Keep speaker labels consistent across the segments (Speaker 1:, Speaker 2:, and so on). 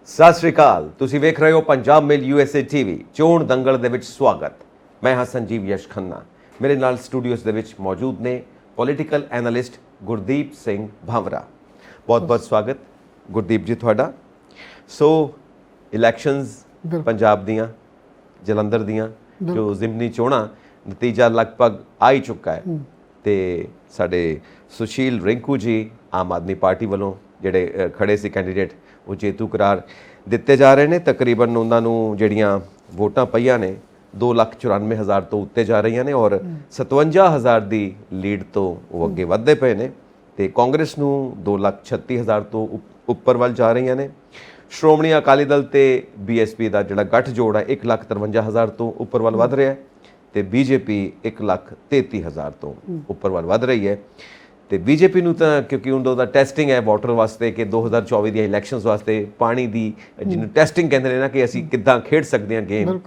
Speaker 1: ਸਤਿ ਸ਼੍ਰੀ ਅਕਾਲ। ਤੁਸੀਂ ਵੇਖ ਰਹੇ ਹੋ ਪੰਜਾਬ ਮੇਲ USA TV। ਚੋਣ ਦੰਗਲ ਦੇ ਵਿੱਚ ਸਵਾਗਤ। ਮੈਂ ਹਾਂ ਸੰਜੀਵ ਯਸ਼ ਖੰਨਾ। ਮੇਰੇ ਨਾਲ ਸਟੂਡੀਓਜ਼ ਦੇ ਵਿੱਚ ਮੌਜੂਦ ਨੇ ਪੋਲੀਟੀਕਲ ਐਨਾਲਿਸਟ ਗੁਰਦੀਪ ਸਿੰਘ ਭਾਵਰਾ। ਬਹੁਤ ਸਵਾਗਤ ਗੁਰਦੀਪ ਜੀ ਤੁਹਾਡਾ। ਸੋ ਇਲੈਕਸ਼ਨਸ ਪੰਜਾਬ ਦੀਆਂ, ਜਲੰਧਰ ਦੀਆਂ ਜੋ ਜ਼ਿਮਨੀ ਚੋਣਾਂ, ਨਤੀਜਾ ਲਗਭਗ ਆ ਹੀ ਚੁੱਕਾ ਹੈ ਤੇ ਸਾਡੇ ਸੁਸ਼ੀਲ ਰਿੰਕੂ ਜੀ ਆਮ ਆਦਮੀ ਪਾਰਟੀ ਵੱਲੋਂ ਜਿਹੜੇ ਖੜੇ ਸੀ ਕੈਂਡੀਡੇਟ, ਉਹ ਜੇਤੂ ਕਰਾਰ ਦਿੱਤੇ ਜਾ ਰਹੇ ਨੇ। ਤਕਰੀਬਨ ਉਹਨਾਂ ਨੂੰ ਜਿਹੜੀਆਂ ਵੋਟਾਂ ਪਈਆਂ ਨੇ 2,94,000 ਤੋਂ ਉੱਤੇ ਜਾ ਰਹੀਆਂ ਨੇ ਔਰ 57,000 ਦੀ ਲੀਡ ਤੋਂ ਉਹ ਅੱਗੇ ਵੱਧਦੇ ਪਏ ਨੇ ਤੇ ਕਾਂਗਰਸ ਨੂੰ 2,36,000 ਤੋਂ ਉੱਪਰ ਵੱਲ ਜਾ ਰਹੀਆਂ ਨੇ। ਸ਼੍ਰੋਮਣੀ ਅਕਾਲੀ ਦਲ ਤੇ BSP ਦਾ ਜਿਹੜਾ ਗੱਠਜੋੜ ਹੈ 1,53,000 ਤੋਂ ਉੱਪਰ ਵੱਲ ਵੱਧ ਰਿਹਾ ਹੈ ਤੇ BJP 1,33,000 ਤੋਂ ਉੱਪਰ ਵੱਲ ਵੱਧ ਰਹੀ ਹੈ। ਤੇ BJP ਨੂੰ ਤਾਂ ਕਿਉਂਕਿ ਉਹਨਾਂ ਦਾ ਟੈਸਟਿੰਗ ਹੈ ਵਾਟਰ ਵਾਸਤੇ ਕਿ 2024 ਦੀਆਂ ਇਲੈਕਸ਼ਨਸ ਵਾਸਤੇ ਪਾਣੀ ਦੀ ਜਿਹਨੂੰ ਟੈਸਟਿੰਗ ਕਹਿੰਦੇ ਨੇ ਨਾ ਕਿ ਅਸੀਂ ਕਿੱਦਾਂ ਖੇਡ ਸਕਦੇ ਹਾਂ ਗੇਮ,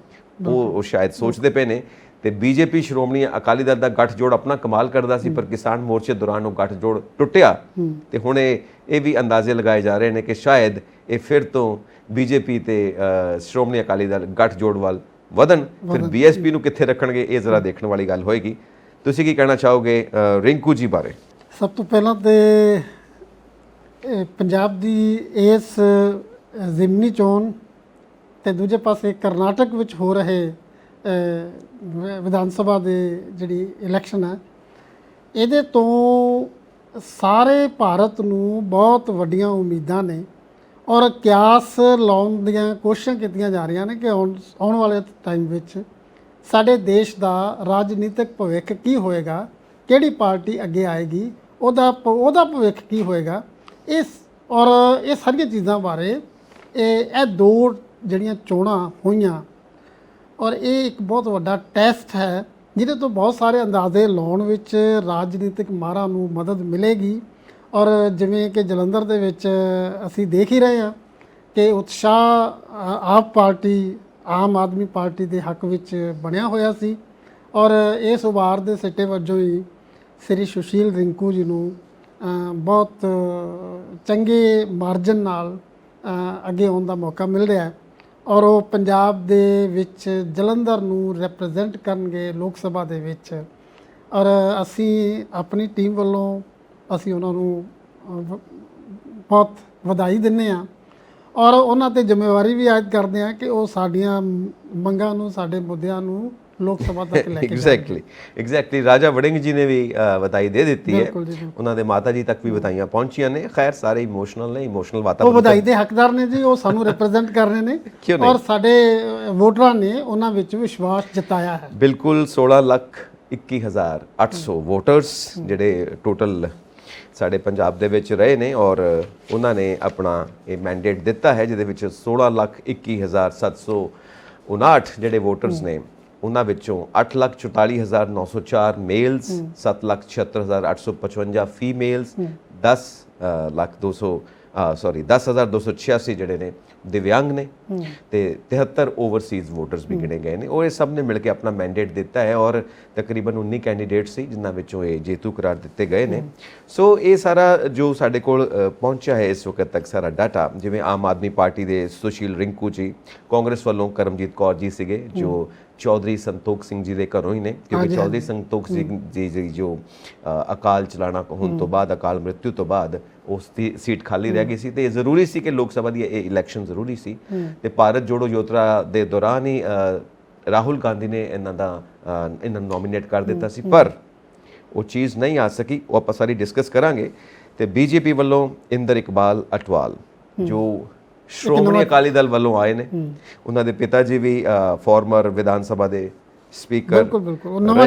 Speaker 1: ਉਹ ਸ਼ਾਇਦ ਸੋਚਦੇ ਪਏ ਨੇ। ਤੇ BJP ਸ਼੍ਰੋਮਣੀ ਅਕਾਲੀ ਦਲ ਦਾ ਗੱਠਜੋੜ ਆਪਣਾ ਕਮਾਲ ਕਰਦਾ ਸੀ ਪਰ ਕਿਸਾਨ ਮੋਰਚੇ ਦੌਰਾਨ ਉਹ ਗੱਠਜੋੜ ਟੁੱਟਿਆ ਤੇ ਹੁਣ ਇਹ ਵੀ ਅੰਦਾਜ਼ੇ ਲਗਾਏ ਜਾ ਰਹੇ ਨੇ ਕਿ ਸ਼ਾਇਦ ਇਹ ਫਿਰ ਤੋਂ BJP ਤੇ ਸ਼੍ਰੋਮਣੀ ਅਕਾਲੀ ਦਲ ਗੱਠਜੋੜ ਵੱਲ ਵਧਣ। ਫਿਰ BSP ਨੂੰ ਕਿੱਥੇ ਰੱਖਣਗੇ ਇਹ ਜ਼ਰਾ ਦੇਖਣ ਵਾਲੀ ਗੱਲ ਹੋਏਗੀ। ਤੁਸੀਂ ਕੀ ਕਹਿਣਾ ਚਾਹੋਗੇ ਰਿੰਕੂ ਜੀ ਬਾਰੇ?
Speaker 2: ਸਭ ਤੋਂ ਪਹਿਲਾਂ ਤੇ ਪੰਜਾਬ ਦੀ ਇਸ ਜ਼ਿਮਨੀ ਚੋਣ ਤੇ ਦੂਜੇ ਪਾਸੇ ਕਰਨਾਟਕ ਵਿੱਚ ਹੋ ਰਹੇ ਵਿਧਾਨ ਸਭਾ ਦੇ ਜਿਹੜੀ ਇਲੈਕਸ਼ਨ ਹੈ, ਇਹਦੇ ਤੋਂ ਸਾਰੇ ਭਾਰਤ ਨੂੰ ਬਹੁਤ ਵੱਡੀਆਂ ਉਮੀਦਾਂ ਨੇ ਔਰ ਕਿਆਸ ਲਾਉਣ ਦੀਆਂ ਕੋਸ਼ਿਸ਼ਾਂ ਕੀਤੀਆਂ ਜਾ ਰਹੀਆਂ ਨੇ ਕਿ ਆਉਣ ਵਾਲੇ ਟਾਈਮ ਵਿੱਚ ਸਾਡੇ ਦੇਸ਼ ਦਾ ਰਾਜਨੀਤਿਕ ਭਵਿੱਖ ਕੀ ਹੋਏਗਾ, ਕਿਹੜੀ ਪਾਰਟੀ ਅੱਗੇ ਆਏਗੀ, ਉਹਦਾ ਭਵਿੱਖ ਕੀ ਹੋਏਗਾ। ਇਹ ਸਾਰੀਆਂ ਚੀਜ਼ਾਂ ਬਾਰੇ ਇਹ ਦੋ ਜਿਹੜੀਆਂ ਚੋਣਾਂ ਹੋਈਆਂ ਔਰ ਇਹ ਇੱਕ ਬਹੁਤ ਵੱਡਾ ਟੈਸਟ ਹੈ ਜਿਹਦੇ ਤੋਂ ਬਹੁਤ ਸਾਰੇ ਅੰਦਾਜ਼ੇ ਲਾਉਣ ਵਿੱਚ ਰਾਜਨੀਤਿਕ ਮਾਹਰਾਂ ਨੂੰ ਮਦਦ ਮਿਲੇਗੀ। ਔਰ ਜਿਵੇਂ ਕਿ ਜਲੰਧਰ ਦੇ ਵਿੱਚ ਅਸੀਂ ਦੇਖ ਹੀ ਰਹੇ ਹਾਂ ਕਿ ਉਤਸ਼ਾਹ ਆਮ ਆਦਮੀ ਪਾਰਟੀ ਦੇ ਹੱਕ ਵਿੱਚ ਬਣਿਆ ਹੋਇਆ ਸੀ ਔਰ ਇਸ ਉਭਾਰ ਦੇ ਸਿੱਟੇ ਵਜੋਂ ਹੀ ਸ੍ਰੀ ਸੁਸ਼ੀਲ ਰਿੰਕੂ ਜੀ ਨੂੰ ਬਹੁਤ ਚੰਗੇ ਮਾਰਜਨ ਨਾਲ ਅੱਗੇ ਆਉਣ ਦਾ ਮੌਕਾ ਮਿਲ ਰਿਹਾ ਹੈ ਔਰ ਉਹ ਪੰਜਾਬ ਦੇ ਵਿੱਚ ਜਲੰਧਰ ਨੂੰ ਰਿਪਰੈਜ਼ੈਂਟ ਕਰਨਗੇ ਲੋਕ ਸਭਾ ਦੇ ਵਿੱਚ। ਔਰ ਅਸੀਂ ਆਪਣੀ ਟੀਮ ਵੱਲੋਂ ਅਸੀਂ ਉਹਨਾਂ ਨੂੰ ਬਹੁਤ ਵਧਾਈ ਦਿੰਦੇ ਹਾਂ ਔਰ ਉਹਨਾਂ 'ਤੇ ਜ਼ਿੰਮੇਵਾਰੀ ਵੀ ਆਇਦ ਕਰਦੇ ਹਾਂ ਕਿ ਉਹ ਸਾਡੀਆਂ ਮੰਗਾਂ ਨੂੰ, ਸਾਡੇ ਮੁੱਦਿਆਂ ਨੂੰ ਲੋਕ ਸਭਾ ਤੱਕ ਲੈ ਕੇ
Speaker 1: ਐਗਜ਼ੈਕਟਲੀ ਰਾਜਾ ਵੜਿੰਗ ਜੀ ਨੇ ਵੀ ਵਧਾਈ ਦੇ ਦਿੱਤੀ ਹੈ। ਉਹਨਾਂ ਦੇ ਮਾਤਾ ਜੀ ਤੱਕ ਵੀ ਵਧਾਈਆਂ ਪਹੁੰਚੀਆਂ ਨੇ। ਖੈਰ ਸਾਰੇ ਇਮੋਸ਼ਨਲ ਨੇ, ਇਮੋਸ਼ਨਲ ਵਾਤਾਵਰਨ
Speaker 2: ਉਹ ਵਧਾਈ ਦੇ ਹੱਕਦਾਰ ਨੇ ਜੀ, ਉਹ ਸਾਨੂੰ ਰਿਪਰੈਜ਼ੈਂਟ ਕਰ ਰਹੇ ਨੇ ਔਰ ਸਾਡੇ ਵੋਟਰਾਂ ਨੇ ਉਹਨਾਂ ਵਿੱਚ ਵਿਸ਼ਵਾਸ ਜਤਾਇਆ ਹੈ।
Speaker 1: ਬਿਲਕੁਲ 16,21,800 ਵੋਟਰਸ ਜਿਹੜੇ ਟੋਟਲ ਸਾਡੇ ਪੰਜਾਬ ਦੇ ਵਿੱਚ ਰਹੇ ਨੇ ਔਰ ਉਹਨਾਂ ਨੇ ਆਪਣਾ ਇਹ ਮੈਂਡੇਟ ਦਿੱਤਾ ਹੈ ਜਿਹਦੇ ਵਿੱਚ 16,21,759 ਜਿਹੜੇ ਵੋਟਰਸ ਨੇ ਉਹਨਾਂ ਵਿੱਚੋਂ 8,44,904 ਮੇਲਸ, 7,76,855 ਫੀਮੇਲਸ, 10,286 ਜਿਹੜੇ ਨੇ ਦਿਵਿਆਂਗ ਨੇ ਤੇ 73 ਓਵਰਸੀਜ਼ ਵੋਟਰਸ ਵੀ ਗਿਣੇ ਗਏ ਨੇ ਔਰ ਇਹ ਸਭ ਨੇ ਮਿਲ ਕੇ ਆਪਣਾ ਮੈਂਡੇਟ ਦਿੱਤਾ ਹੈ ਔਰ ਤਕਰੀਬਨ 19 ਕੈਂਡੀਡੇਟ ਸੀ ਜਿਨ੍ਹਾਂ ਵਿੱਚੋਂ ਇਹ ਜੇਤੂ ਕਰਾਰ ਦਿੱਤੇ ਗਏ ਨੇ। ਸੋ ਇਹ ਸਾਰਾ ਜੋ ਸਾਡੇ ਕੋਲ ਪਹੁੰਚਿਆ ਹੈ ਇਸ ਵਕਤ ਤੱਕ ਸਾਰਾ ਡਾਟਾ, ਜਿਵੇਂ ਆਮ ਆਦਮੀ ਪਾਰਟੀ ਦੇ ਸੁਸ਼ੀਲ ਰਿੰਕੂ ਜੀ, ਕਾਂਗਰਸ ਵੱਲੋਂ ਕਰਮਜੀਤ ਕੌਰ ਜੀ ਸੀਗੇ ਜੋ ਚੌਧਰੀ ਸੰਤੋਖ ਸਿੰਘ ਜੀ ਦੇ ਘਰੋਂ ਹੀ ਨੇ ਕਿਉਂਕਿ ਚੌਧਰੀ ਸੰਤੋਖ ਸਿੰਘ ਜੀ ਜੋ ਅਕਾਲ ਚਲਾਣਾ ਹੋਣ ਤੋਂ ਬਾਅਦ, ਅਕਾਲ ਮ੍ਰਿਤਿੂ ਤੋਂ ਬਾਅਦ ਉਸ ਦੀ ਸੀਟ ਖਾਲੀ ਰਹਿ ਗਈ ਸੀ ਤੇ ਇਹ ਜ਼ਰੂਰੀ ਸੀ ਕਿ ਲੋਕ ਸਭਾ ਦੀ ਇਹ ਇਲੈਕਸ਼ਨ ਜ਼ਰੂਰੀ ਸੀ ਤੇ ਭਾਰਤ ਜੋੜੋ ਯਾਤਰਾ ਦੇ ਦੌਰਾਨ ਹੀ ਰਾਹੁਲ ਗਾਂਧੀ ਨੇ ਇਹਨਾਂ ਨੂੰ ਨੋਮੀਨੇਟ ਕਰ ਦਿੱਤਾ ਸੀ ਪਰ ਉਹ ਚੀਜ਼ ਨਹੀਂ ਆ ਸਕੀ। ਉਹ ਆਪਾਂ ਸਾਰੀ ਡਿਸਕਸ ਕਰਾਂਗੇ। ਤੇ BJP ਵੱਲੋਂ ਇੰਦਰ ਇਕਬਾਲ ਅਟਵਾਲ ਜੋ ਸ਼੍ਰੋਮਣੀ ਅਕਾਲੀ ਦਲ ਵੱਲੋਂ ਆਏ ਨੇ, ਉਹਨਾਂ ਦੇ ਪਿਤਾ ਜੀ ਵੀ ਫਾਰਮਰ ਵਿਧਾਨ ਸਭਾ ਦੇ ਸਪੀਕਰ,
Speaker 2: ਬਿਲਕੁਲ ਉਹ ਨਵਾਂ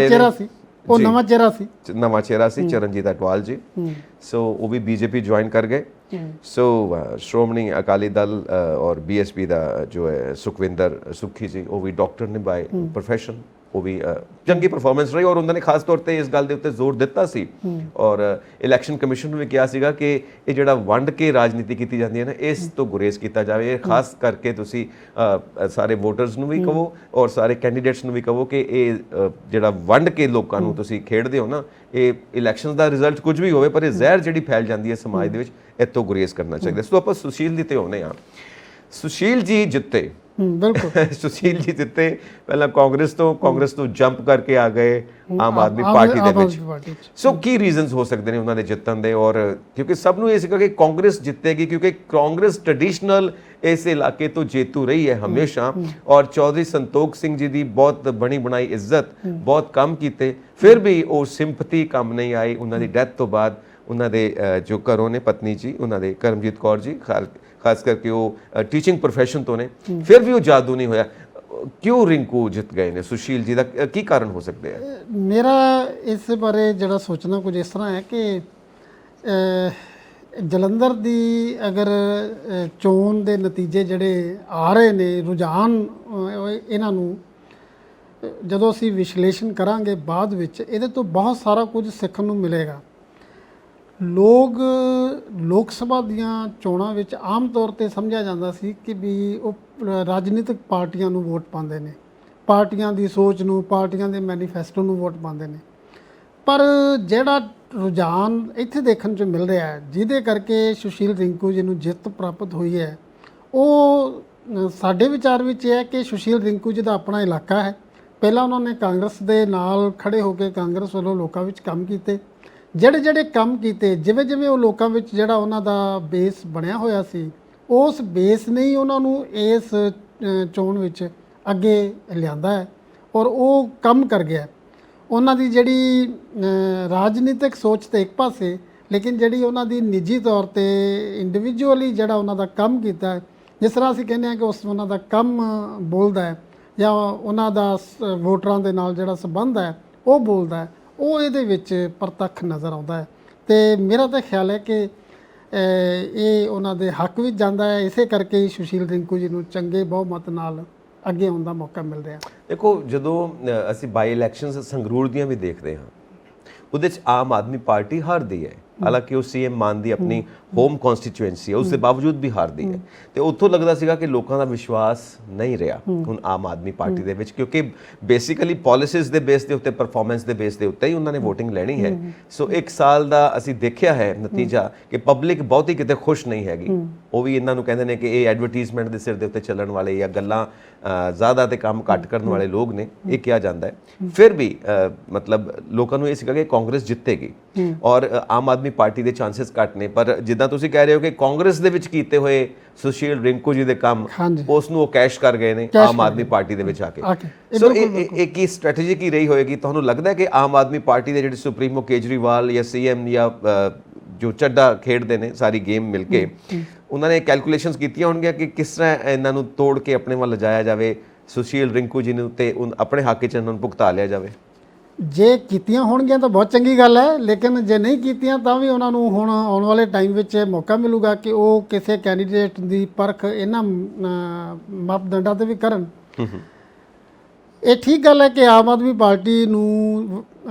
Speaker 2: ਚਿਹਰਾ ਸੀ ਚਰਨਜੀਤ ਅਟਵਾਲ ਜੀ। ਸੋ ਉਹ ਵੀ BJP ਜੁਆਇਨ ਕਰ ਗਏ। ਸੋ ਸ਼੍ਰੋਮਣੀ ਅਕਾਲੀ ਦਲ ਔਰ BSP ਦਾ ਜੋ ਹੈ ਸੁਖਵਿੰਦਰ ਸੁੱਖੀ ਜੀ, ਉਹ ਵੀ ਡਾਕਟਰ ਨੇ ਬਾਏ ਪ੍ਰੋਫੈਸ਼ਨ, ਉਹ ਵੀ ਚੰਗੀ ਪਰਫਾਰਮੈਂਸ ਰਹੀ ਔਰ ਉਹਨਾਂ ਨੇ ਖਾਸ ਤੌਰ ਤੇ ਇਸ ਗੱਲ ਦੇ ਉੱਤੇ ਜ਼ੋਰ ਦਿੱਤਾ ਸੀ ਔਰ ਇਲੈਕਸ਼ਨ ਕਮਿਸ਼ਨ ਨੂੰ ਵੀ ਕਿਹਾ ਸੀਗਾ ਕਿ ਇਹ ਜਿਹੜਾ ਵੰਡ ਕੇ ਰਾਜਨੀਤੀ ਕੀਤੀ ਜਾਂਦੀ ਹੈ ਨਾ, ਇਸ ਤੋਂ ਗੁਰੇਜ਼ ਕੀਤਾ ਜਾਵੇ। ਖਾਸ ਕਰਕੇ ਤੁਸੀਂ ਸਾਰੇ ਵੋਟਰਸ ਨੂੰ ਵੀ ਕਹੋ ਔਰ ਸਾਰੇ ਕੈਂਡੀਡੇਟਸ ਨੂੰ ਵੀ ਕਹੋ ਕਿ ਇਹ ਜਿਹੜਾ ਵੰਡ ਕੇ ਲੋਕਾਂ ਨੂੰ ਤੁਸੀਂ ਖੇਡਦੇ ਹੋ ਨਾ, ਇਹ ਇਲੈਕਸ਼ਨ ਦਾ ਰਿਜ਼ਲਟ ਕੁਝ ਵੀ ਹੋਵੇ ਪਰ ਇਹ ਜ਼ਹਿਰ ਜਿਹੜੀ ਫੈਲ ਜਾਂਦੀ ਹੈ ਸਮਾਜ ਦੇ ਵਿੱਚ, ਇਹ ਤੋਂ ਗੁਰੇਜ਼ ਕਰਨਾ ਚਾਹੀਦਾ। ਸੋ ਆਪਾਂ ਸੁਸ਼ੀਲ ਦੀ ਤੇ ਆਉਂਦੇ ਹਾਂ।
Speaker 1: ਸੁਸ਼ੀਲ ਜੀ ਜਿੱਤੇ
Speaker 2: ਬਿਲਕੁਲ
Speaker 1: ਸੁਸ਼ੀਲ ਜੀ ਜਿੱਤੇ ਪਹਿਲਾਂ ਕਾਂਗਰਸ ਤੋਂ ਜੰਪ ਕਰਕੇ ਆ ਗਏ ਆਮ ਆਦਮੀ ਪਾਰਟੀ ਦੇ ਵਿੱਚ।
Speaker 2: ਪਾਰਟੀ 'ਚ।
Speaker 1: ਸੋ ਕੀ ਰੀਜ਼ਨਸ ਹੋ ਸਕਦੇ ਨੇ ਉਹਨਾਂ ਦੇ ਜਿੱਤਣ ਦੇ? ਔਰ ਕਿਉਂਕਿ ਸਭ ਨੂੰ ਇਹ ਸੀਗਾ ਕਿ ਕਾਂਗਰਸ ਜਿੱਤੇਗੀ, ਕਿਉਂਕਿ ਕਾਂਗਰਸ ਟ੍ਰੈਡੀਸ਼ਨਲ ਇਸ ਇਲਾਕੇ ਤੋਂ ਜੇਤੂ ਰਹੀ ਹੈ ਹਮੇਸ਼ਾ, ਔਰ ਚੌਧਰੀ ਸੰਤੋਖ ਸਿੰਘ ਜੀ ਦੀ ਬਹੁਤ ਬਣੀ ਬਣਾਈ ਇੱਜ਼ਤ, ਬਹੁਤ ਕੰਮ ਕੀਤੇ, ਫਿਰ ਵੀ ਉਹ ਸਿੰਪਥੀ ਕੰਮ ਨਹੀਂ ਆਈ। ਉਹਨਾਂ ਦੀ ਡੈਥ ਤੋਂ ਬਾਅਦ ਉਹਨਾਂ ਦੇ ਜੋ ਘਰੋਂ ਨੇ ਪਤਨੀ ਜੀ ਉਹਨਾਂ ਦੇ ਕਰਮਜੀਤ ਕੌਰ ਜੀ, ਖਾਸ ਕਰਕੇ ਉਹ ਟੀਚਿੰਗ ਪ੍ਰੋਫੈਸ਼ਨ ਤੋਂ ਨੇ, ਫਿਰ ਵੀ ਉਹ ਜਾਦੂ ਨਹੀਂ ਹੋਇਆ। ਕਿਉਂ ਰਿੰਕੂ ਜਿੱਤ ਗਏ ਨੇ? ਸੁਸ਼ੀਲ ਜੀ ਦਾ ਕੀ ਕਾਰਨ ਹੋ ਸਕਦੇ ਆ?
Speaker 2: ਮੇਰਾ ਇਸ ਬਾਰੇ ਜਿਹੜਾ ਸੋਚਣਾ ਕੁਝ ਇਸ ਤਰ੍ਹਾਂ ਹੈ ਕਿ ਜਲੰਧਰ ਦੀ ਅਗਰ ਚੋਣ ਦੇ ਨਤੀਜੇ ਜਿਹੜੇ ਆ ਰਹੇ ਨੇ, ਰੁਝਾਨ ਇਹਨਾਂ ਨੂੰ ਜਦੋਂ ਅਸੀਂ ਵਿਸ਼ਲੇਸ਼ਣ ਕਰਾਂਗੇ ਬਾਅਦ ਵਿੱਚ, ਇਹਦੇ ਤੋਂ ਬਹੁਤ ਸਾਰਾ ਕੁਝ ਸਿੱਖਣ ਨੂੰ ਮਿਲੇਗਾ। ਲੋਕ ਸਭਾ ਦੀਆਂ ਚੋਣਾਂ ਵਿੱਚ ਆਮ ਤੌਰ ਤੇ ਸਮਝਿਆ ਜਾਂਦਾ ਸੀ ਕਿ ਵੀ ਉਹ ਰਾਜਨੀਤਿਕ ਪਾਰਟੀਆਂ ਨੂੰ ਵੋਟ ਪਾਉਂਦੇ ਨੇ, ਪਾਰਟੀਆਂ ਦੀ ਸੋਚ ਨੂੰ, ਪਾਰਟੀਆਂ ਦੇ ਮੈਨੀਫੈਸਟੋ ਨੂੰ ਵੋਟ ਪਾਉਂਦੇ ਨੇ। ਪਰ ਜਿਹੜਾ ਰੁਝਾਨ ਇੱਥੇ ਦੇਖਣ 'ਚ ਮਿਲ ਰਿਹਾ ਹੈ, ਜਿਹਦੇ ਕਰਕੇ ਸੁਸ਼ੀਲ ਰਿੰਕੂ ਜੀ ਨੂੰ ਜਿੱਤ ਪ੍ਰਾਪਤ ਹੋਈ ਹੈ, ਉਹ ਸਾਡੇ ਵਿਚਾਰ ਵਿੱਚ ਇਹ ਹੈ ਕਿ ਸੁਸ਼ੀਲ ਰਿੰਕੂ ਜੀ ਦਾ ਆਪਣਾ ਇਲਾਕਾ ਹੈ। ਪਹਿਲਾਂ ਉਹਨਾਂ ਨੇ ਕਾਂਗਰਸ ਦੇ ਨਾਲ ਖੜੇ ਹੋ ਕੇ ਕਾਂਗਰਸ ਵੱਲੋਂ ਲੋਕਾਂ ਵਿੱਚ ਕੰਮ ਕੀਤੇ। ਜਿਹੜੇ ਕੰਮ ਕੀਤੇ, ਜਿਵੇਂ ਉਹ ਲੋਕਾਂ ਵਿੱਚ ਜਿਹੜਾ ਉਹਨਾਂ ਦਾ ਬੇਸ ਬਣਿਆ ਹੋਇਆ ਸੀ, ਉਸ ਬੇਸ ਨੇ ਹੀ ਉਹਨਾਂ ਨੂੰ ਇਸ ਚੋਣ ਵਿੱਚ ਅੱਗੇ ਲਿਆਂਦਾ ਹੈ ਔਰ ਉਹ ਕੰਮ ਕਰ ਗਿਆ। ਉਹਨਾਂ ਦੀ ਜਿਹੜੀ ਰਾਜਨੀਤਿਕ ਸੋਚ ਤੇ ਇੱਕ ਪਾਸੇ, ਲੇਕਿਨ ਜਿਹੜੀ ਉਹਨਾਂ ਦੀ ਨਿੱਜੀ ਤੌਰ ਤੇ ਇੰਡੀਵਿਜੂਅਲੀ ਜਿਹੜਾ ਉਹਨਾਂ ਦਾ ਕੰਮ ਕੀਤਾ ਹੈ, ਜਿਸ ਤਰ੍ਹਾਂ ਅਸੀਂ ਕਹਿੰਦੇ ਹਾਂ ਕਿ ਉਹਨਾਂ ਦਾ ਕੰਮ ਬੋਲਦਾ ਹੈ ਜਾਂ ਉਹਨਾਂ ਦਾ ਵੋਟਰਾਂ ਦੇ ਨਾਲ ਜਿਹੜਾ ਸੰਬੰਧ ਹੈ ਉਹ ਬੋਲਦਾ ਹੈ, ਉਹ ਇਹਦੇ ਵਿੱਚ ਪ੍ਰਤੱਖ ਨਜ਼ਰ ਆਉਂਦਾ ਹੈ। ਤੇ ਮੇਰਾ ਤਾਂ ਖਿਆਲ ਹੈ ਕਿ ਇਹ ਉਹਨਾਂ ਦੇ ਹੱਕ ਵਿੱਚ ਜਾਂਦਾ ਹੈ। ਇਸੇ ਕਰਕੇ ਹੀ ਸੁਸ਼ੀਲ ਰਿੰਕੂ ਜੀ ਨੂੰ ਚੰਗੇ ਬਹੁਮਤ ਨਾਲ ਅੱਗੇ ਆਉਣ ਦਾ ਮੌਕਾ ਮਿਲ ਰਿਹਾ।
Speaker 1: ਦੇਖੋ, ਜਦੋਂ ਅਸੀਂ ਬਾਈ ਇਲੈਕਸ਼ਨਸ ਸੰਗਰੂਰ ਦੀਆਂ ਵੀ ਦੇਖਦੇ ਹਾਂ, ਉਹਦੇ 'ਚ ਆਮ ਆਦਮੀ ਪਾਰਟੀ ਹਾਰਦੀ ਹੈ। ਹਾਲਾਂਕਿ ਉਹ ਸੀਐਮ ਮਾਨ ਦੀ ਆਪਣੀ ਹੋਮ ਕਨਸਟੀਚੁਐਂਸੀ ਹੈ, ਉਸ ਦੇ ਬਾਵਜੂਦ ਵੀ ਹਾਰਦੀ ਹੈ। ਤੇ ਉੱਥੋਂ ਲੱਗਦਾ ਸੀਗਾ ਕਿ ਲੋਕਾਂ ਦਾ ਵਿਸ਼ਵਾਸ ਨਹੀਂ ਰਿਹਾ ਹੁਣ ਆਮ ਆਦਮੀ ਪਾਰਟੀ ਦੇ ਵਿੱਚ, ਕਿਉਂਕਿ ਬੇਸਿਕਲੀ ਪਾਲਿਸੀਜ਼ ਦੇ ਬੇਸ ਦੇ ਉੱਤੇ, ਪਰਫਾਰਮੈਂਸ ਦੇ ਬੇਸ ਦੇ ਉੱਤੇ ਹੀ ਉਹਨਾਂ ਨੇ ਵੋਟਿੰਗ ਲੈਣੀ ਹੈ। ਸੋ ਇੱਕ ਸਾਲ ਦਾ ਅਸੀਂ ਦੇਖਿਆ ਹੈ ਨਤੀਜਾ ਕਿ ਪਬਲਿਕ ਬਹੁਤੀ ਕਿਤੇ ਖੁਸ਼ ਨਹੀਂ ਹੈਗੀ। ਉਹ ਵੀ ਇਹਨਾਂ ਨੂੰ ਕਹਿੰਦੇ ਨੇ ਕਿ ਇਹ ਐਡਵਰਟਾਈਜ਼ਮੈਂਟ ਦੇ ਸਿਰ ਦੇ ਉੱਤੇ ਚੱਲਣ ਵਾਲੇ ਜਾਂ ਗੱਲਾਂ ਜ਼ਿਆਦਾ ਤੇ ਕੰਮ ਘੱਟ ਕਰਨ ਵਾਲੇ ਲੋਕ ਨੇ, ਇਹ ਕਿਹਾ ਜਾਂਦਾ ਹੈ। ਫਿਰ ਵੀ ਮਤਲਬ ਲੋਕਾਂ ਨੂੰ ਇਹ ਸੀਗਾ ਕਿ ਕਾਂਗਰਸ ਜਿੱਤੇਗੀ ਔਰ ਆਮ ਆਦਮੀ ਪਾਰਟੀ ਦੇ ਚਾਂਸਸ ਘੱਟ ਨੇ। ਪਰ ਜਿੱਦਾਂ ਤੁਸੀਂ ਕਹਿ ਰਹੇ ਹੋ ਕਿ ਕਾਂਗਰਸ ਦੇ ਵਿੱਚ ਕੀਤੇ ਹੋਏ ਸੁਸ਼ੀਲ ਰਿੰਕੂ ਜੀ ਦੇ ਕੰਮ, ਉਸ ਨੂੰ ਉਹ ਕੈਸ਼ ਕਰ ਗਏ ਨੇ ਆਮ ਆਦਮੀ ਪਾਰਟੀ ਦੇ ਵਿੱਚ ਆ ਕੇ। ਸੋ ਇਹ ਕੀ ਸਟ੍ਰੈਟਜੀ ਕੀ ਰਹੀ ਹੋਏਗੀ? ਤੁਹਾਨੂੰ ਲੱਗਦਾ ਹੈ ਕਿ ਆਮ ਆਦਮੀ ਪਾਰਟੀ ਦੇ ਜਿਹੜੇ ਸੁਪਰੀਮੋ ਕੇਜਰੀਵਾਲ ਜਾਂ ਸੀਐਮ ਜਾਂ ਜੋ ਚੱਡਾ ਖੇਡਦੇ ਨੇ ਸਾਰੀ ਗੇਮ ਮਿਲ ਕੇ, ਉਹਨਾਂ ਨੇ ਕੈਲਕੂਲੇਸ਼ਨਸ ਕੀਤੀਆਂ ਹੋਣਗੀਆਂ ਕਿ ਕਿਸ ਤਰ੍ਹਾਂ ਇਹਨਾਂ ਨੂੰ ਤੋੜ ਕੇ ਆਪਣੇ ਵੱਲ ਲਿਜਾਇਆ ਜਾਵੇ, ਸੁਸ਼ੀਲ ਰਿੰਕੂ ਜੀ ਨੂੰ, ਤੇ ਆਪਣੇ ਹੱਕ 'ਚ ਇਹਨਾਂ ਨੂੰ ਭੁਗਤਾ ਲਿਆ ਜਾਵੇ?
Speaker 2: ਜੇ ਕੀਤੀਆਂ ਹੋਣਗੀਆਂ ਤਾਂ ਬਹੁਤ ਚੰਗੀ ਗੱਲ ਹੈ, ਲੇਕਿਨ ਜੇ ਨਹੀਂ ਕੀਤੀਆਂ ਤਾਂ ਵੀ ਉਹਨਾਂ ਨੂੰ ਹੁਣ ਆਉਣ ਵਾਲੇ ਟਾਈਮ ਵਿੱਚ ਮੌਕਾ ਮਿਲੂਗਾ ਕਿ ਉਹ ਕਿਸੇ ਕੈਂਡੀਡੇਟ ਦੀ ਪਰਖ ਇਹਨਾਂ ਮਾਪਦੰਡਾਂ ਤੇ ਵੀ ਕਰਨ। ਇਹ ਠੀਕ ਗੱਲ ਹੈ ਕਿ ਆਮ ਆਦਮੀ ਪਾਰਟੀ ਨੂੰ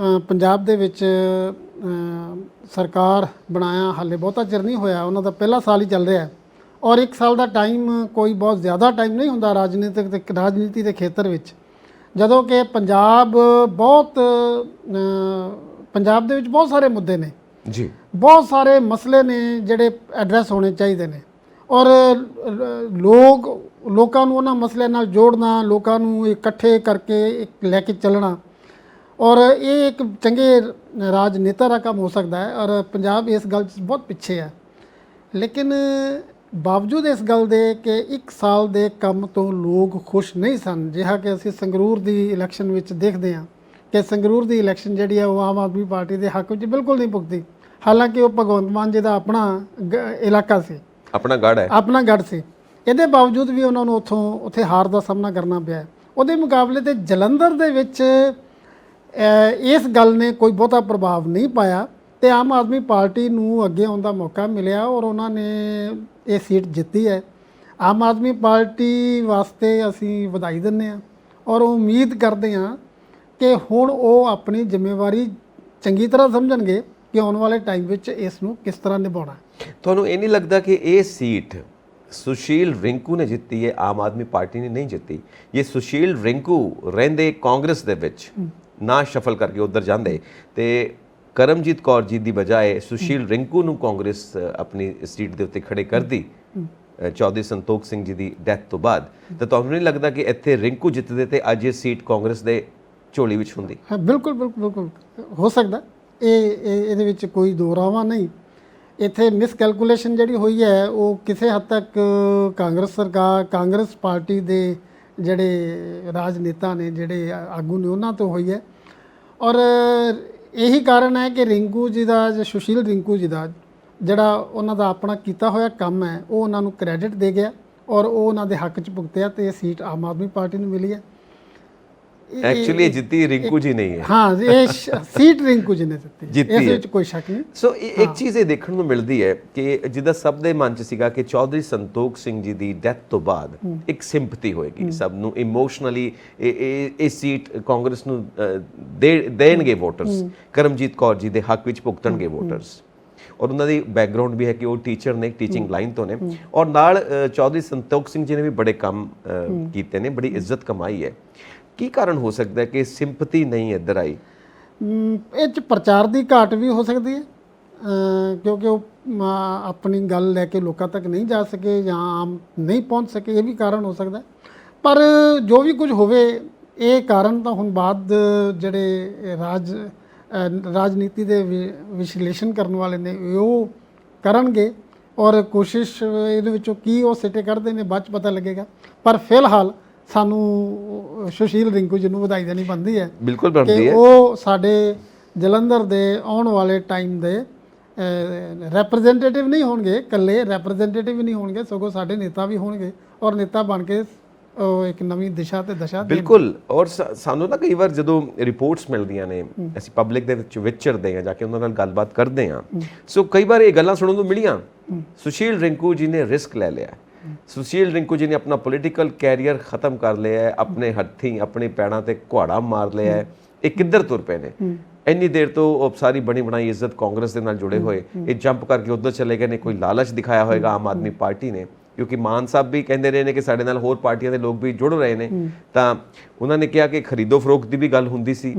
Speaker 2: ਪੰਜਾਬ ਦੇ ਵਿੱਚ ਸਰਕਾਰ ਬਣਾਇਆ ਹਾਲੇ ਬਹੁਤਾ ਚਿਰ ਨਹੀਂ ਹੋਇਆ, ਉਹਨਾਂ ਦਾ ਪਹਿਲਾ ਸਾਲ ਹੀ ਚੱਲ ਰਿਹਾ ਹੈ ਔਰ ਇੱਕ ਸਾਲ ਦਾ ਟਾਈਮ ਕੋਈ ਬਹੁਤ ਜ਼ਿਆਦਾ ਟਾਈਮ ਨਹੀਂ ਹੁੰਦਾ ਰਾਜਨੀਤੀ ਦੇ ਖੇਤਰ ਵਿੱਚ। ਜਦੋਂ ਕਿ ਪੰਜਾਬ ਦੇ ਵਿੱਚ ਬਹੁਤ ਸਾਰੇ ਮੁੱਦੇ ਨੇ ਜੀ, ਬਹੁਤ ਸਾਰੇ ਮਸਲੇ ਨੇ ਜਿਹੜੇ ਐਡਰੈਸ ਹੋਣੇ ਚਾਹੀਦੇ ਨੇ ਔਰ ਲੋਕਾਂ ਨੂੰ ਉਹਨਾਂ ਮਸਲਿਆਂ ਨਾਲ ਜੋੜਨਾ, ਲੋਕਾਂ ਨੂੰ ਇਕੱਠੇ ਕਰਕੇ ਲੈ ਕੇ ਚੱਲਣਾ, ਔਰ ਇਹ ਇੱਕ ਚੰਗੇ ਰਾਜਨੇਤਾ ਦਾ ਕੰਮ ਹੋ ਸਕਦਾ ਹੈ। ਔਰ ਪੰਜਾਬ ਇਸ ਗੱਲ 'ਚ ਬਹੁਤ ਪਿੱਛੇ ਹੈ, ਲੇਕਿਨ ਬਾਵਜੂਦ ਇਸ ਗੱਲ ਦੇ ਕਿ ਇੱਕ ਸਾਲ ਦੇ ਕੰਮ ਤੋਂ ਲੋਕ ਖੁਸ਼ ਨਹੀਂ ਸਨ, ਜਿਹਾ ਕਿ ਅਸੀਂ ਸੰਗਰੂਰ ਦੀ ਇਲੈਕਸ਼ਨ ਵਿੱਚ ਦੇਖਦੇ ਹਾਂ ਕਿ ਸੰਗਰੂਰ ਦੀ ਇਲੈਕਸ਼ਨ ਜਿਹੜੀ ਹੈ ਉਹ ਆਮ ਆਦਮੀ ਪਾਰਟੀ ਦੇ ਹੱਕ ਵਿੱਚ ਬਿਲਕੁਲ ਨਹੀਂ ਭੁਗਤੀ। ਹਾਲਾਂਕਿ ਉਹ ਭਗਵੰਤ ਮਾਨ ਜੀ ਦਾ ਆਪਣਾ ਇਲਾਕਾ ਸੀ, ਆਪਣਾ ਗੜ੍ਹ ਸੀ, ਇਹਦੇ ਬਾਵਜੂਦ ਵੀ ਉਹਨਾਂ ਨੂੰ ਉੱਥੇ ਹਾਰ ਦਾ ਸਾਹਮਣਾ ਕਰਨਾ ਪਿਆ। ਉਹਦੇ ਮੁਕਾਬਲੇ ਤੇ ਜਲੰਧਰ ਦੇ ਵਿੱਚ ਇਸ ਗੱਲ ਨੇ ਕੋਈ ਬਹੁਤਾ ਪ੍ਰਭਾਵ ਨਹੀਂ ਪਾਇਆ ਤੇ ਆਮ ਆਦਮੀ ਪਾਰਟੀ ਨੂੰ ਅੱਗੇ ਆਉਣ ਦਾ ਮੌਕਾ ਮਿਲਿਆ ਔਰ ਉਹਨਾਂ ਨੇ ਇਹ ਸੀਟ ਜਿੱਤੀ ਹੈ। ਆਮ ਆਦਮੀ ਪਾਰਟੀ ਵਾਸਤੇ ਅਸੀਂ ਵਧਾਈ ਦਿੰਦੇ ਹਾਂ ਔਰ ਉਮੀਦ ਕਰਦੇ ਹਾਂ ਕਿ ਹੁਣ ਉਹ ਆਪਣੀ ਜ਼ਿੰਮੇਵਾਰੀ ਚੰਗੀ ਤਰ੍ਹਾਂ ਸਮਝਣਗੇ ਕਿ ਆਉਣ ਵਾਲੇ ਟਾਈਮ ਵਿੱਚ ਇਸ ਨੂੰ ਕਿਸ ਤਰ੍ਹਾਂ ਨਿਭਾਉਣਾ।
Speaker 1: ਤੁਹਾਨੂੰ ਇਹ ਨਹੀਂ ਲੱਗਦਾ ਕਿ ਇਹ ਸੀਟ ਸੁਸ਼ੀਲ ਰਿੰਕੂ ਨੇ ਜਿੱਤੀ ਹੈ, ਆਮ ਆਦਮੀ ਪਾਰਟੀ ਨੇ ਨਹੀਂ ਜਿੱਤੀ? ਇਹ ਸੁਸ਼ੀਲ ਰਿੰਕੂ ਰਹਿੰਦੇ ਕਾਂਗਰਸ ਦੇ ਵਿੱਚ ਨਾ ਸ਼ਫਲ ਕਰਕੇ ਉੱਧਰ ਜਾਂਦੇ ਤੇ ਕਰਮਜੀਤ ਕੌਰ ਜੀ ਦੀ ਬਜਾਏ ਸੁਸ਼ੀਲ ਰਿੰਕੂ ਨੂੰ ਕਾਂਗਰਸ ਆਪਣੀ ਸੀਟ ਦੇ ਉੱਤੇ ਖੜੇ ਕਰਦੀ, ਚੌਧਰੀ ਸੰਤੋਖ ਸਿੰਘ ਜੀ ਦੀ ਡੈਥ ਤੋਂ ਬਾਅਦ, ਤਾਂ ਤੁਹਾਨੂੰ ਨਹੀਂ ਲੱਗਦਾ ਕਿ ਇੱਥੇ ਰਿੰਕੂ ਜਿੱਤਦੇ ਤੇ ਅੱਜ ਇਹ ਸੀਟ ਕਾਂਗਰਸ ਦੇ ਝੋਲੀ ਵਿੱਚ ਹੁੰਦੀ?
Speaker 2: ਹਾਂ, ਬਿਲਕੁਲ ਬਿਲਕੁਲ ਬਿਲਕੁਲ ਹੋ ਸਕਦਾ। ਇਹਦੇ ਵਿੱਚ ਕੋਈ ਦੋ ਰਾਵਾਂ ਨਹੀਂ। ਇੱਥੇ ਮਿਸਕੈਲਕੂਲੇਸ਼ਨ ਜਿਹੜੀ ਹੋਈ ਹੈ ਉਹ ਕਿਸੇ ਹੱਦ ਤੱਕ ਕਾਂਗਰਸ ਸਰਕਾਰ, ਕਾਂਗਰਸ ਪਾਰਟੀ ਦੇ ਜਿਹੜੇ ਰਾਜਨੇਤਾ ਨੇ, ਜਿਹੜੇ ਆਗੂ ਨੇ, ਉਹਨਾਂ ਤੋਂ ਹੋਈ ਹੈ। ਔਰ ਇਹੀ ਕਾਰਨ ਹੈ ਕਿ ਰਿੰਕੂ ਜੀ ਦਾ, ਜਾਂ ਸੁਸ਼ੀਲ ਰਿੰਕੂ ਜੀ ਦਾ ਜਿਹੜਾ ਉਹਨਾਂ ਦਾ ਆਪਣਾ ਕੀਤਾ ਹੋਇਆ ਕੰਮ ਹੈ, ਉਹ ਉਹਨਾਂ ਨੂੰ ਕ੍ਰੈਡਿਟ ਦੇ ਗਿਆ ਔਰ ਉਹ ਉਹਨਾਂ ਦੇ ਹੱਕ 'ਚ ਭੁਗਤਿਆ ਤੇ ਇਹ ਸੀਟ ਆਮ ਆਦਮੀ ਪਾਰਟੀ ਨੂੰ ਮਿਲੀ ਹੈ।
Speaker 1: ਐਕਚੁਅਲੀ ਇਹ ਜਿੱਤੀ ਰਿੰਕੂ ਜੀ ਨਹੀਂ ਹੈ।
Speaker 2: ਹਾਂ, ਇਹ ਸੀਟ ਰਿੰਕੂ ਜੀ ਨੇ
Speaker 1: ਜਿੱਤੀ
Speaker 2: ਇਸ
Speaker 1: ਹੈ।
Speaker 2: ਵਿੱਚ ਕੋਈ ਸ਼ੱਕ ਨਹੀਂ।
Speaker 1: ਸੋ ਇੱਕ ਚੀਜ਼ ਇਹ ਦੇਖਣ ਨੂੰ ਮਿਲਦੀ ਹੈ ਕਿ ਜਿੱਦਾਂ ਸਭ ਦੇ ਮਨ 'ਚ ਸੀਗਾ ਕਿ ਚੌਧਰੀ ਸੰਤੋਖ ਸਿੰਘ ਜੀ ਦੀ ਡੈਥ ਤੋਂ ਬਾਅਦ ਇੱਕ ਸਿੰਪਥੀ ਹੋਏਗੀ, ਸਭ ਨੂੰ ਇਮੋਸ਼ਨਲੀ ਇਹ ਸੀਟ ਕਾਂਗਰਸ ਨੂੰ ਦੇਣਗੇ ਵੋਟਰਸ, ਕਰਮਜੀਤ ਕੌਰ ਜੀ ਦੇ ਹੱਕ ਵਿੱਚ ਭੁਗਤਣਗੇ ਵੋਟਰਸ। ਔਰ ਉਹਨਾਂ ਦੀ ਬੈਕਗ੍ਰਾਉਂਡ ਵੀ ਹੈ ਕਿ ਉਹ ਟੀਚਰ ਨੇ, ਟੀਚਿੰਗ ਲਾਈਨ ਤੋਂ ਨੇ, ਔਰ ਨਾਲ ਚੌਧਰੀ ਸੰਤੋਖ ਸਿੰਘ ਜੀ ਨੇ ਵੀ ਬੜੇ ਕੰਮ ਕੀਤੇ ਨੇ, ਬੜੀ ਇੱਜ਼ਤ ਕਮਾਈ ਹੈ। ਕੀ ਕਾਰਨ ਹੋ ਸਕਦਾ ਹੈ ਕਿ ਸਿੰਪਥੀ ਨਹੀਂ ਇੱਧਰ ਆਈ?
Speaker 2: ਇਹ 'ਚ ਪ੍ਰਚਾਰ ਦੀ ਘਾਟ ਵੀ ਹੋ ਸਕਦੀ ਹੈ, ਕਿਉਂਕਿ ਉਹ ਆਪਣੀ ਗੱਲ ਲੈ ਕੇ ਲੋਕਾਂ ਤੱਕ ਨਹੀਂ ਜਾ ਸਕੇ ਜਾਂ ਆਮ ਨਹੀਂ ਪਹੁੰਚ ਸਕੇ, ਇਹ ਵੀ ਕਾਰਨ ਹੋ ਸਕਦਾ। ਪਰ ਜੋ ਵੀ ਕੁਝ ਹੋਵੇ, ਇਹ ਕਾਰਨ ਤਾਂ ਹੁਣ ਬਾਅਦ ਜਿਹੜੇ ਰਾਜਨੀਤੀ ਦੇ ਵਿਸ਼ਲੇਸ਼ਣ ਕਰਨ ਵਾਲੇ ਨੇ ਉਹ ਕਰਨਗੇ ਔਰ ਕੋਸ਼ਿਸ਼ ਇਹਦੇ ਵਿੱਚੋਂ ਕੀ ਉਹ ਸਿੱਟੇ ਕੱਢਦੇ ਨੇ ਬਾਅਦ 'ਚ ਪਤਾ ਲੱਗੇਗਾ। ਪਰ ਫਿਲਹਾਲ ਸਾਨੂੰ ਸੁਸ਼ੀਲ ਰਿੰਕੂ ਜੀ ਨੂੰ ਵਧਾਈ ਦੇਣੀ ਬਣਦੀ ਹੈ।
Speaker 1: ਬਿਲਕੁਲ ਬਣਦੀ ਹੈ।
Speaker 2: ਉਹ ਸਾਡੇ ਜਲੰਧਰ ਦੇ ਆਉਣ ਵਾਲੇ ਟਾਈਮ ਦੇ ਰੈਪਰੈਜ਼ੈਂਟੇਟਿਵ ਨਹੀਂ ਹੋਣਗੇ, ਇਕੱਲੇ ਰੈਪਰੈਜ਼ੈਂਟੇਟਿਵ ਨਹੀਂ ਹੋਣਗੇ, ਸਗੋਂ ਸਾਡੇ ਨੇਤਾ ਵੀ ਹੋਣਗੇ ਔਰ ਨੇਤਾ ਬਣ ਕੇ ਉਹ ਇੱਕ ਨਵੀਂ ਦਿਸ਼ਾ ਤੇ ਦਸ਼ਾ ਦੇਣਗੇ।
Speaker 1: ਬਿਲਕੁਲ। ਔਰ ਸਾਨੂੰ ਨਾ ਕਈ ਵਾਰ ਜਦੋਂ ਰਿਪੋਰਟਸ ਮਿਲਦੀਆਂ ਨੇ, ਅਸੀਂ ਪਬਲਿਕ ਦੇ ਵਿੱਚ ਵਿਚਰਦੇ ਹਾਂ, ਜਾ ਕੇ ਉਹਨਾਂ ਨਾਲ ਗੱਲਬਾਤ ਕਰਦੇ ਹਾਂ, ਸੋ ਕਈ ਵਾਰ ਇਹ ਗੱਲਾਂ ਸੁਣਨ ਨੂੰ ਮਿਲੀਆਂ, ਸੁਸ਼ੀਲ ਰਿੰਕੂ ਜੀ ਨੇ ਰਿਸਕ ਲੈ ਲਿਆ, ਸੁਸ਼ੀਲ ਰਿੰਕੂ ਜੀ ਨੇ ਆਪਣਾ ਪੋਲੀਟੀਕਲ ਕੈਰੀਅਰ ਖਤਮ ਕਰ ਲਿਆ ਹੈ, ਆਪਣੇ ਹੱਥੀਂ ਆਪਣੇ ਪੈਰਾਂ ਤੇ ਕੁਹਾੜਾ ਮਾਰ ਲਿਆ ਹੈ, ਇਹ ਕਿੱਧਰ ਤੁਰ ਪਏ ਨੇ? ਇੰਨੀ ਦੇਰ ਤੋਂ ਉਹ ਸਾਰੀ ਬਣੀ ਬਣਾਈ ਇੱਜ਼ਤ ਕਾਂਗਰਸ ਦੇ ਨਾਲ ਜੁੜੇ ਹੋਏ, ਇਹ ਜੰਪ ਕਰਕੇ ਉੱਧਰ ਚਲੇ ਗਏ ਨੇ। ਕੋਈ ਲਾਲਚ ਦਿਖਾਇਆ ਹੋਏਗਾ ਆਮ ਆਦਮੀ ਪਾਰਟੀ ਨੇ, ਕਿਉਂਕਿ ਮਾਨ ਸਾਹਿਬ ਵੀ ਕਹਿੰਦੇ ਰਹੇ ਨੇ ਕਿ ਸਾਡੇ ਨਾਲ ਹੋਰ ਪਾਰਟੀਆਂ ਦੇ ਲੋਕ ਵੀ ਜੁੜ ਰਹੇ ਨੇ, ਤਾਂ ਉਹਨਾਂ ਨੇ ਕਿਹਾ ਕਿ ਖਰੀਦੋ ਫਰੋਖਤ ਦੀ ਵੀ ਗੱਲ ਹੁੰਦੀ ਸੀ,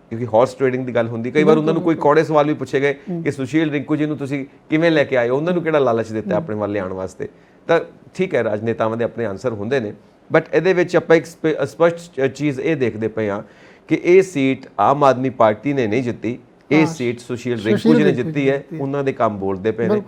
Speaker 1: ਕਿਉਂਕਿ ਹਾਰਸ ਟ੍ਰੇਡਿੰਗ ਦੀ ਗੱਲ ਹੁੰਦੀ। ਕਈ ਵਾਰ ਉਹਨਾਂ ਨੂੰ ਕੋਈ ਕੌੜੇ ਸਵਾਲ ਵੀ ਪੁੱਛੇ ਗਏ ਕਿ ਸੁਸ਼ੀਲ ਰਿੰਕੂ ਜੀ ਨੂੰ ਤੁਸੀਂ ਕਿਵੇਂ ਲੈ ਕੇ ਆਏ, ਉਹਨਾਂ ਨੂੰ ਕਿਹੜਾ ਲਾਲਚ ਦਿੱਤਾ ਆਪਣੇ ਵੱਲ ਲਿਆਉਣ ਵਾਸਤੇ? ਤਾਂ ਠੀਕ ਹੈ, ਰਾਜਨੇਤਾਵਾਂ ਦੇ ਆਪਣੇ ਆਨਸਰ ਹੁੰਦੇ ਨੇ, ਬਟ ਇਹਦੇ ਵਿੱਚ ਆਪਾਂ ਇੱਕ ਸਪਸ਼ਟ ਚੀਜ਼ ਇਹ ਦੇਖਦੇ ਪਏ ਹਾਂ ਕਿ ਇਹ ਸੀਟ ਆਮ ਆਦਮੀ ਪਾਰਟੀ ਨੇ ਨਹੀਂ ਜਿੱਤੀ, ਇਹ ਸੀਟ ਸੁਸ਼ੀਲ ਰਿੰਕੂ ਜੀ ਨੇ ਜਿੱਤੀ ਹੈ। ਉਹਨਾਂ ਦੇ ਕੰਮ ਬੋਲਦੇ ਪਏ ਨੇ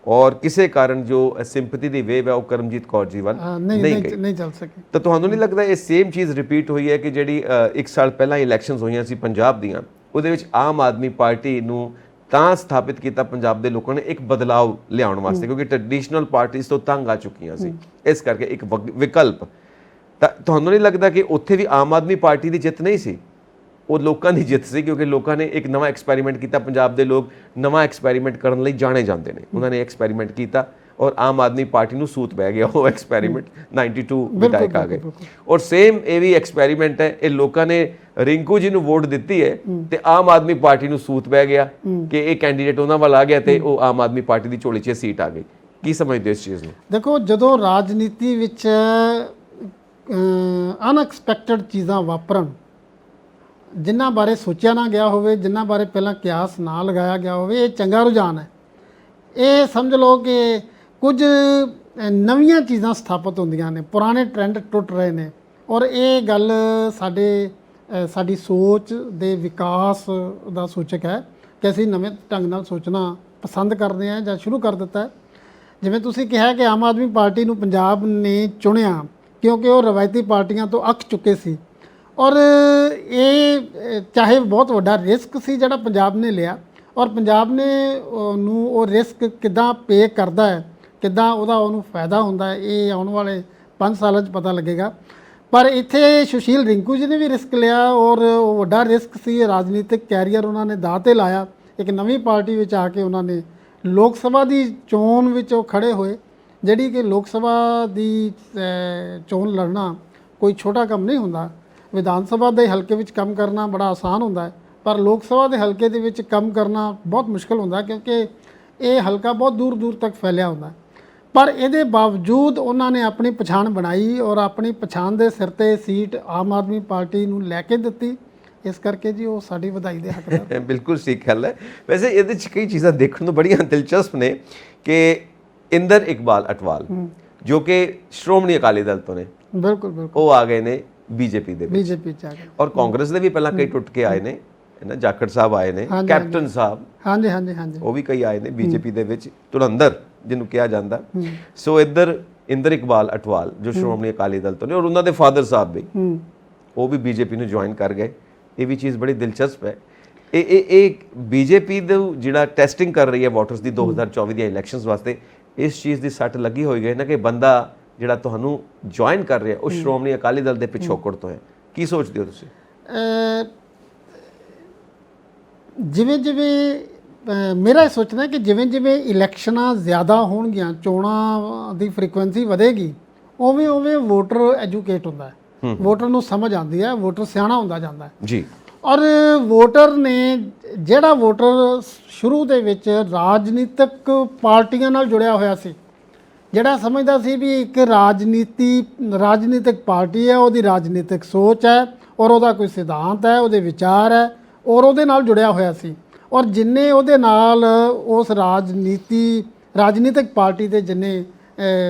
Speaker 1: ਔਰ ਕਿਸੇ ਕਾਰਨ ਜੋ ਸਿੰਪਥੀ ਦੀ ਵੇਵ ਹੈ ਉਹ ਕਰਮਜੀਤ ਕੌਰ ਜੀ ਵੱਲ ਨਹੀਂ
Speaker 2: ਚੱਲ ਸਕੀ।
Speaker 1: ਤਾਂ ਤੁਹਾਨੂੰ ਨਹੀਂ ਲੱਗਦਾ ਇਹ ਸੇਮ ਚੀਜ਼ ਰਿਪੀਟ ਹੋਈ ਹੈ ਕਿ ਜਿਹੜੀ 1 ਸਾਲ ਪਹਿਲਾਂ ਇਲੈਕਸ਼ਨਸ ਹੋਈਆਂ ਸੀ ਪੰਜਾਬ ਦੀਆਂ, ਉਹਦੇ ਵਿੱਚ ਆਮ ਆਦਮੀ ਪਾਰਟੀ ਨੂੰ ਤਾਂ ਸਥਾਪਿਤ ਕੀਤਾ ਪੰਜਾਬ ਦੇ ਲੋਕਾਂ ਨੇ ਇੱਕ ਬਦਲਾਅ ਲਿਆਉਣ ਵਾਸਤੇ, ਕਿਉਂਕਿ ਟ੍ਰੈਡੀਸ਼ਨਲ ਪਾਰਟੀਆਂ ਤੋਂ ਤੰਗ ਆ ਚੁੱਕੀਆਂ ਸੀ, ਇਸ ਕਰਕੇ ਇੱਕ ਵਿਕਲਪ। ਤਾਂ ਤੁਹਾਨੂੰ ਨਹੀਂ ਲੱਗਦਾ ਕਿ ਉੱਥੇ ਵੀ ਆਮ ਆਦਮੀ ਪਾਰਟੀ ਦੀ ਜਿੱਤ ਨਹੀਂ ਸੀ, ਉਹ ਲੋਕਾਂ ਦੀ ਜਿੱਤ ਸੀ, ਕਿਉਂਕਿ ਲੋਕਾਂ ਨੇ ਇੱਕ ਨਵਾਂ ਐਕਸਪੈਰੀਮੈਂਟ ਕੀਤਾ। ਪੰਜਾਬ ਦੇ ਲੋਕ ਨਵਾਂ ਐਕਸਪੈਰੀਮੈਂਟ ਕਰਨ ਲਈ ਜਾਣੇ ਜਾਂਦੇ ਨੇ, ਉਹਨਾਂ ਨੇ ਐਕਸਪੈਰੀਮੈਂਟ ਕੀਤਾ ਔਰ ਆਮ ਆਦਮੀ ਪਾਰਟੀ ਨੂੰ ਸੂਤ ਪੈ ਗਿਆ ਉਹ ਐਕਸਪੈਰੀਮੈਂਟ। 92 ਵਿਧਾਇਕ ਆ ਗਏ ਔਰ ਸੇਮ ਇਹ ਵੀ ਐਕਸਪੈਰੀਮੈਂਟ ਹੈ, ਇਹ ਲੋਕਾਂ ਨੇ ਰਿੰਕੂ ਜੀ ਨੂੰ ਵੋਟ ਦਿੱਤੀ ਹੈ ਤੇ ਆਮ ਆਦਮੀ ਪਾਰਟੀ ਨੂੰ ਸੂਤ ਪੈ ਗਿਆ ਕਿ ਇਹ ਕੈਂਡੀਡੇਟ ਉਹਨਾਂ ਵੱਲ ਆ ਗਿਆ ਤੇ ਉਹ ਆਮ ਆਦਮੀ ਪਾਰਟੀ ਦੀ ਝੋਲੀ 'ਚ ਸੀਟ ਆ ਗਈ। ਕੀ ਸਮਝਦੇ ਹੋ ਇਸ ਚੀਜ਼ ਨੂੰ?
Speaker 2: ਦੇਖੋ, ਜਦੋਂ ਰਾਜਨੀਤੀ ਵਿੱਚ ਅਨਐਕਸਪੈਕਟਡ ਚੀਜ਼ਾਂ ਵਾਪਰਨ, ਜਿਨ੍ਹਾਂ ਬਾਰੇ ਸੋਚਿਆ ਨਾ ਗਿਆ ਹੋਵੇ, ਜਿਨ੍ਹਾਂ ਬਾਰੇ ਪਹਿਲਾਂ ਕਿਆਸ ਨਾ ਲਗਾਇਆ ਗਿਆ ਹੋਵੇ, ਇਹ ਚੰਗਾ ਰੁਝਾਨ ਹੈ। ਇਹ ਸਮਝ ਲਓ ਕਿ ਕੁਝ ਨਵੀਆਂ ਚੀਜ਼ਾਂ ਸਥਾਪਿਤ ਹੁੰਦੀਆਂ ਨੇ, ਪੁਰਾਣੇ ਟ੍ਰੈਂਡ ਟੁੱਟ ਰਹੇ ਨੇ ਔਰ ਇਹ ਗੱਲ ਸਾਡੀ ਸੋਚ ਦੇ ਵਿਕਾਸ ਦਾ ਸੂਚਕ ਹੈ ਕਿ ਅਸੀਂ ਨਵੇਂ ਢੰਗ ਨਾਲ ਸੋਚਣਾ ਪਸੰਦ ਕਰਦੇ ਹਾਂ ਜਾਂ ਸ਼ੁਰੂ ਕਰ ਦਿੱਤਾ ਹੈ। ਜਿਵੇਂ ਤੁਸੀਂ ਕਿਹਾ ਕਿ ਆਮ ਆਦਮੀ ਪਾਰਟੀ ਨੂੰ ਪੰਜਾਬ ਨੇ ਚੁਣਿਆ ਕਿਉਂਕਿ ਉਹ ਰਵਾਇਤੀ ਪਾਰਟੀਆਂ ਤੋਂ ਅੱਕ ਚੁੱਕੇ ਸੀ ਔਰ ਇਹ ਚਾਹੇ ਬਹੁਤ ਵੱਡਾ ਰਿਸਕ ਸੀ ਜਿਹੜਾ ਪੰਜਾਬ ਨੇ ਲਿਆ ਔਰ ਪੰਜਾਬ ਨੇ ਨੂੰ ਉਹ ਰਿਸਕ ਕਿੱਦਾਂ ਪੇ ਕਰਦਾ ਹੈ, ਕਿੱਦਾਂ ਉਹਨੂੰ ਫਾਇਦਾ ਹੁੰਦਾ ਹੈ, ਇਹ ਆਉਣ ਵਾਲੇ 5 ਸਾਲਾਂ 'ਚ ਪਤਾ ਲੱਗੇਗਾ। ਪਰ ਇੱਥੇ ਸੁਸ਼ੀਲ ਰਿੰਕੂ ਜੀ ਨੇ ਵੀ ਰਿਸਕ ਲਿਆ ਔਰ ਉਹ ਵੱਡਾ ਰਿਸਕ ਸੀ। ਰਾਜਨੀਤਿਕ ਕੈਰੀਅਰ ਉਹਨਾਂ ਨੇ ਦਾਅ 'ਤੇ ਲਾਇਆ। ਇੱਕ ਨਵੀਂ ਪਾਰਟੀ ਵਿੱਚ ਆ ਕੇ ਉਹਨਾਂ ਨੇ ਲੋਕ ਸਭਾ ਦੀ ਚੋਣ ਵਿੱਚ ਉਹ ਖੜੇ ਹੋਏ, ਜਿਹੜੀ ਕਿ ਲੋਕ ਸਭਾ ਦੀ ਚੋਣ ਲੜਨਾ ਕੋਈ ਛੋਟਾ ਕੰਮ ਨਹੀਂ ਹੁੰਦਾ। ਵਿਧਾਨ ਸਭਾ ਦੇ ਹਲਕੇ ਵਿੱਚ ਕੰਮ ਕਰਨਾ ਬੜਾ ਆਸਾਨ ਹੁੰਦਾ ਹੈ, ਪਰ ਲੋਕ ਸਭਾ ਦੇ ਹਲਕੇ ਦੇ ਵਿੱਚ ਕੰਮ ਕਰਨਾ ਬਹੁਤ ਮੁਸ਼ਕਲ ਹੁੰਦਾ, ਕਿਉਂਕਿ ਇਹ ਹਲਕਾ ਬਹੁਤ ਦੂਰ ਦੂਰ ਤੱਕ ਫੈਲਿਆ ਹੁੰਦਾ। ਪਰ ਇਹਦੇ ਬਾਵਜੂਦ ਉਹਨਾਂ ਨੇ ਆਪਣੀ ਪਛਾਣ ਬਣਾਈ ਔਰ ਆਪਣੀ ਪਛਾਣ ਦੇ ਸਿਰ ਤੇ ਸੀਟ ਆਮ ਆਦਮੀ ਪਾਰਟੀ ਨੂੰ ਲੈ ਕੇ ਦਿੱਤੀ। ਇਸ ਕਰਕੇ ਜੀ ਉਹ ਸਾਡੀ ਵਧਾਈ ਦੇ ਹੱਕਦਾਰ।
Speaker 1: ਬਿਲਕੁਲ ਠੀਕ ਗੱਲ ਹੈ। ਵੈਸੇ ਇਹਦੇ 'ਚ ਕਈ ਚੀਜ਼ਾਂ ਦੇਖਣ ਨੂੰ ਬੜੀਆਂ ਦਿਲਚਸਪ ਨੇ ਕਿ ਇੰਦਰ ਇਕਬਾਲ ਅਟਵਾਲ ਜੋ ਕਿ ਸ਼੍ਰੋਮਣੀ ਅਕਾਲੀ ਦਲ ਤੋਂ ਨੇ,
Speaker 2: ਬਿਲਕੁਲ ਬਿਲਕੁਲ
Speaker 1: ਉਹ ਆ ਗਏ ਨੇ ਬੀਜੇਪੀ ਦੇ ਵਿੱਚ।
Speaker 2: ਬੀਜੇਪੀ ਚ ਆ ਗਏ।
Speaker 1: ਔਰ ਕਾਂਗਰਸ ਦੇ ਵੀ ਪਹਿਲਾਂ ਕਈ ਟੁੱਟ ਕੇ ਆਏ ਨੇ ਨਾ, ਜਾਖੜ ਸਾਹਿਬ ਆਏ ਨੇ,
Speaker 2: ਹਾਂਜੀ,
Speaker 1: ਕੈਪਟਨ ਸਾਹਿਬ,
Speaker 2: ਹਾਂਜੀ ਹਾਂਜੀ ਹਾਂਜੀ
Speaker 1: ਉਹ ਵੀ ਕਈ ਆਏ ਨੇ ਬੀਜੇਪੀ ਦੇ ਵਿੱਚ, ਧੁਰੰਧਰ ਜਿਹਨੂੰ ਕਿਹਾ ਜਾਂਦਾ। ਸੋ ਇੱਧਰ ਇੰਦਰ ਇਕਬਾਲ ਅਟਵਾਲ ਜੋ ਸ਼੍ਰੋਮਣੀ ਅਕਾਲੀ ਦਲ ਤੋਂ ਨੇ, ਔਰ ਉਹਨਾਂ ਦੇ ਫਾਦਰ ਸਾਹਿਬ ਵੀ, ਉਹ ਵੀ ਬੀਜੇਪੀ ਨੂੰ ਜੁਆਇਨ ਕਰ ਗਏ। ਇਹ ਵੀ ਚੀਜ਼ ਬੜੀ ਦਿਲਚਸਪ ਹੈ। ਇਹ ਬੀਜੇਪੀ ਦਾ ਜਿਹੜਾ ਟੈਸਟਿੰਗ ਕਰ ਰਹੀ ਹੈ ਵੋਟਰਸ ਦੀ 2024 ਦੀਆਂ ਇਲੈਕਸ਼ਨਸ ਵਾਸਤੇ, ਇਸ ਚੀਜ਼ ਦੀ ਸੱਟ ਲੱਗੀ ਹੋਈ ਹੈ ਨਾ ਕਿ ਬੰਦਾ ਜਿਹੜਾ ਤੁਹਾਨੂੰ ਜੁਆਇਨ ਕਰ ਰਿਹਾ ਉਹ ਸ਼੍ਰੋਮਣੀ ਅਕਾਲੀ ਦਲ ਦੇ ਪਿਛੋਕੜ ਤੋਂ ਹੈ। ਕੀ ਸੋਚਦੇ ਹੋ ਤੁਸੀਂ?
Speaker 2: ਜਿਵੇਂ ਜਿਵੇਂ ਮੇਰਾ ਇਹ ਸੋਚਣਾ ਕਿ ਜਿਵੇਂ ਜਿਵੇਂ ਇਲੈਕਸ਼ਨਾਂ ਜ਼ਿਆਦਾ ਹੋਣਗੀਆਂ, ਚੋਣਾਂ ਦੀ ਫ੍ਰੀਕੁਐਂਸੀ ਵਧੇਗੀ, ਉਵੇਂ ਉਵੇਂ ਵੋਟਰ ਐਜੂਕੇਟ ਹੁੰਦਾ ਹੈ, ਵੋਟਰ ਨੂੰ ਸਮਝ ਆਉਂਦੀ ਹੈ, ਵੋਟਰ ਸਿਆਣਾ ਹੁੰਦਾ ਜਾਂਦਾ ਹੈ
Speaker 1: ਜੀ।
Speaker 2: ਔਰ ਵੋਟਰ ਨੇ, ਜਿਹੜਾ ਵੋਟਰ ਸ਼ੁਰੂ ਦੇ ਵਿੱਚ ਰਾਜਨੀਤਿਕ ਪਾਰਟੀਆਂ ਨਾਲ ਜੁੜਿਆ ਹੋਇਆ ਸੀ, ਜਿਹੜਾ ਸਮਝਦਾ ਸੀ ਵੀ ਇੱਕ ਰਾਜਨੀਤਿਕ ਪਾਰਟੀ ਹੈ, ਉਹਦੀ ਰਾਜਨੀਤਿਕ ਸੋਚ ਹੈ ਔਰ ਉਹਦਾ ਕੋਈ ਸਿਧਾਂਤ ਹੈ, ਉਹਦੇ ਵਿਚਾਰ ਹੈ, ਔਰ ਉਹਦੇ ਨਾਲ ਜੁੜਿਆ ਹੋਇਆ ਸੀ, ਔਰ ਜਿੰਨੇ ਉਹਦੇ ਨਾਲ ਉਸ ਰਾਜਨੀਤਿਕ ਪਾਰਟੀ ਦੇ ਜਿੰਨੇ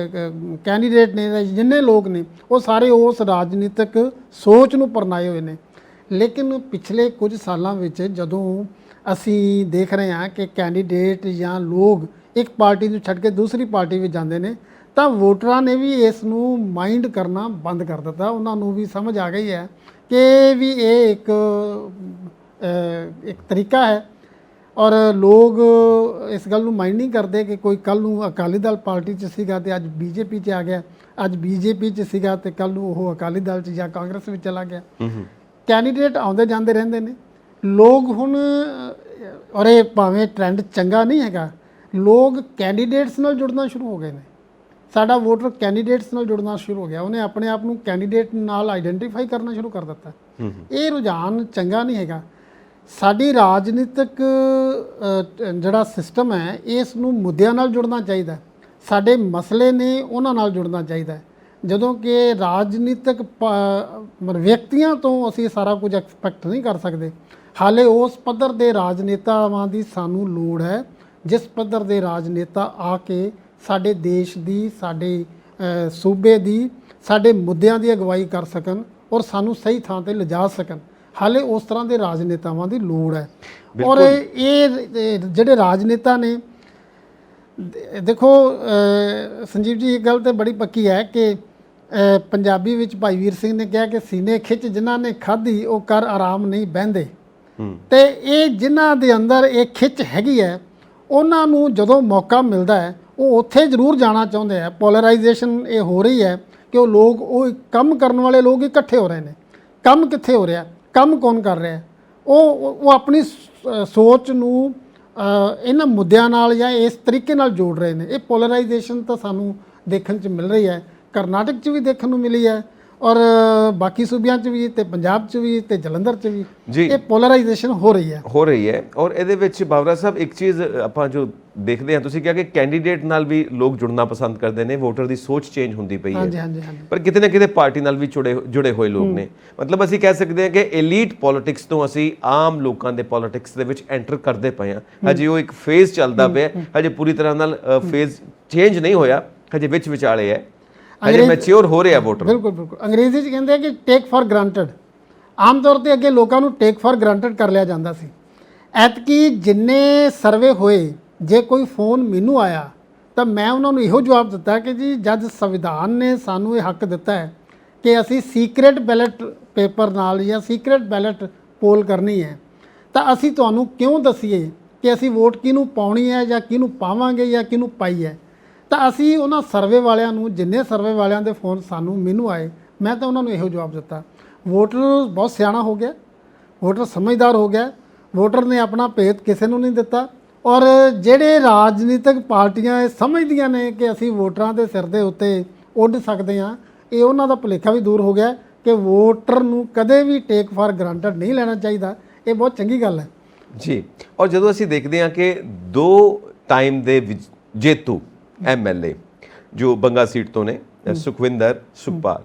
Speaker 2: ਕੈਂਡੀਡੇਟ ਨੇ, ਜਿੰਨੇ ਲੋਕ ਨੇ, ਉਹ ਸਾਰੇ ਉਸ ਰਾਜਨੀਤਿਕ ਸੋਚ ਨੂੰ ਪਰਨਾਏ ਹੋਏ ਨੇ। ਲੇਕਿਨ ਪਿਛਲੇ ਕੁਝ ਸਾਲਾਂ ਵਿੱਚ ਜਦੋਂ ਅਸੀਂ ਦੇਖ ਰਹੇ ਹਾਂ ਕਿ ਕੈਂਡੀਡੇਟ ਜਾਂ ਲੋਕ ਇੱਕ ਪਾਰਟੀ ਨੂੰ ਛੱਡ ਕੇ ਦੂਸਰੀ ਪਾਰਟੀ ਵਿੱਚ ਜਾਂਦੇ ਨੇ, ਤਾਂ ਵੋਟਰਾਂ ਨੇ ਵੀ ਇਸ ਨੂੰ ਮਾਈਂਡ ਕਰਨਾ ਬੰਦ ਕਰ ਦਿੱਤਾ। ਉਹਨਾਂ ਨੂੰ ਵੀ ਸਮਝ ਆ ਗਈ ਹੈ ਕਿ ਵੀ ਇਹ ਇੱਕ ਤਰੀਕਾ ਹੈ, ਔਰ ਲੋਕ ਇਸ ਗੱਲ ਨੂੰ ਮਾਈਂਡ ਨਹੀਂ ਕਰਦੇ ਕਿ ਕੋਈ ਕੱਲ ਨੂੰ ਅਕਾਲੀ ਦਲ ਪਾਰਟੀ 'ਚ ਸੀਗਾ ਤੇ ਅੱਜ ਬੀਜੇਪੀ 'ਚ ਆ ਗਿਆ, ਅੱਜ ਬੀਜੇਪੀ 'ਚ ਸੀਗਾ ਤੇ ਕੱਲ ਨੂੰ ਉਹ ਅਕਾਲੀ ਦਲ 'ਚ ਜਾਂ ਕਾਂਗਰਸ ਵਿੱਚ ਚਲਾ ਗਿਆ। ਕੈਂਡੀਡੇਟ ਆਉਂਦੇ ਜਾਂਦੇ ਰਹਿੰਦੇ ਨੇ ਲੋਕ ਹੁਣ, ਔਰ ਇਹ ਭਾਵੇਂ ਟ੍ਰੈਂਡ ਚੰਗਾ ਨਹੀਂ ਹੈਗਾ, ਲੋਕ ਕੈਂਡੀਡੇਟਸ ਨਾਲ ਜੁੜਨਾ ਸ਼ੁਰੂ ਹੋ ਗਏ ਨੇ। ਸਾਡਾ ਵੋਟਰ ਕੈਂਡੀਡੇਟਸ ਨਾਲ ਜੁੜਨਾ ਸ਼ੁਰੂ ਹੋ ਗਿਆ, ਉਹਨੇ ਆਪਣੇ ਆਪ ਨੂੰ ਕੈਂਡੀਡੇਟ ਨਾਲ ਆਈਡੈਂਟੀਫਾਈ ਕਰਨਾ ਸ਼ੁਰੂ ਕਰ ਦਿੱਤਾ। ਇਹ ਰੁਝਾਨ ਚੰਗਾ ਨਹੀਂ ਹੈਗਾ। ਸਾਡੀ ਰਾਜਨੀਤਿਕ ਜਿਹੜਾ ਸਿਸਟਮ ਹੈ, ਇਸ ਨੂੰ ਮੁੱਦਿਆਂ ਨਾਲ ਜੁੜਨਾ ਚਾਹੀਦਾ, ਸਾਡੇ ਮਸਲੇ ਨੇ ਉਹਨਾਂ ਨਾਲ ਜੁੜਨਾ ਚਾਹੀਦਾ। ਜਦੋਂ ਕਿ ਰਾਜਨੀਤਿਕ ਵਿਅਕਤੀਆਂ ਤੋਂ ਅਸੀਂ ਸਾਰਾ ਕੁਝ ਐਕਸਪੈਕਟ ਨਹੀਂ ਕਰ ਸਕਦੇ। ਹਾਲੇ ਉਸ ਪੱਧਰ ਦੇ ਰਾਜਨੇਤਾਵਾਂ ਦੀ ਸਾਨੂੰ ਲੋੜ ਹੈ, ਜਿਸ ਪੱਧਰ ਦੇ ਰਾਜਨੇਤਾ ਆ ਕੇ ਸਾਡੇ ਦੇਸ਼ ਦੀ, ਸਾਡੇ ਸੂਬੇ ਦੀ, ਸਾਡੇ ਮੁੱਦਿਆਂ ਦੀ ਅਗਵਾਈ ਕਰ ਸਕਣ ਔਰ ਸਾਨੂੰ ਸਹੀ ਥਾਂ ਤੇ ਲਿਜਾ ਸਕਣ। ਹਾਲੇ ਉਸ ਤਰ੍ਹਾਂ ਦੇ ਰਾਜਨੇਤਾਵਾਂ ਦੀ ਲੋੜ ਹੈ। ਔਰ ਇਹ ਜਿਹੜੇ ਰਾਜਨੇਤਾ ਨੇ, ਦੇਖੋ ਸੰਜੀਵ ਜੀ, ਇੱਕ ਗੱਲ ਤਾਂ ਬੜੀ ਪੱਕੀ ਹੈ ਕਿ ਪੰਜਾਬੀ ਵਿੱਚ ਭਾਈ ਵੀਰ ਸਿੰਘ ਨੇ ਕਿਹਾ ਕਿ ਸੀਨੇ ਖਿੱਚ ਜਿਨ੍ਹਾਂ ਨੇ ਖਾਧੀ ਉਹ ਕਰ ਆਰਾਮ ਨਹੀਂ ਬਹਿੰਦੇ। ਤੇ ਇਹ ਜਿਨ੍ਹਾਂ ਦੇ ਅੰਦਰ ਇਹ ਖਿੱਚ ਹੈਗੀ ਹੈ, ਉਹਨਾਂ ਨੂੰ ਜਦੋਂ ਮੌਕਾ ਮਿਲਦਾ ਹੈ ਉਹ ਉੱਥੇ ਜ਼ਰੂਰ ਜਾਣਾ ਚਾਹੁੰਦੇ ਆ। ਪੋਲਰਾਈਜੇਸ਼ਨ ਇਹ ਹੋ ਰਹੀ ਹੈ ਕਿ ਉਹ ਕੰਮ ਕਰਨ ਵਾਲੇ ਲੋਕ ਇਕੱਠੇ ਹੋ ਰਹੇ ਨੇ। ਕੰਮ ਕਿੱਥੇ ਹੋ ਰਿਹਾ, ਕੰਮ ਕੌਣ ਕਰ ਰਿਹਾ, ਉਹ ਆਪਣੀ ਸੋਚ ਨੂੰ ਇਹਨਾਂ ਮੁੱਦਿਆਂ ਨਾਲ ਜਾਂ ਇਸ ਤਰੀਕੇ ਨਾਲ ਜੋੜ ਰਹੇ ਨੇ। ਇਹ ਪੋਲਰਾਈਜੇਸ਼ਨ ਤਾਂ ਸਾਨੂੰ ਦੇਖਣ 'ਚ ਮਿਲ ਰਹੀ ਹੈ, ਕਰਨਾਟਕ 'ਚ ਵੀ ਦੇਖਣ ਨੂੰ ਮਿਲੀ ਹੈ, ਔਰ ਬਾਕੀ ਸੂਬਿਆਂ 'ਚ ਵੀ, ਤੇ ਪੰਜਾਬ 'ਚ ਵੀ, ਤੇ ਜਲੰਧਰ 'ਚ ਵੀ ਇਹ ਪੋਲਰਾਈਜੇਸ਼ਨ ਹੋ ਰਹੀ ਹੈ।
Speaker 1: ਔਰ ਇਹਦੇ ਵਿੱਚ ਬਾਬਰਾ ਸਾਹਿਬ ਇੱਕ ਚੀਜ਼ ਆਪਾਂ ਜੋ ਦੇਖਦੇ ਹਾਂ, ਤੁਸੀਂ ਕਿਹਾ ਕਿ ਕੈਂਡੀਡੇਟ ਨਾਲ ਵੀ ਲੋਕ ਜੁੜਨਾ ਪਸੰਦ ਕਰਦੇ ਨੇ, ਵੋਟਰ ਦੀ ਸੋਚ ਚੇਂਜ ਹੁੰਦੀ ਪਈ ਹੈ, ਪਰ ਕਿਤੇ ਨਾ ਕਿਤੇ ਪਾਰਟੀ ਨਾਲ ਵੀ ਜੁੜੇ ਹੋਏ ਲੋਕ ਨੇ। ਮਤਲਬ ਅਸੀਂ ਕਹਿ ਸਕਦੇ ਹਾਂ ਕਿ ਐਲੀਟ ਪੋਲਿਟਿਕਸ ਤੋਂ ਅਸੀਂ ਆਮ ਲੋਕਾਂ ਦੇ ਪੋਲਿਟਿਕਸ ਦੇ ਵਿੱਚ ਐਂਟਰ ਕਰਦੇ ਪਏ ਹਾਂ। ਹਜੇ ਉਹ ਇੱਕ ਫੇਜ਼ ਚੱਲਦਾ ਪਿਆ, ਹਜੇ ਪੂਰੀ ਤਰ੍ਹਾਂ ਨਾਲ ਫੇਜ਼ ਚੇਂਜ ਨਹੀਂ ਹੋਇਆ, ਹਜੇ ਵਿੱਚ ਵਿਚਾਲੇ ਹੈ, ਹਜੇ ਮੈਚਿਓਰ ਹੋ ਰਿਹਾ ਵੋਟਰ।
Speaker 2: ਬਿਲਕੁਲ ਬਿਲਕੁਲ। ਅੰਗਰੇਜ਼ੀ 'ਚ ਕਹਿੰਦੇ ਆ ਕਿ ਟੇਕ ਫॉर ਗ੍ਰਾਂਟਡ। ਆਮ ਤੌਰ ਤੇ ਅੱਗੇ ਲੋਕਾਂ ਨੂੰ ਟੇਕ ਫॉर ਗ੍ਰਾਂਟਡ ਕਰ ਲਿਆ ਜਾਂਦਾ ਸੀ। ਐਤਕੀ ਜਿੰਨੇ ਸਰਵੇ ਹੋਏ, ਜੇ ਕੋਈ ਫੋਨ ਮੈਨੂੰ ਆਇਆ ਤਾਂ ਮੈਂ ਉਹਨਾਂ ਨੂੰ ਇਹੋ ਜਵਾਬ ਦਿੱਤਾ ਕਿ ਜੀ, ਜਦ ਸੰਵਿਧਾਨ ਨੇ ਸਾਨੂੰ ਇਹ ਹੱਕ ਦਿੱਤਾ ਹੈ ਕਿ ਅਸੀਂ ਸੀਕ੍ਰੇਟ ਬੈਲਟ ਪੇਪਰ ਨਾਲ ਜਾਂ ਸੀਕ੍ਰੇਟ ਬੈਲਟ ਪੋਲ ਕਰਨੀ ਹੈ, ਤਾਂ ਅਸੀਂ ਤੁਹਾਨੂੰ ਕਿਉਂ ਦੱਸੀਏ ਕਿ ਅਸੀਂ ਵੋਟ ਕਿਹਨੂੰ ਪਾਉਣੀ ਹੈ ਜਾਂ ਕਿਹਨੂੰ ਪਾਵਾਂਗੇ ਜਾਂ ਕਿਹਨੂੰ ਪਾਈ ਹੈ। ਤਾਂ ਅਸੀਂ ਉਹਨਾਂ ਸਰਵੇ ਵਾਲਿਆਂ ਨੂੰ, ਜਿੰਨੇ ਸਰਵੇ ਵਾਲਿਆਂ ਦੇ ਫੋਨ ਮੈਨੂੰ ਆਏ, ਮੈਂ ਤਾਂ ਉਹਨਾਂ ਨੂੰ ਇਹੋ ਜਵਾਬ ਦਿੱਤਾ, ਵੋਟਰ ਬਹੁਤ ਸਿਆਣਾ ਹੋ ਗਿਆ, ਵੋਟਰ ਸਮਝਦਾਰ ਹੋ ਗਿਆ, ਵੋਟਰ ਨੇ ਆਪਣਾ ਭੇਤ ਕਿਸੇ ਨੂੰ ਨਹੀਂ ਦਿੱਤਾ। ਔਰ ਜਿਹੜੇ ਰਾਜਨੀਤਿਕ ਪਾਰਟੀਆਂ ਇਹ ਸਮਝਦੀਆਂ ਨੇ ਕਿ ਅਸੀਂ ਵੋਟਰਾਂ ਦੇ ਸਿਰ ਦੇ ਉੱਤੇ ਉੱਡ ਸਕਦੇ ਹਾਂ, ਇਹ ਉਹਨਾਂ ਦਾ ਭੁਲੇਖਾ ਵੀ ਦੂਰ ਹੋ ਗਿਆ ਕਿ ਵੋਟਰ ਨੂੰ ਕਦੇ ਵੀ ਟੇਕ ਫॉर ਗ੍ਰਾਂਟਡ ਨਹੀਂ ਲੈਣਾ ਚਾਹੀਦਾ। ਇਹ ਬਹੁਤ ਚੰਗੀ ਗੱਲ ਹੈ
Speaker 1: ਜੀ। ਔਰ ਜਦੋਂ ਅਸੀਂ ਦੇਖਦੇ ਹਾਂ ਕਿ 2 ਟਾਈਮ ਦੇ ਜੇਤੂ MLA ਜੋ ਬੰਗਾ ਸੀਟ ਤੋਂ ਨੇ, ਸੁਖਵਿੰਦਰ ਸੁਖਪਾਲ,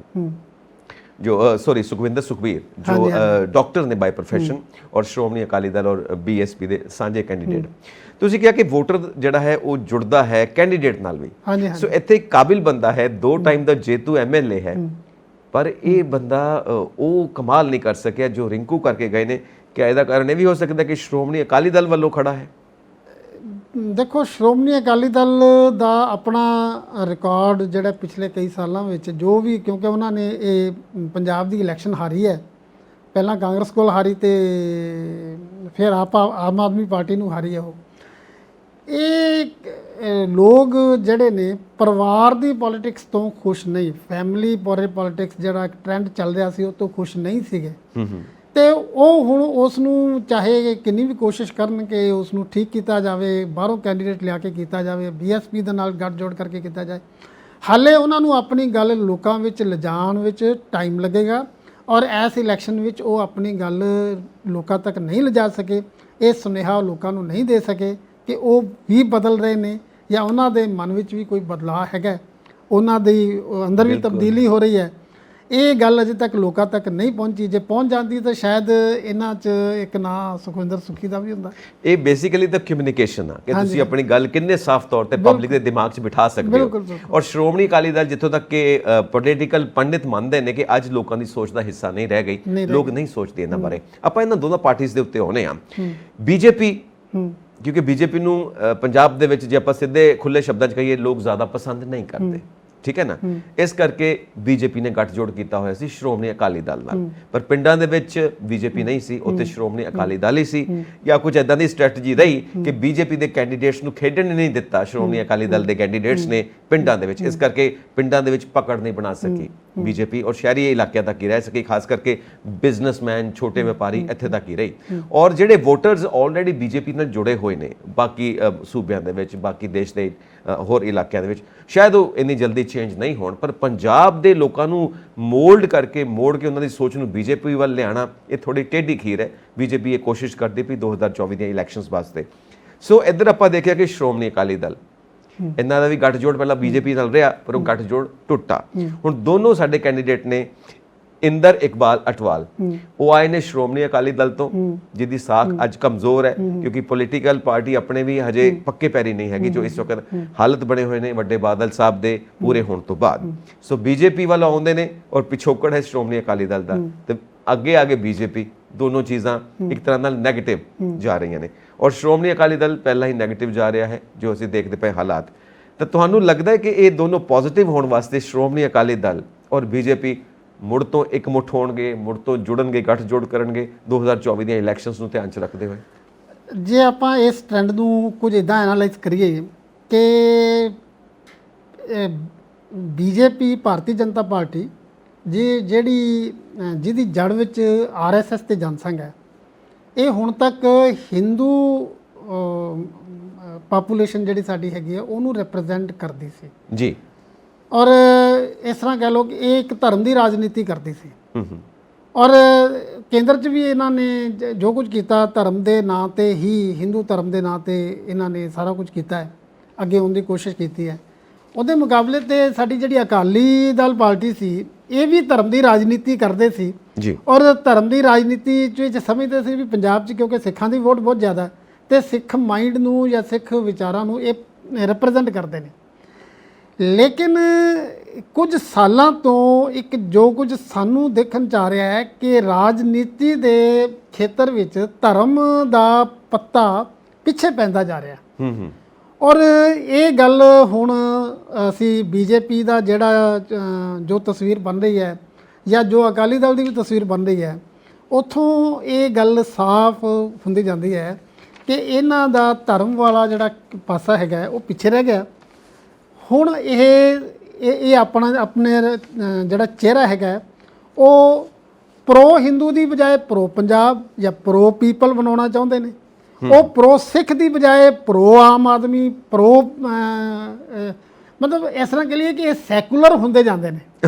Speaker 1: जो सॉरी सुखविंदर सुखबीर जो डॉक्टर ने बाय प्रोफੈਸ਼ਨ ਔਰ ਸ਼੍ਰੋਮਣੀ ਅਕਾਲੀ ਦਲ ਔਰ ਬੀਐਸਪੀ ਦੇ ਸਾਂਝੇ ਕੈਂਡੀਡੇਟ। ਤੁਸੀਂ ਕਿਹਾ ਕਿ ਵੋਟਰ ਜਿਹੜਾ ਹੈ ਉਹ ਜੁੜਦਾ ਹੈ ਕੈਂਡੀਡੇਟ ਨਾਲ ਵੀ। ਸੋ ਇੱਥੇ ਇੱਕ ਕਾਬਿਲ ਬੰਦਾ ਹੈ, 2 ਟਾਈਮ ਦਾ ਜੇਤੂ ਐਮਐਲਏ ਹੈ, ਪਰ ਇਹ ਬੰਦਾ ਉਹ ਕਮਾਲ ਨਹੀਂ ਕਰ ਸਕਿਆ ਜੋ ਰਿੰਕੂ ਕਰਕੇ ਗਏ ਨੇ। ਕਿ ਇਹਦਾ ਕਾਰਨ ਇਹ ਵੀ ਹੋ ਸਕਦਾ ਕਿ ਸ਼੍ਰੋਮਣੀ ਅਕਾਲੀ ਦਲ ਵੱਲੋਂ ਖੜਾ ਹੈ?
Speaker 2: ਦੇਖੋ, ਸ਼੍ਰੋਮਣੀ ਅਕਾਲੀ ਦਲ ਦਾ ਆਪਣਾ ਰਿਕਾਰਡ ਜਿਹੜਾ ਪਿਛਲੇ ਕਈ ਸਾਲਾਂ ਵਿੱਚ ਜੋ ਵੀ, ਕਿਉਂਕਿ ਉਹਨਾਂ ਨੇ ਇਹ ਪੰਜਾਬ ਦੀ ਇਲੈਕਸ਼ਨ ਹਾਰੀ ਹੈ, ਪਹਿਲਾਂ ਕਾਂਗਰਸ ਕੋਲ ਹਾਰੀ ਤੇ ਫਿਰ ਆਮ ਆਦਮੀ ਪਾਰਟੀ ਨੂੰ ਹਾਰੀ ਹੈ। ਉਹ ਇਹ ਲੋਕ ਜਿਹੜੇ ਨੇ ਪਰਿਵਾਰ ਦੀ ਪੋਲਿਟਿਕਸ ਤੋਂ ਖੁਸ਼ ਨਹੀਂ, ਫੈਮਿਲੀ ਪੋਲਿਟਿਕਸ ਜਿਹੜਾ ਇੱਕ ਟ੍ਰੈਂਡ ਚੱਲ ਰਿਹਾ ਸੀ ਉਹ ਤੋਂ ਖੁਸ਼ ਨਹੀਂ ਸੀਗੇ। ਤੇ ਉਹ ਹੁਣ ਉਸ ਨੂੰ ਚਾਹੇ ਕਿੰਨੀ ਵੀ ਕੋਸ਼ਿਸ਼ ਕਰਨ ਕਿ ਉਸ ਨੂੰ ਠੀਕ ਕੀਤਾ ਜਾਵੇ, ਬਾਹਰੋਂ ਕੈਂਡੀਡੇਟ ਲਿਆ ਕੇ ਕੀਤਾ ਜਾਵੇ, ਬੀਐਸਪੀ ਦੇ ਨਾਲ ਗੱਠਜੋੜ ਕਰਕੇ ਕੀਤਾ ਜਾਏ, ਹਾਲੇ ਉਹਨਾਂ ਨੂੰ ਆਪਣੀ ਗੱਲ ਲੋਕਾਂ ਵਿੱਚ ਲਿਜਾਣ ਵਿੱਚ ਟਾਈਮ ਲੱਗੇਗਾ ਔਰ ਇਸ ਇਲੈਕਸ਼ਨ ਵਿੱਚ ਉਹ ਆਪਣੀ ਗੱਲ ਲੋਕਾਂ ਤੱਕ ਨਹੀਂ ਲਿਜਾ ਸਕੇ। ਇਹ ਸੁਨੇਹਾ ਲੋਕਾਂ ਨੂੰ ਨਹੀਂ ਦੇ ਸਕੇ ਕਿ ਉਹ ਵੀ ਬਦਲ ਰਹੇ ਨੇ ਜਾਂ ਉਹਨਾਂ ਦੇ ਮਨ ਵਿੱਚ ਵੀ ਕੋਈ ਬਦਲਾਅ ਹੈਗਾ, ਉਹਨਾਂ ਦੇ ਅੰਦਰ ਵੀ ਤਬਦੀਲੀ ਹੋ ਰਹੀ ਹੈ। ਇਹ ਗੱਲ ਅਜੇ ਤੱਕ ਲੋਕਾਂ ਤੱਕ ਨਹੀਂ ਪਹੁੰਚੀ। ਜੇ ਪਹੁੰਚ ਜਾਂਦੀ ਤਾਂ ਸ਼ਾਇਦ ਇਹਨਾਂ 'ਚ ਇੱਕ ਨਾਂ ਸੁਖਵਿੰਦਰ ਸੁੱਖੀ ਦਾ ਵੀ ਹੁੰਦਾ। ਇਹ
Speaker 1: ਬੇਸਿਕਲੀ ਤਾਂ ਕਮਿਊਨੀਕੇਸ਼ਨ ਆ ਕਿ ਤੁਸੀਂ ਆਪਣੀ ਗੱਲ ਕਿੰਨੇ ਸਾਫ਼ ਤੌਰ ਤੇ ਪਬਲਿਕ ਦੇ ਦਿਮਾਗ 'ਚ ਬਿਠਾ ਸਕਦੇ ਹੋ। ਔਰ ਸ਼੍ਰੋਮਣੀ ਅਕਾਲੀ ਦਲ ਜਿੱਥੋਂ ਤੱਕ ਕਿ ਪੋਲੀਟੀਕਲ ਪੰਡਿਤ ਮੰਨਦੇ ਨੇ ਕਿ ਅੱਜ ਲੋਕਾਂ ਦੀ ਸੋਚ ਦਾ ਹਿੱਸਾ ਨਹੀਂ ਰਹਿ ਗਈ, ਲੋਕ ਨਹੀਂ ਸੋਚਦੇ ਇਹਨਾਂ ਬਾਰੇ। ਆਪਾਂ ਇਹਨਾਂ ਦੋਨਾਂ ਪਾਰਟੀਆਂ ਦੇ ਉੱਤੇ ਆਉਨੇ ਆ। ਬੀਜੇਪੀ, ਕਿਉਂਕਿ ਬੀਜੇਪੀ ਨੂੰ ਪੰਜਾਬ ਦੇ ਵਿੱਚ ਜੇ ਆਪਾਂ ਸਿੱਧੇ ਖੁੱਲੇ ਸ਼ਬਦਾਂ 'ਚ ਕਹੀਏ ਲੋਕ ਜ਼ਿਆਦਾ ਪਸੰਦ ਨਹੀਂ ਕਰਦੇ, ਠੀਕ ਹੈ ਨਾ। ਇਸ ਕਰਕੇ ਬੀਜੇਪੀ ਨੇ ਗੱਠਜੋੜ ਕੀਤਾ ਹੋਇਆ ਸੀ ਸ਼੍ਰੋਮਣੀ ਅਕਾਲੀ ਦਲ ਨਾਲ, ਪਰ ਪਿੰਡਾਂ ਦੇ ਵਿੱਚ ਬੀਜੇਪੀ ਨਹੀਂ ਸੀ, ਉੱਥੇ ਸ਼੍ਰੋਮਣੀ ਅਕਾਲੀ ਦਲ ਹੀ ਸੀ। ਜਾਂ ਕੁਝ ਇਦਾਂ ਦੀ ਸਟ੍ਰੈਟਜੀ ਰਹੀ ਕਿ ਬੀਜੇਪੀ ਦੇ ਕੈਂਡੀਡੇਟਸ ਨੂੰ ਖੇਡਣ ਨਹੀਂ ਦਿੱਤਾ ਸ਼੍ਰੋਮਣੀ ਅਕਾਲੀ ਦਲ ਦੇ ਕੈਂਡੀਡੇਟਸ ਨੇ ਪਿੰਡਾਂ ਦੇ ਵਿੱਚ, ਇਸ ਕਰਕੇ ਪਿੰਡਾਂ ਦੇ ਵਿੱਚ ਪਕੜ ਨਹੀਂ ਬਣਾ ਸਕੀ ਬੀਜੇਪੀ ਔਰ ਸ਼ਹਿਰੀ ਇਲਾਕਿਆਂ ਤੱਕ ਹੀ ਰਹਿ ਸਕੀ, ਖਾਸ ਕਰਕੇ ਬਿਜ਼ਨਸਮੈਨ, ਛੋਟੇ ਵਪਾਰੀ ਇੱਥੇ ਤੱਕ ਹੀ ਰਹੀ। ਔਰ ਜਿਹੜੇ ਵੋਟਰਸ ਆਲਰੇਡੀ ਬੀਜੇਪੀ ਨਾਲ ਜੁੜੇ ਹੋਏ ਨੇ ਬਾਕੀ ਸੂਬਿਆਂ ਦੇ ਵਿੱਚ, ਬਾਕੀ ਦੇਸ਼ ਦੇ ਹੋਰ ਇਲਾਕਿਆਂ ਦੇ ਵਿੱਚ, ਸ਼ਾਇਦ ਉਹ ਇੰਨੀ ਜਲਦੀ ਚੇਂਜ ਨਹੀਂ ਹੋਣ, ਪਰ ਪੰਜਾਬ ਦੇ ਲੋਕਾਂ ਨੂੰ ਮੋਲਡ ਕਰਕੇ, ਮੋੜ ਕੇ ਉਹਨਾਂ ਦੀ ਸੋਚ ਨੂੰ ਬੀਜੇਪੀ ਵੱਲ ਲਿਆਉਣਾ ਇਹ ਥੋੜੀ ਟੇਢੀ ਖੀਰ ਹੈ। ਬੀਜੇਪੀ ਇਹ ਕੋਸ਼ਿਸ਼ ਕਰਦੀ ਪਈ 2024 ਦੀਆਂ ਇਲੈਕਸ਼ਨਸ ਵਾਸਤੇ। ਸੋ ਇੱਧਰ ਆਪਾਂ ਦੇਖਿਆ ਕਿ ਸ਼੍ਰੋਮਣੀ ਅਕਾਲੀ ਦਲ, ਇਹਨਾਂ ਦਾ ਵੀ ਗੱਠਜੋੜ ਪਹਿਲਾਂ ਬੀਜੇਪੀ ਨਾਲ ਰਿਹਾ, ਪਰ ਉਹ ਗੱਠਜੋੜ ਟੁੱਟਾ। ਹੁਣ ਦੋਨੋਂ ਸਾਡੇ ਕੈਂਡੀਡੇਟ ਨੇ ਇੰਦਰ ਇਕਬਾਲ ਅਟਵਾਲ, ਉਹ ਆਏ ਨੇ ਸ਼੍ਰੋਮਣੀ ਅਕਾਲੀ ਦਲ ਤੋਂ, ਜਿਹਦੀ ਸਾਖ ਅੱਜ ਕਮਜ਼ੋਰ ਹੈ ਕਿਉਂਕਿ ਪੋਲੀਟੀਕਲ ਪਾਰਟੀ ਆਪਣੇ ਵੀ ਹਜੇ ਪੱਕੇ ਪੈਰੀ ਨਹੀਂ ਹੈਗੀ ਜੋ ਇਸ ਵਕਤ ਹਾਲਤ ਬਣੇ ਹੋਏ ਨੇ ਵੱਡੇ ਬਾਦਲ ਸਾਹਿਬ ਦੇ ਪੂਰੇ ਹੋਣ ਤੋਂ ਬਾਅਦ। ਸੋ ਬੀਜੇਪੀ ਵੱਲ ਆਉਂਦੇ ਨੇ ਔਰ ਪਿਛੋਕੜ ਹੈ ਸ਼੍ਰੋਮਣੀ ਅਕਾਲੀ ਦਲ ਦਾ, ਤੇ ਅੱਗੇ ਬੀਜੇਪੀ, ਦੋਨੋਂ ਚੀਜ਼ਾਂ ਇੱਕ ਤਰ੍ਹਾਂ ਨਾਲ ਨੈਗੇਟਿਵ ਜਾ ਰਹੀਆਂ ਨੇ ਔਰ ਸ਼੍ਰੋਮਣੀ ਅਕਾਲੀ ਦਲ ਪਹਿਲਾਂ ਹੀ ਨੈਗੇਟਿਵ ਜਾ ਰਿਹਾ ਹੈ ਜੋ ਅਸੀਂ ਦੇਖਦੇ ਪਏ ਹਾਲਾਤ। ਤਾਂ ਤੁਹਾਨੂੰ ਲੱਗਦਾ ਹੈ ਕਿ ਇਹ ਦੋਨੋਂ ਪੋਜ਼ਿਟਿਵ ਹੋਣ ਵਾਸਤੇ ਸ਼੍ਰੋਮਣੀ ਅਕਾਲੀ ਦਲ ਔਰ ਬੀਜੇਪੀ ਮੁੜ ਤੋਂ ਇੱਕ ਮੁੱਠ ਹੋਣਗੇ, ਮੁੜ ਤੋਂ ਜੁੜਨਗੇ, ਗੱਠਜੋੜ ਕਰਨਗੇ 2024 ਦੀਆਂ ਇਲੈਕਸ਼ਨਸ ਨੂੰ ਧਿਆਨ 'ਚ ਰੱਖਦੇ ਹੋਏ?
Speaker 2: ਜੇ ਆਪਾਂ ਇਸ ਟ੍ਰੈਂਡ ਨੂੰ ਕੁਝ ਇਦਾਂ ਐਨਾਲਾਈਜ਼ ਕਰੀਏ ਕਿ ਬੀਜੇਪੀ, ਭਾਰਤੀ ਜਨਤਾ ਪਾਰਟੀ ਜਿਹਦੀ ਜੜ ਵਿੱਚ ਆਰਐਸਐਸ ਤੇ ਜਨਸੰਘ ਹੈ, ਇਹ ਹੁਣ ਤੱਕ ਹਿੰਦੂ ਪਾਪੂਲੇਸ਼ਨ ਜਿਹੜੀ ਸਾਡੀ ਹੈਗੀ ਹੈ ਉਹਨੂੰ ਰਿਪਰੈਜ਼ੈਂਟ ਕਰਦੀ ਸੀ
Speaker 1: ਜੀ।
Speaker 2: ਔਰ ਇਸ ਤਰ੍ਹਾਂ ਕਹਿ ਲਓ ਕਿ ਇਹ ਇੱਕ ਧਰਮ ਦੀ ਰਾਜਨੀਤੀ ਕਰਦੀ ਸੀ। ਔਰ ਕੇਂਦਰ 'ਚ ਵੀ ਇਹਨਾਂ ਨੇ ਜੋ ਕੁਝ ਕੀਤਾ ਧਰਮ ਦੇ ਨਾਂ ਤੇ ਹੀ, ਹਿੰਦੂ ਧਰਮ ਦੇ ਨਾਂ ਤੇ ਇਹਨਾਂ ਨੇ ਸਾਰਾ ਕੁਝ ਕੀਤਾ ਹੈ, ਅੱਗੇ ਆਉਣ ਦੀ ਕੋਸ਼ਿਸ਼ ਕੀਤੀ ਹੈ। ਉਹਦੇ ਮੁਕਾਬਲੇ ਤੇ ਸਾਡੀ ਜਿਹੜੀ ਅਕਾਲੀ ਦਲ ਪਾਰਟੀ ਸੀ, ਇਹ ਵੀ ਧਰਮ ਦੀ ਰਾਜਨੀਤੀ ਕਰਦੇ ਸੀ
Speaker 1: ਜੀ।
Speaker 2: ਔਰ ਧਰਮ ਦੀ ਰਾਜਨੀਤੀ ਵਿੱਚ ਸਮਝਦੇ ਸੀ ਵੀ ਪੰਜਾਬ 'ਚ ਕਿਉਂਕਿ ਸਿੱਖਾਂ ਦੀ ਵੋਟ ਬਹੁਤ ਜ਼ਿਆਦਾ ਤੇ ਸਿੱਖ ਮਾਈਂਡ ਨੂੰ ਜਾਂ ਸਿੱਖ ਵਿਚਾਰਾਂ ਨੂੰ ਇਹ ਰਿਪਰੈਜ਼ੈਂਟ ਕਰਦੇ ਨੇ। ਲੇਕਿਨ ਕੁਝ ਸਾਲਾਂ ਤੋਂ ਇੱਕ ਜੋ ਕੁਝ ਸਾਨੂੰ ਦੇਖਣ 'ਚ ਆ ਰਿਹਾ ਹੈ ਕਿ ਰਾਜਨੀਤੀ ਦੇ ਖੇਤਰ ਵਿੱਚ ਧਰਮ ਦਾ ਪੱਤਾ ਪਿੱਛੇ ਪੈਂਦਾ ਜਾ ਰਿਹਾ। ਔਰ ਇਹ ਗੱਲ ਹੁਣ ਅਸੀਂ ਬੀਜੇਪੀ ਦਾ ਜਿਹੜਾ ਜੋ ਤਸਵੀਰ ਬਣ ਰਹੀ ਹੈ ਜਾਂ ਜੋ ਅਕਾਲੀ ਦਲ ਦੀ ਵੀ ਤਸਵੀਰ ਬਣ ਰਹੀ ਹੈ, ਉੱਥੋਂ ਇਹ ਗੱਲ ਸਾਫ਼ ਹੁੰਦੀ ਜਾਂਦੀ ਹੈ ਕਿ ਇਹਨਾਂ ਦਾ ਧਰਮ ਵਾਲਾ ਜਿਹੜਾ ਪਾਸਾ ਹੈਗਾ ਉਹ ਪਿੱਛੇ ਰਹਿ ਗਿਆ। ਹੁਣ ਇਹ ਆਪਣੇ ਜਿਹੜਾ ਚਿਹਰਾ ਹੈਗਾ ਉਹ ਪ੍ਰੋ ਹਿੰਦੂ ਦੀ ਬਜਾਏ ਪ੍ਰੋ ਪੰਜਾਬ ਜਾਂ ਪ੍ਰੋ ਪੀਪਲ ਬਣਾਉਣਾ ਚਾਹੁੰਦੇ ਨੇ। ਉਹ ਪ੍ਰੋ ਸਿੱਖ ਦੀ ਬਜਾਏ ਪ੍ਰੋ ਆਮ ਆਦਮੀ, ਪ੍ਰੋ ਮਤਲਬ ਇਸ ਤਰ੍ਹਾਂ ਕਹ ਲਈਏ ਕਿ ਇਹ ਸੈਕੂਲਰ ਹੁੰਦੇ ਜਾਂਦੇ ਨੇ।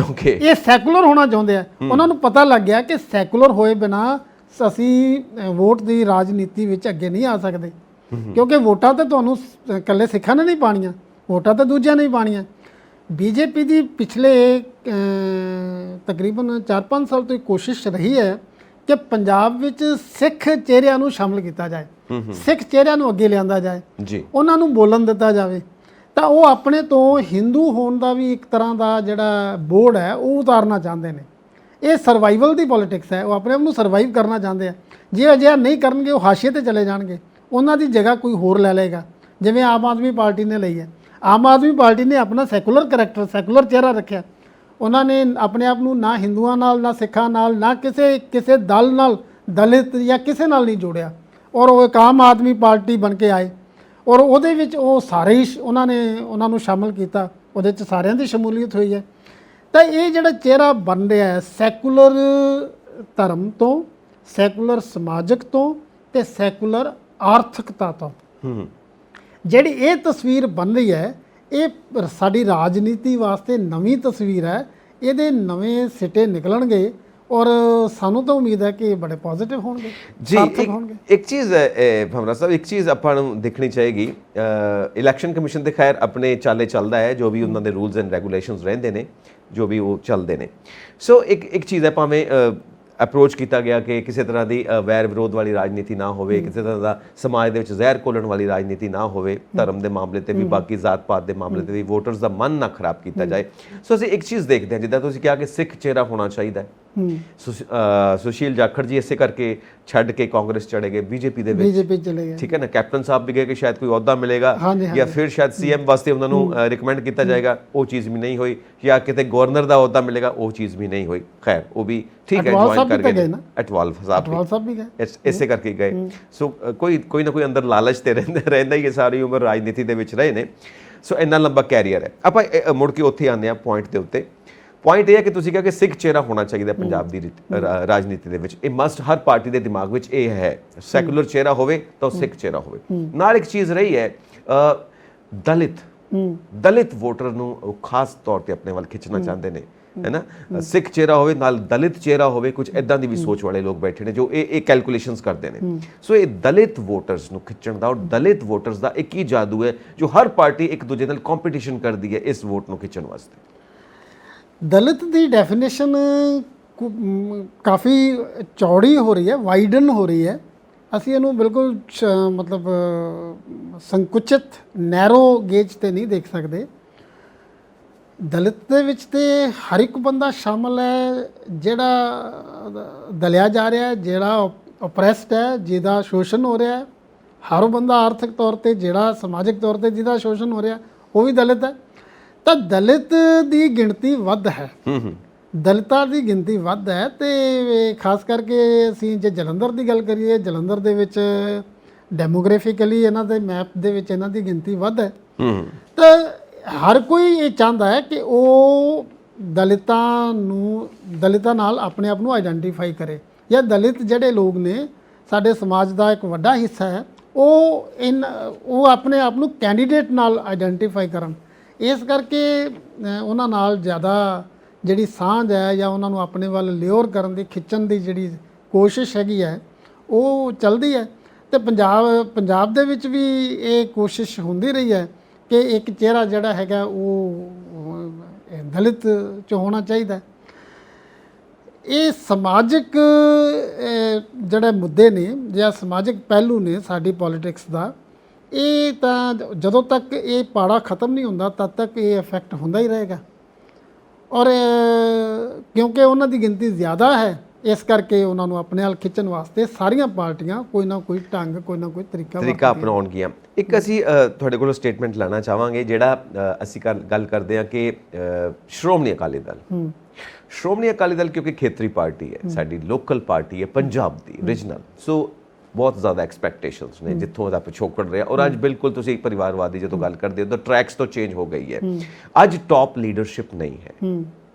Speaker 2: ਇਹ ਸੈਕੂਲਰ ਹੋਣਾ ਚਾਹੁੰਦੇ ਆ। ਉਹਨਾਂ ਨੂੰ ਪਤਾ ਲੱਗ ਗਿਆ ਕਿ ਸੈਕੂਲਰ ਹੋਏ ਬਿਨਾਂ ਅਸੀਂ ਵੋਟ ਦੀ ਰਾਜਨੀਤੀ ਵਿੱਚ ਅੱਗੇ ਨਹੀਂ ਆ ਸਕਦੇ, ਕਿਉਂਕਿ ਵੋਟਾਂ ਤਾਂ ਤੁਹਾਨੂੰ ਇਕੱਲੇ ਸਿੱਖਾਂ ਨੇ ਨਹੀਂ ਪਾਣੀਆਂ, ਵੋਟਾਂ ਤਾਂ ਦੂਜਿਆਂ ਨੇ ਹੀ ਪਾਣੀਆਂ। ਬੀਜੇਪੀ ਦੀ ਪਿਛਲੇ ਤਕਰੀਬਨ 4-5 ਸਾਲ ਤੋਂ ਇੱਕ ਕੋਸ਼ਿਸ਼ ਰਹੀ ਹੈ ਕਿ ਪੰਜਾਬ ਵਿੱਚ ਸਿੱਖ ਚਿਹਰਿਆਂ ਨੂੰ ਸ਼ਾਮਲ ਕੀਤਾ ਜਾਏ, ਸਿੱਖ ਚਿਹਰਿਆਂ ਨੂੰ ਅੱਗੇ ਲਿਆਂਦਾ ਜਾਏ,
Speaker 1: ਜੀ
Speaker 2: ਉਹਨਾਂ ਨੂੰ ਬੋਲਣ ਦਿੱਤਾ ਜਾਵੇ। ਤਾਂ ਉਹ ਆਪਣੇ ਤੋਂ ਹਿੰਦੂ ਹੋਣ ਦਾ ਵੀ ਇੱਕ ਤਰ੍ਹਾਂ ਦਾ ਜਿਹੜਾ ਬੋਰਡ ਹੈ ਉਹ ਉਤਾਰਨਾ ਚਾਹੁੰਦੇ ਨੇ। ਇਹ ਸਰਵਾਈਵਲ ਦੀ ਪੋਲਿਟਿਕਸ ਹੈ, ਉਹ ਆਪਣੇ ਆਪ ਨੂੰ ਸਰਵਾਈਵ ਕਰਨਾ ਚਾਹੁੰਦੇ ਆ। ਜੇ ਅਜਿਹਾ ਨਹੀਂ ਕਰਨਗੇ ਉਹ ਹਾਸ਼ੀਏ ਤੇ ਚਲੇ ਜਾਣਗੇ, ਉਹਨਾਂ ਦੀ ਜਗ੍ਹਾ ਕੋਈ ਹੋਰ ਲੈ ਲਏਗਾ, ਜਿਵੇਂ ਆਮ ਆਦਮੀ ਪਾਰਟੀ ਨੇ ਲਈ ਹੈ। ਆਮ ਆਦਮੀ ਪਾਰਟੀ ਨੇ ਆਪਣਾ ਸੈਕੂਲਰ ਕਰੈਕਟਰ, ਸੈਕੂਲਰ ਚਿਹਰਾ ਰੱਖਿਆ। ਉਹਨਾਂ ਨੇ ਆਪਣੇ ਆਪ ਨੂੰ ਨਾ ਹਿੰਦੂਆਂ ਨਾਲ, ਨਾ ਸਿੱਖਾਂ ਨਾਲ, ਨਾ ਕਿਸੇ ਦਲ ਨਾਲ, ਦਲਿਤ ਜਾਂ ਕਿਸੇ ਨਾਲ ਨਹੀਂ ਜੋੜਿਆ, ਔਰ ਉਹ ਇੱਕ ਆਮ ਆਦਮੀ ਪਾਰਟੀ ਬਣ ਕੇ ਆਏ। ਔਰ ਉਹਦੇ ਵਿੱਚ ਉਹ ਸਾਰੇ ਹੀ ਉਹਨਾਂ ਨੂੰ ਸ਼ਾਮਲ ਕੀਤਾ, ਉਹਦੇ 'ਚ ਸਾਰਿਆਂ ਦੀ ਸ਼ਮੂਲੀਅਤ ਹੋਈ ਹੈ। ਤਾਂ ਇਹ ਜਿਹੜਾ ਚਿਹਰਾ ਬਣ ਰਿਹਾ ਹੈ ਸੈਕੂਲਰ ਧਰਮ ਤੋਂ, ਸੈਕੂਲਰ ਸਮਾਜਿਕ ਤੋਂ ਤੇ ਸੈਕੂਲਰ ਆਰਥਿਕਤਾ ਤੋਂ, ਜਿਹੜੀ ਇਹ ਤਸਵੀਰ ਬਣ ਰਹੀ ਹੈ, ਇਹ ਸਾਡੀ ਰਾਜਨੀਤੀ ਵਾਸਤੇ ਨਵੀਂ ਤਸਵੀਰ ਹੈ। ਇਹਦੇ ਨਵੇਂ ਸਿੱਟੇ ਨਿਕਲਣਗੇ ਔਰ ਸਾਨੂੰ ਤਾਂ ਉਮੀਦ ਹੈ ਕਿ ਬੜੇ ਪੋਜ਼ਿਟਿਵ ਹੋਣਗੇ, ਸਾਰਥਕ ਹੋਣਗੇ।
Speaker 1: ਇੱਕ ਚੀਜ਼ ਭਮਰਾ ਸਾਹਿਬ, ਇੱਕ ਚੀਜ਼ ਆਪਾਂ ਨੂੰ ਦੇਖਣੀ ਚਾਹੀਗੀ। ਇਲੈਕਸ਼ਨ ਕਮਿਸ਼ਨ ਦੇ ਖੈਰ ਆਪਣੇ ਚਾਲੇ ਚੱਲਦਾ ਹੈ, ਜੋ ਵੀ ਉਹਨਾਂ ਦੇ ਰੂਲਸ ਐਂਡ ਰੈਗੂਲੇਸ਼ਨਸ ਰਹਿੰਦੇ ਨੇ, ਜੋ ਵੀ ਉਹ ਚੱਲਦੇ ਨੇ। ਸੋ ਇੱਕ ਚੀਜ਼ ਹੈ, ਭਾਵੇਂ ਅਪਰੋਚ ਕੀਤਾ ਗਿਆ ਕਿ ਕਿਸੇ ਤਰ੍ਹਾਂ ਦੀ ਵੈਰ ਵਿਰੋਧ ਵਾਲੀ ਰਾਜਨੀਤੀ ਨਾ ਹੋਵੇ, ਕਿਸੇ ਤਰ੍ਹਾਂ ਦਾ ਸਮਾਜ ਦੇ ਵਿੱਚ ਜ਼ਹਿਰ ਘੋਲਣ ਵਾਲੀ ਰਾਜਨੀਤੀ ਨਾ ਹੋਵੇ, ਧਰਮ ਦੇ ਮਾਮਲੇ ਤੇ ਵੀ, ਬਾਕੀ ਜ਼ਾਤ ਪਾਤ ਦੇ ਮਾਮਲੇ ਤੇ ਵੀ ਵੋਟਰਸ ਦਾ ਮਨ ਨਾ ਖਰਾਬ ਕੀਤਾ ਜਾਏ। ਸੋ ਅਸੀਂ ਇੱਕ ਚੀਜ਼ ਦੇਖਦੇ ਹਾਂ, ਜਿੱਦਾਂ ਤੁਸੀਂ ਕਿਹਾ ਕਿ ਸਿੱਖ ਚਿਹਰਾ ਹੋਣਾ ਚਾਹੀਦਾ ਹੈ। ਸੁਸ਼ੀਲ ਜਾਖੜ ਜੀ ਇਸੇ ਕਰਕੇ ਛੱਡ ਕੇ ਕਾਂਗਰਸ ਚਲੇ ਗਏ, ਬੀਜੇਪੀ ਦੇ ਵਿੱਚ,
Speaker 2: ਬੀਜੇਪੀ ਚਲੇ ਗਏ,
Speaker 1: ਠੀਕ ਹੈ ਨਾ। ਕੈਪਟਨ ਸਾਹਿਬ ਵੀ ਗਏ ਕਿ ਸ਼ਾਇਦ ਕੋਈ ਅਹੁਦਾ ਮਿਲੇਗਾ ਜਾਂ ਫਿਰ ਸ਼ਾਇਦ ਸੀਐਮ ਵਾਸਤੇ ਉਹਨਾਂ ਨੂੰ ਰਿਕਮੈਂਡ ਕੀਤਾ ਜਾਏਗਾ, ਉਹ ਚੀਜ਼ ਵੀ ਨਹੀਂ ਹੋਈ, ਜਾਂ ਕਿਤੇ ਗਵਰਨਰ ਦਾ ਅਹੁਦਾ ਮਿਲੇਗਾ, ਉਹ ਚੀਜ਼ ਵੀ ਨਹੀਂ ਹੋਈ। ਖੈਰ ਉਹ ਵੀ ਠੀਕ ਹੈ, ਜੁਆਇਨ ਕਰ ਗਏ ਅਟਵਾਲ ਸਾਹਿਬ ਵੀ ਗਏ, ਇਸੇ ਕਰਕੇ ਗਏ। ਸੋ ਕੋਈ ਨਾ ਕੋਈ ਅੰਦਰ ਲਾਲਚ ਤੇ ਰਹਿੰਦਾ ਹੀ ਹੈ, ਸਾਰੀ ਉਮਰ ਰਾਜਨੀਤੀ ਦੇ ਵਿੱਚ ਰਹੇ ਨੇ। ਸੋ ਇੰਨਾ ਲੰਬਾ ਕੈਰੀਅਰ ਹੈ। ਆਪਾਂ ਮੁੜ ਕੇ ਉੱਥੇ ਆਉਂਦੇ ਹਾਂ ਪੁਆਇੰਟ ਦੇ ਉੱਤੇ। ਪੁਆਇੰਟ ਇਹ ਹੈ ਕਿ ਤੁਸੀਂ ਕਿਹਾ ਕਿ ਸਿੱਖ ਚਿਹਰਾ ਹੋਣਾ ਚਾਹੀਦਾ ਪੰਜਾਬ ਦੀ ਰਾਜਨੀਤੀ ਦੇ ਵਿੱਚ। ਇਹ ਮਸਟ, ਹਰ ਪਾਰਟੀ ਦੇ ਦਿਮਾਗ ਵਿੱਚ ਇਹ ਹੈ, ਸੈਕੂਲਰ ਚਿਹਰਾ ਹੋਵੇ ਤਾਂ ਉਹ ਸਿੱਖ ਚਿਹਰਾ ਹੋਵੇ। ਨਾਲ ਇੱਕ ਚੀਜ਼ ਰਹੀ ਹੈ, ਦਲਿਤ ਵੋਟਰ ਨੂੰ ਉਹ ਖਾਸ ਤੌਰ ਤੇ ਆਪਣੇ ਵੱਲ ਖਿੱਚਣਾ ਚਾਹੁੰਦੇ ਨੇ, ਹੈ ਨਾ। ਸਿੱਖ ਚਿਹਰਾ ਹੋਵੇ ਨਾਲ ਦਲਿਤ ਚਿਹਰਾ ਹੋਵੇ, ਕੁਝ ਇਦਾਂ ਦੀ ਵੀ ਸੋਚ ਵਾਲੇ ਲੋਕ ਬੈਠੇ ਨੇ ਜੋ ਇਹ ਕੈਲਕੂਲੇਸ਼ਨਸ ਕਰਦੇ ਨੇ। ਸੋ ਇਹ ਦਲਿਤ ਵੋਟਰਸ ਨੂੰ ਖਿੱਚਣ ਦਾ, ਔਰ ਦਲਿਤ ਵੋਟਰਸ ਦਾ ਇੱਕ ਹੀ ਜਾਦੂ ਹੈ ਜੋ ਹਰ ਪਾਰਟੀ ਇੱਕ ਦੂਜੇ ਨਾਲ ਕੰਪੀਟੀਸ਼ਨ ਕਰਦੀ ਹੈ ਇਸ ਵੋਟ ਨੂੰ ਖਿੱਚਣ ਵਾਸਤੇ।
Speaker 2: ਦਲਿਤ ਦੀ ਡੈਫੀਨੇਸ਼ਨ ਕਾਫੀ ਚੌੜੀ ਹੋ ਰਹੀ ਹੈ, ਵਾਈਡਨ ਹੋ ਰਹੀ ਹੈ। ਅਸੀਂ ਇਹਨੂੰ ਬਿਲਕੁਲ ਮਤਲਬ ਸੰਕੁਚਿਤ, ਨੈਰੋ ਗੇਜ ਤੇ ਨਹੀਂ ਦੇਖ ਸਕਦੇ। ਦਲਿਤ ਦੇ ਵਿੱਚ ਤੇ ਹਰ ਇੱਕ ਬੰਦਾ ਸ਼ਾਮਲ ਹੈ ਜਿਹੜਾ ਦਲਿਆ ਜਾ ਰਿਹਾ ਹੈ, ਜਿਹੜਾ ਓਪਰੈਸਡ ਹੈ, ਜਿਹਦਾ ਸ਼ੋਸ਼ਣ ਹੋ ਰਿਹਾ ਹੈ। ਹਰ ਬੰਦਾ ਆਰਥਿਕ ਤੌਰ ਤੇ, ਜਿਹੜਾ ਸਮਾਜਿਕ ਤੌਰ ਤੇ ਜਿਹਦਾ ਸ਼ੋਸ਼ਣ ਹੋ ਰਿਹਾ, ਉਹ ਵੀ ਦਲਿਤ ਹੈ। ਤਾਂ ਦਲਿਤ ਦੀ ਗਿਣਤੀ ਵੱਧ ਹੈ, ਦਲਿਤਾਂ ਦੀ ਗਿਣਤੀ ਵੱਧ ਹੈ। ਤੇ ਖਾਸ ਕਰਕੇ ਅਸੀਂ ਜੇ ਜਲੰਧਰ ਦੀ ਗੱਲ ਕਰੀਏ, ਜਲੰਧਰ ਦੇ ਵਿੱਚ ਡੈਮੋਗ੍ਰਾਫਿਕਲੀ ਇਹਨਾਂ ਦੇ ਮੈਪ ਦੇ ਵਿੱਚ ਇਹਨਾਂ ਦੀ ਗਿਣਤੀ ਵੱਧ ਹੈ। ਤਾਂ ਹਰ ਕੋਈ ਇਹ ਚਾਹੁੰਦਾ ਹੈ ਕਿ ਉਹ ਦਲਿਤਾਂ ਨਾਲ ਆਪਣੇ ਆਪ ਨੂੰ ਆਈਡੈਂਟੀਫਾਈ ਕਰੇ, ਜਾਂ ਦਲਿਤ ਜਿਹੜੇ ਲੋਕ ਨੇ ਸਾਡੇ ਸਮਾਜ ਦਾ ਇੱਕ ਵੱਡਾ ਹਿੱਸਾ ਹੈ, ਉਹ ਆਪਣੇ ਆਪ ਨੂੰ ਕੈਂਡੀਡੇਟ ਨਾਲ ਆਈਡੈਂਟੀਫਾਈ ਕਰਨ। ਇਸ ਕਰਕੇ ਉਹਨਾਂ ਨਾਲ ਜ਼ਿਆਦਾ ਜਿਹੜੀ ਸਾਂਝ ਹੈ, ਜਾਂ ਉਹਨਾਂ ਨੂੰ ਆਪਣੇ ਵੱਲ ਲਿਓਰ ਕਰਨ ਦੀ, ਖਿੱਚਣ ਦੀ ਜਿਹੜੀ ਕੋਸ਼ਿਸ਼ ਹੈਗੀ ਹੈ, ਉਹ ਚੱਲਦੀ ਹੈ। ਤੇ ਪੰਜਾਬ ਦੇ ਵਿੱਚ ਵੀ ਇਹ ਕੋਸ਼ਿਸ਼ ਹੁੰਦੀ ਰਹੀ ਹੈ ਕਿ ਇੱਕ ਚਿਹਰਾ ਜਿਹੜਾ ਹੈਗਾ ਉਹ ਦਲਿਤ 'ਚ ਹੋਣਾ ਚਾਹੀਦਾ। ਇਹ ਸਮਾਜਿਕ ਜਿਹੜੇ ਮੁੱਦੇ ਨੇ ਜਾਂ ਸਮਾਜਿਕ ਪਹਿਲੂ ਨੇ ਸਾਡੀ ਪੋਲੀਟਿਕਸ ਦਾ, ਇਹ ਤਾਂ ਜਦੋਂ ਤੱਕ ਇਹ ਪਾੜਾ ਖਤਮ ਨਹੀਂ ਹੁੰਦਾ ਤਦ ਤੱਕ ਇਹ ਇਫੈਕਟ ਹੁੰਦਾ ਹੀ ਰਹੇਗਾ। ਔਰ ਕਿਉਂਕਿ ਉਹਨਾਂ ਦੀ ਗਿਣਤੀ ਜ਼ਿਆਦਾ ਹੈ, ਇਸ ਕਰਕੇ ਉਹਨਾਂ ਨੂੰ ਆਪਣੇ ਨਾਲ ਖਿੱਚਣ ਵਾਸਤੇ ਸਾਰੀਆਂ ਪਾਰਟੀਆਂ ਕੋਈ ਨਾ ਕੋਈ ਢੰਗ, ਕੋਈ ਨਾ ਕੋਈ ਤਰੀਕਾ
Speaker 1: ਅਪਣਾਉਣਗੀਆਂ। ਇੱਕ ਅਸੀਂ ਤੁਹਾਡੇ ਕੋਲੋਂ ਸਟੇਟਮੈਂਟ ਲੈਣਾ ਚਾਹਾਂਗੇ, ਜਿਹੜਾ ਅਸੀਂ ਗੱਲ ਕਰਦੇ ਹਾਂ ਕਿ ਸ਼੍ਰੋਮਣੀ ਅਕਾਲੀ ਦਲ ਕਿਉਂਕਿ ਖੇਤਰੀ ਪਾਰਟੀ ਹੈ, ਸਾਡੀ ਲੋਕਲ ਪਾਰਟੀ ਹੈ, ਪੰਜਾਬ ਦੀ ਓਰੀਜਨਲ। ਸੋ ਬਹੁਤ ਜ਼ਿਆਦਾ ਐਕਸਪੈਕਟੇਸ਼ਨਸ ਨੇ ਜਿੱਥੋਂ ਦਾ ਪਿਛੋਕੜ ਰਿਹਾ। ਔਰ ਅੱਜ ਬਿਲਕੁਲ ਤੁਸੀਂ ਪਰਿਵਾਰਵਾਦੀ ਜਦੋਂ ਗੱਲ ਕਰਦੇ ਹੋ ਤਾਂ ਟਰੈਕਸ ਤੋਂ ਚੇਂਜ ਹੋ ਗਈ ਹੈ। ਅੱਜ ਟੌਪ ਲੀਡਰਸ਼ਿਪ ਨਹੀਂ ਹੈ,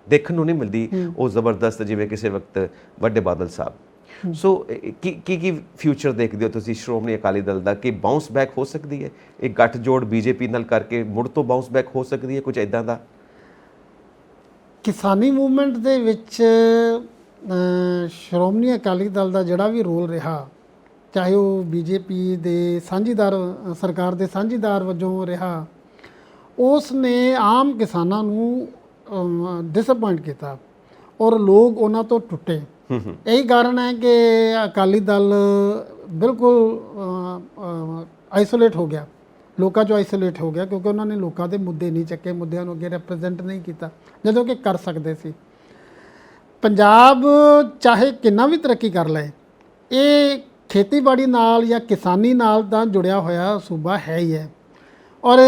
Speaker 1: ਦੇਖਣ ਨੂੰ ਨਹੀਂ ਮਿਲਦੀ ਉਹ ਜ਼ਬਰਦਸਤ ਜਿਵੇਂ ਕਿਸੇ ਵਕਤ ਵੱਡੇ ਬਾਦਲ ਸਾਹਿਬ। ਸੋ ਕੀ ਫਿਊਚਰ ਦੇਖਦੇ ਹੋ ਤੁਸੀਂ ਸ਼੍ਰੋਮਣੀ ਅਕਾਲੀ ਦਲ ਦਾ, ਕਿ ਬਾਉਂਸ ਬੈਕ ਹੋ ਸਕਦੀ ਹੈ, ਇਹ ਗੱਠਜੋੜ ਬੀਜੇਪੀ ਨਾਲ ਕਰਕੇ ਮੁੜ ਤੋਂ ਬਾਉਂਸ ਬੈਕ ਹੋ ਸਕਦੀ ਹੈ, ਕੁਝ ਇਦਾਂ ਦਾ?
Speaker 2: ਕਿਸਾਨੀ ਮੂਵਮੈਂਟ ਦੇ ਵਿੱਚ ਸ਼੍ਰੋਮਣੀ ਅਕਾਲੀ ਦਲ ਦਾ ਜਿਹੜਾ ਵੀ ਰੋਲ ਰਿਹਾ, ਚਾਹੇ ਉਹ ਬੀਜੇਪੀ ਦੇ ਸਾਂਝੀਦਾਰ, ਸਰਕਾਰ ਦੇ ਸਾਂਝੀਦਾਰ ਵਜੋਂ ਰਿਹਾ, ਉਸ ਨੇ ਆਮ ਕਿਸਾਨਾਂ ਨੂੰ ਡਿਸਅਪੁਆਇੰਟ ਕੀਤਾ ਔਰ ਲੋਕ ਉਹਨਾਂ ਤੋਂ ਟੁੱਟੇ। ਇਹੀ ਕਾਰਨ ਹੈ ਕਿ ਅਕਾਲੀ ਦਲ ਬਿਲਕੁਲ ਆਈਸੋਲੇਟ ਹੋ ਗਿਆ, ਲੋਕਾਂ 'ਚੋਂ ਆਈਸੋਲੇਟ ਹੋ ਗਿਆ, ਕਿਉਂਕਿ ਉਹਨਾਂ ਨੇ ਲੋਕਾਂ ਦੇ ਮੁੱਦੇ ਨਹੀਂ ਚੱਕੇ, ਮੁੱਦਿਆਂ ਨੂੰ ਅੱਗੇ ਰਿਪਰੈਜ਼ੈਂਟ ਨਹੀਂ ਕੀਤਾ ਜਦੋਂ ਕਿ ਕਰ ਸਕਦੇ ਸੀ। ਪੰਜਾਬ ਚਾਹੇ ਕਿੰਨਾ ਵੀ ਤਰੱਕੀ ਕਰ ਲਏ, ਇਹ ਖੇਤੀਬਾੜੀ ਨਾਲ ਜਾਂ ਕਿਸਾਨੀ ਨਾਲ ਤਾਂ ਜੁੜਿਆ ਹੋਇਆ ਸੂਬਾ ਹੈ ਹੀ ਹੈ। ਔਰ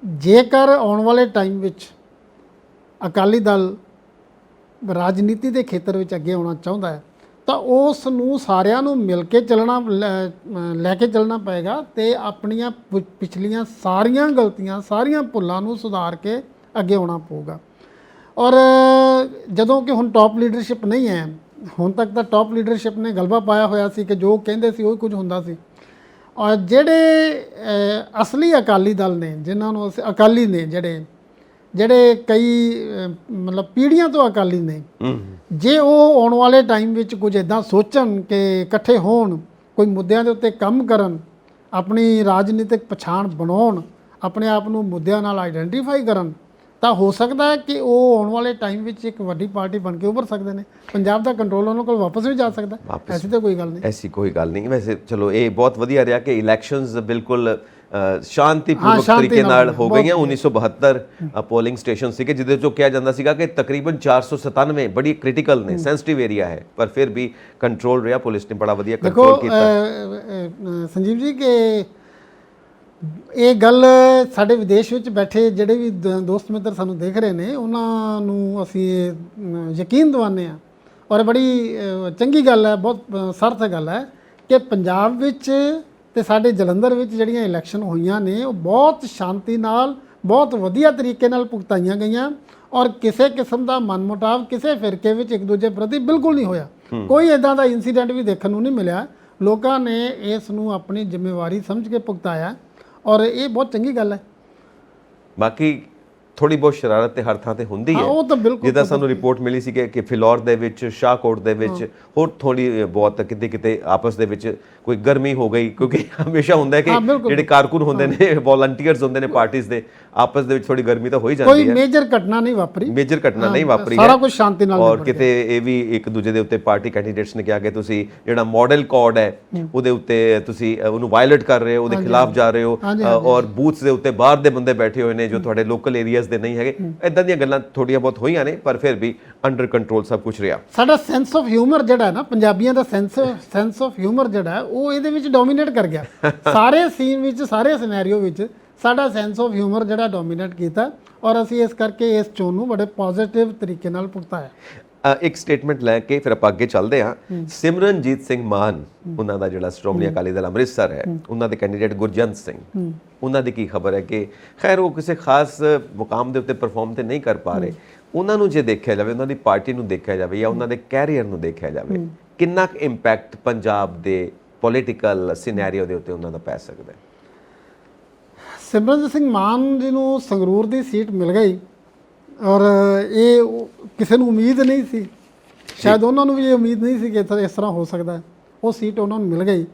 Speaker 2: ਜੇਕਰ ਆਉਣ ਵਾਲੇ ਟਾਈਮ ਵਿੱਚ ਅਕਾਲੀ ਦਲ ਰਾਜਨੀਤੀ ਦੇ ਖੇਤਰ ਵਿੱਚ ਅੱਗੇ ਆਉਣਾ ਚਾਹੁੰਦਾ ਹੈ ਤਾਂ ਉਸ ਨੂੰ ਸਾਰਿਆਂ ਨੂੰ ਮਿਲ ਕੇ ਚੱਲਣਾ, ਲੈ ਕੇ ਚੱਲਣਾ ਪਏਗਾ ਤੇ ਆਪਣੀਆਂ ਪਿਛਲੀਆਂ ਸਾਰੀਆਂ ਗਲਤੀਆਂ, ਸਾਰੀਆਂ ਭੁੱਲਾਂ ਨੂੰ ਸੁਧਾਰ ਕੇ ਅੱਗੇ ਆਉਣਾ ਪਊਗਾ। ਔਰ ਜਦੋਂ ਕਿ ਹੁਣ ਟੌਪ ਲੀਡਰਸ਼ਿਪ ਨਹੀਂ ਹੈ, ਹੁਣ ਤੱਕ ਤਾਂ ਟੌਪ ਲੀਡਰਸ਼ਿਪ ਨੇ ਗਲਬਾ ਪਾਇਆ ਹੋਇਆ ਸੀ ਕਿ ਜੋ ਕਹਿੰਦੇ ਸੀ ਉਹ ਕੁਝ ਹੁੰਦਾ ਸੀ। ਔਰ ਜਿਹੜੇ ਅਸਲੀ ਅਕਾਲੀ ਦਲ ਨੇ, ਜਿਨ੍ਹਾਂ ਨੂੰ ਅਸੀਂ ਅਕਾਲੀ ਨੇ, ਜਿਹੜੇ ਕਈ ਮਤਲਬ ਪੀੜ੍ਹੀਆਂ ਤੋਂ ਅਕਾਲੀ ਨੇ, ਜੇ ਉਹ ਆਉਣ ਵਾਲੇ ਟਾਈਮ ਵਿੱਚ ਕੁਝ ਇੱਦਾਂ ਸੋਚਣ ਕਿ ਇਕੱਠੇ ਹੋਣ, ਕੋਈ ਮੁੱਦਿਆਂ ਦੇ ਉੱਤੇ ਕੰਮ ਕਰਨ, ਆਪਣੀ ਰਾਜਨੀਤਿਕ ਪਛਾਣ ਬਣਾਉਣ, ਆਪਣੇ ਆਪ ਨੂੰ ਮੁੱਦਿਆਂ ਨਾਲ ਆਈਡੈਂਟੀਫਾਈ ਕਰਨ, ਤਾਂ ਹੋ ਸਕਦਾ ਹੈ ਕਿ ਉਹ ਆਉਣ ਵਾਲੇ ਟਾਈਮ ਵਿੱਚ ਇੱਕ ਵੱਡੀ ਪਾਰਟੀ ਬਣ ਕੇ ਉੱਭਰ ਸਕਦੇ ਨੇ। ਪੰਜਾਬ ਦਾ ਕੰਟਰੋਲ ਉਹਨਾਂ ਕੋਲ ਵਾਪਸ ਵੀ ਜਾ ਸਕਦਾ, ਐਸੀ ਤਾਂ ਕੋਈ ਗੱਲ ਨਹੀਂ।
Speaker 1: ਐਸੀ ਕੋਈ ਗੱਲ ਨਹੀਂ। ਵੈਸੇ ਚਲੋ ਇਹ ਬਹੁਤ ਵਧੀਆ ਰਿਹਾ ਕਿ ਇਲੈਕਸ਼ਨਸ ਬਿਲਕੁਲ ਸ਼ਾਂਤੀਪੂਰਵਕ ਤਰੀਕੇ ਨਾਲ ਹੋ ਗਈਆਂ। 1972 ਪੋਲਿੰਗ ਸਟੇਸ਼ਨ ਸੀਗੇ ਜਿਹਦੇ ਚੋਂ ਕਿਹਾ ਜਾਂਦਾ ਸੀਗਾ ਕਿ ਤਕਰੀਬਨ 497 ਬੜੀ ਕ੍ਰਿਟੀਕਲ ਨੇ, ਸੈਂਸਿਟਿਵ ਏਰੀਆ ਹੈ, ਪਰ ਫਿਰ ਵੀ ਕੰਟਰੋਲ ਰਿਹਾ, ਪੁਲਿਸ ਨੇ ਬੜਾ ਵਧੀਆ ਕੰਟਰੋਲ ਕੀਤਾ।
Speaker 2: ਸੰਜੀਵ ਜੀ ਕਿ ਇਹ ਗੱਲ ਸਾਡੇ ਵਿਦੇਸ਼ ਵਿੱਚ ਬੈਠੇ ਜਿਹੜੇ ਵੀ ਦੋਸਤ ਮਿੱਤਰ ਸਾਨੂੰ ਦੇਖ ਰਹੇ ਨੇ ਉਹਨਾਂ ਨੂੰ ਅਸੀਂ ਯਕੀਨ ਦਿਵਾਉਂਦੇ ਹਾਂ, ਔਰ ਬੜੀ ਚੰਗੀ ਗੱਲ ਹੈ, ਬਹੁਤ ਸਾਰਥਕ ਗੱਲ ਹੈ ਕਿ ਪੰਜਾਬ ਵਿੱਚ ਤੇ ਸਾਡੇ ਜਲੰਧਰ ਵਿੱਚ ਜਿਹੜੀਆਂ ਇਲੈਕਸ਼ਨ ਹੋਈਆਂ ਨੇ ਉਹ ਬਹੁਤ ਸ਼ਾਂਤੀ ਨਾਲ, ਬਹੁਤ ਵਧੀਆ ਤਰੀਕੇ ਨਾਲ ਭੁਗਤਾਈਆਂ ਗਈਆਂ ਔਰ ਕਿਸੇ ਕਿਸਮ ਦਾ ਮਨਮੁਟਾਵ ਕਿਸੇ ਫਿਰਕੇ ਵਿੱਚ ਇੱਕ ਦੂਜੇ ਪ੍ਰਤੀ ਬਿਲਕੁਲ ਨਹੀਂ ਹੋਇਆ। ਕੋਈ ਇਦਾਂ ਦਾ ਇਨਸੀਡੈਂਟ ਵੀ ਦੇਖਣ ਨੂੰ ਨਹੀਂ ਮਿਲਿਆ। ਲੋਕਾਂ ਨੇ ਇਸ ਨੂੰ ਆਪਣੀ ਜ਼ਿੰਮੇਵਾਰੀ ਸਮਝ ਕੇ ਭੁਗਤਾਇਆ ਔਰ ਇਹ ਬਹੁਤ ਚੰਗੀ ਗੱਲ ਹੈ।
Speaker 1: ਬਾਕੀ ਥੋੜੀ ਬਹੁਤ ਸ਼ਰਾਰਤ ਤੇ ਹਰ ਥਾਂ ਤੇ ਹੁੰਦੀ ਹੈ,
Speaker 2: ਉਹ ਤਾਂ ਬਿਲਕੁਲ।
Speaker 1: ਜਿੱਦਾਂ ਸਾਨੂੰ ਰਿਪੋਰਟ ਮਿਲੀ ਸੀ ਕਿ ਫਿਲੌਰ ਦੇ ਵਿੱਚ, ਸ਼ਾਹਕੋਟ ਦੇ ਵਿੱਚ ਹੋਰ ਥੋੜੀ ਬਹੁਤ ਕਿਤੇ ਆਪਸ ਦੇ ਵਿੱਚ ਕੋਈ ਗਰਮੀ ਹੋ ਗਈ, ਕਿਉਂਕਿ ਹਮੇਸ਼ਾ ਹੁੰਦਾ ਹੈ ਕਿ ਜਿਹੜੇ ਕਾਰਕੁਨ ਹੁੰਦੇ ਨੇ, ਵੋਲੰਟੀਅਰਸ ਹੁੰਦੇ ਨੇ ਪਾਰਟੀਆਂ ਦੇ, ਆਪਸ ਦੇ ਵਿੱਚ ਥੋੜੀ ਗਰਮੀ ਤਾਂ ਹੋ ਹੀ ਜਾਂਦੀ ਹੈ।
Speaker 2: ਕੋਈ ਮੇਜਰ ਘਟਨਾ ਨਹੀਂ ਵਾਪਰੀ,
Speaker 1: ਸਾਰਾ
Speaker 2: ਕੁਝ ਸ਼ਾਂਤੀ ਨਾਲ।
Speaker 1: ਔਰ ਕਿਤੇ ਇਹ ਵੀ ਇੱਕ ਦੂਜੇ ਦੇ ਉੱਤੇ ਪਾਰਟੀ ਕੈਂਡੀਡੇਟਸ ਨੇ ਕਿਹਾ ਕਿ ਤੁਸੀਂ ਜਿਹੜਾ ਮਾਡਲ ਕੋਡ ਹੈ ਉਹਦੇ ਉੱਤੇ ਤੁਸੀਂ ਉਹਨੂੰ ਵਾਇਲੇਟ ਕਰ ਰਹੇ ਹੋ, ਉਹਦੇ ਖਿਲਾਫ ਜਾ ਰਹੇ ਹੋ, ਔਰ ਬੂਥਸ ਦੇ ਉੱਤੇ ਬਾਹਰ ਦੇ ਬੰਦੇ ਬੈਠੇ ਹੋਏ ਨੇ ਜੋ ਤੁਹਾਡੇ ਲੋਕਲ ਏਰੀਆਜ਼ ਦੇ ਨਹੀਂ ਹੈਗੇ। ਇਦਾਂ ਦੀਆਂ ਗੱਲਾਂ ਥੋੜੀਆਂ ਬਹੁਤ ਹੋਈਆਂ ਨੇ, ਪਰ ਫਿਰ ਵੀ ਅੰਡਰ ਕੰਟਰੋਲ ਸਭ ਕੁਝ ਰਿਹਾ।
Speaker 2: ਸਾਡਾ ਸੈਂਸ ਆਫ ਹਿਊਮਰ ਜਿਹੜਾ ਨਾ, ਪੰਜਾਬੀਆਂ ਦਾ ਸੈਂਸ ਆਫ ਹਿਊਮਰ ਜਿਹੜਾ ਉਹ ਇਹਦੇ ਵਿੱਚ ਡੋਮੀਨੇਟ ਕਰ ਗਿਆ। ਸਾਰੇ ਸੀਨ ਵਿੱਚ, ਸਾਰੇ ਸਿਨੈਰੀਓ ਵਿੱਚ ਸਾਡਾ ਸੈਂਸ ਆਫ ਹਿਊਮਰ ਜਿਹੜਾ ਡੋਮੀਨੇਟ ਕੀਤਾ ਔਰ ਅਸੀਂ ਇਸ ਕਰਕੇ ਇਸ ਚੋਣ ਨੂੰ ਬੜੇ ਪੋਜ਼ਿਟਿਵ ਤਰੀਕੇ ਨਾਲ ਭੁਗਤਾਇਆ।
Speaker 1: ਇੱਕ ਸਟੇਟਮੈਂਟ ਲੈ ਕੇ ਫਿਰ ਆਪਾਂ ਅੱਗੇ ਚੱਲਦੇ ਹਾਂ। ਸਿਮਰਨਜੀਤ ਸਿੰਘ ਮਾਨ, ਉਹਨਾਂ ਦਾ ਜਿਹੜਾ ਸ਼੍ਰੋਮਣੀ ਅਕਾਲੀ ਦਲ ਅੰਮ੍ਰਿਤਸਰ ਹੈ, ਉਹਨਾਂ ਦੇ ਕੈਂਡੀਡੇਟ ਗੁਰਜੰਤ ਸਿੰਘ, ਉਹਨਾਂ ਦੀ ਕੀ ਖਬਰ ਹੈ ਕਿ ਖੈਰ ਉਹ ਕਿਸੇ ਖਾਸ ਮੁਕਾਮ ਦੇ ਉੱਤੇ ਪਰਫਾਰਮ ਤੇ ਨਹੀਂ ਕਰ ਪਾ ਰਹੇ। ਉਹਨਾਂ ਨੂੰ ਜੇ ਦੇਖਿਆ ਜਾਵੇ, ਉਹਨਾਂ ਦੀ ਪਾਰਟੀ ਨੂੰ ਦੇਖਿਆ ਜਾਵੇ ਜਾਂ ਉਹਨਾਂ ਦੇ ਕੈਰੀਅਰ ਨੂੰ ਦੇਖਿਆ ਜਾਵੇ, ਕਿੰਨਾ ਕੁ ਇੰਪੈਕਟ ਪੰਜਾਬ ਦੇ ਪੋਲੀਟੀਕਲ ਸਿਨੈਰੀਓ ਦੇ ਉੱਤੇ ਉਹਨਾਂ ਦਾ ਪੈ ਸਕਦਾ ਹੈ?
Speaker 2: ਸਿਮਰਨਜੀਤ ਸਿੰਘ ਮਾਨ ਜੀ ਨੂੰ ਸੰਗਰੂਰ ਦੀ ਸੀਟ ਮਿਲ ਗਈ ਔਰ ਇਹ ਕਿਸੇ ਨੂੰ ਉਮੀਦ ਨਹੀਂ ਸੀ, ਸ਼ਾਇਦ ਉਹਨਾਂ ਨੂੰ ਵੀ ਇਹ ਉਮੀਦ ਨਹੀਂ ਸੀ ਕਿ ਇਸ ਤਰ੍ਹਾਂ ਹੋ ਸਕਦਾ। ਉਹ ਸੀਟ ਉਹਨਾਂ ਨੂੰ ਮਿਲ ਗਈ।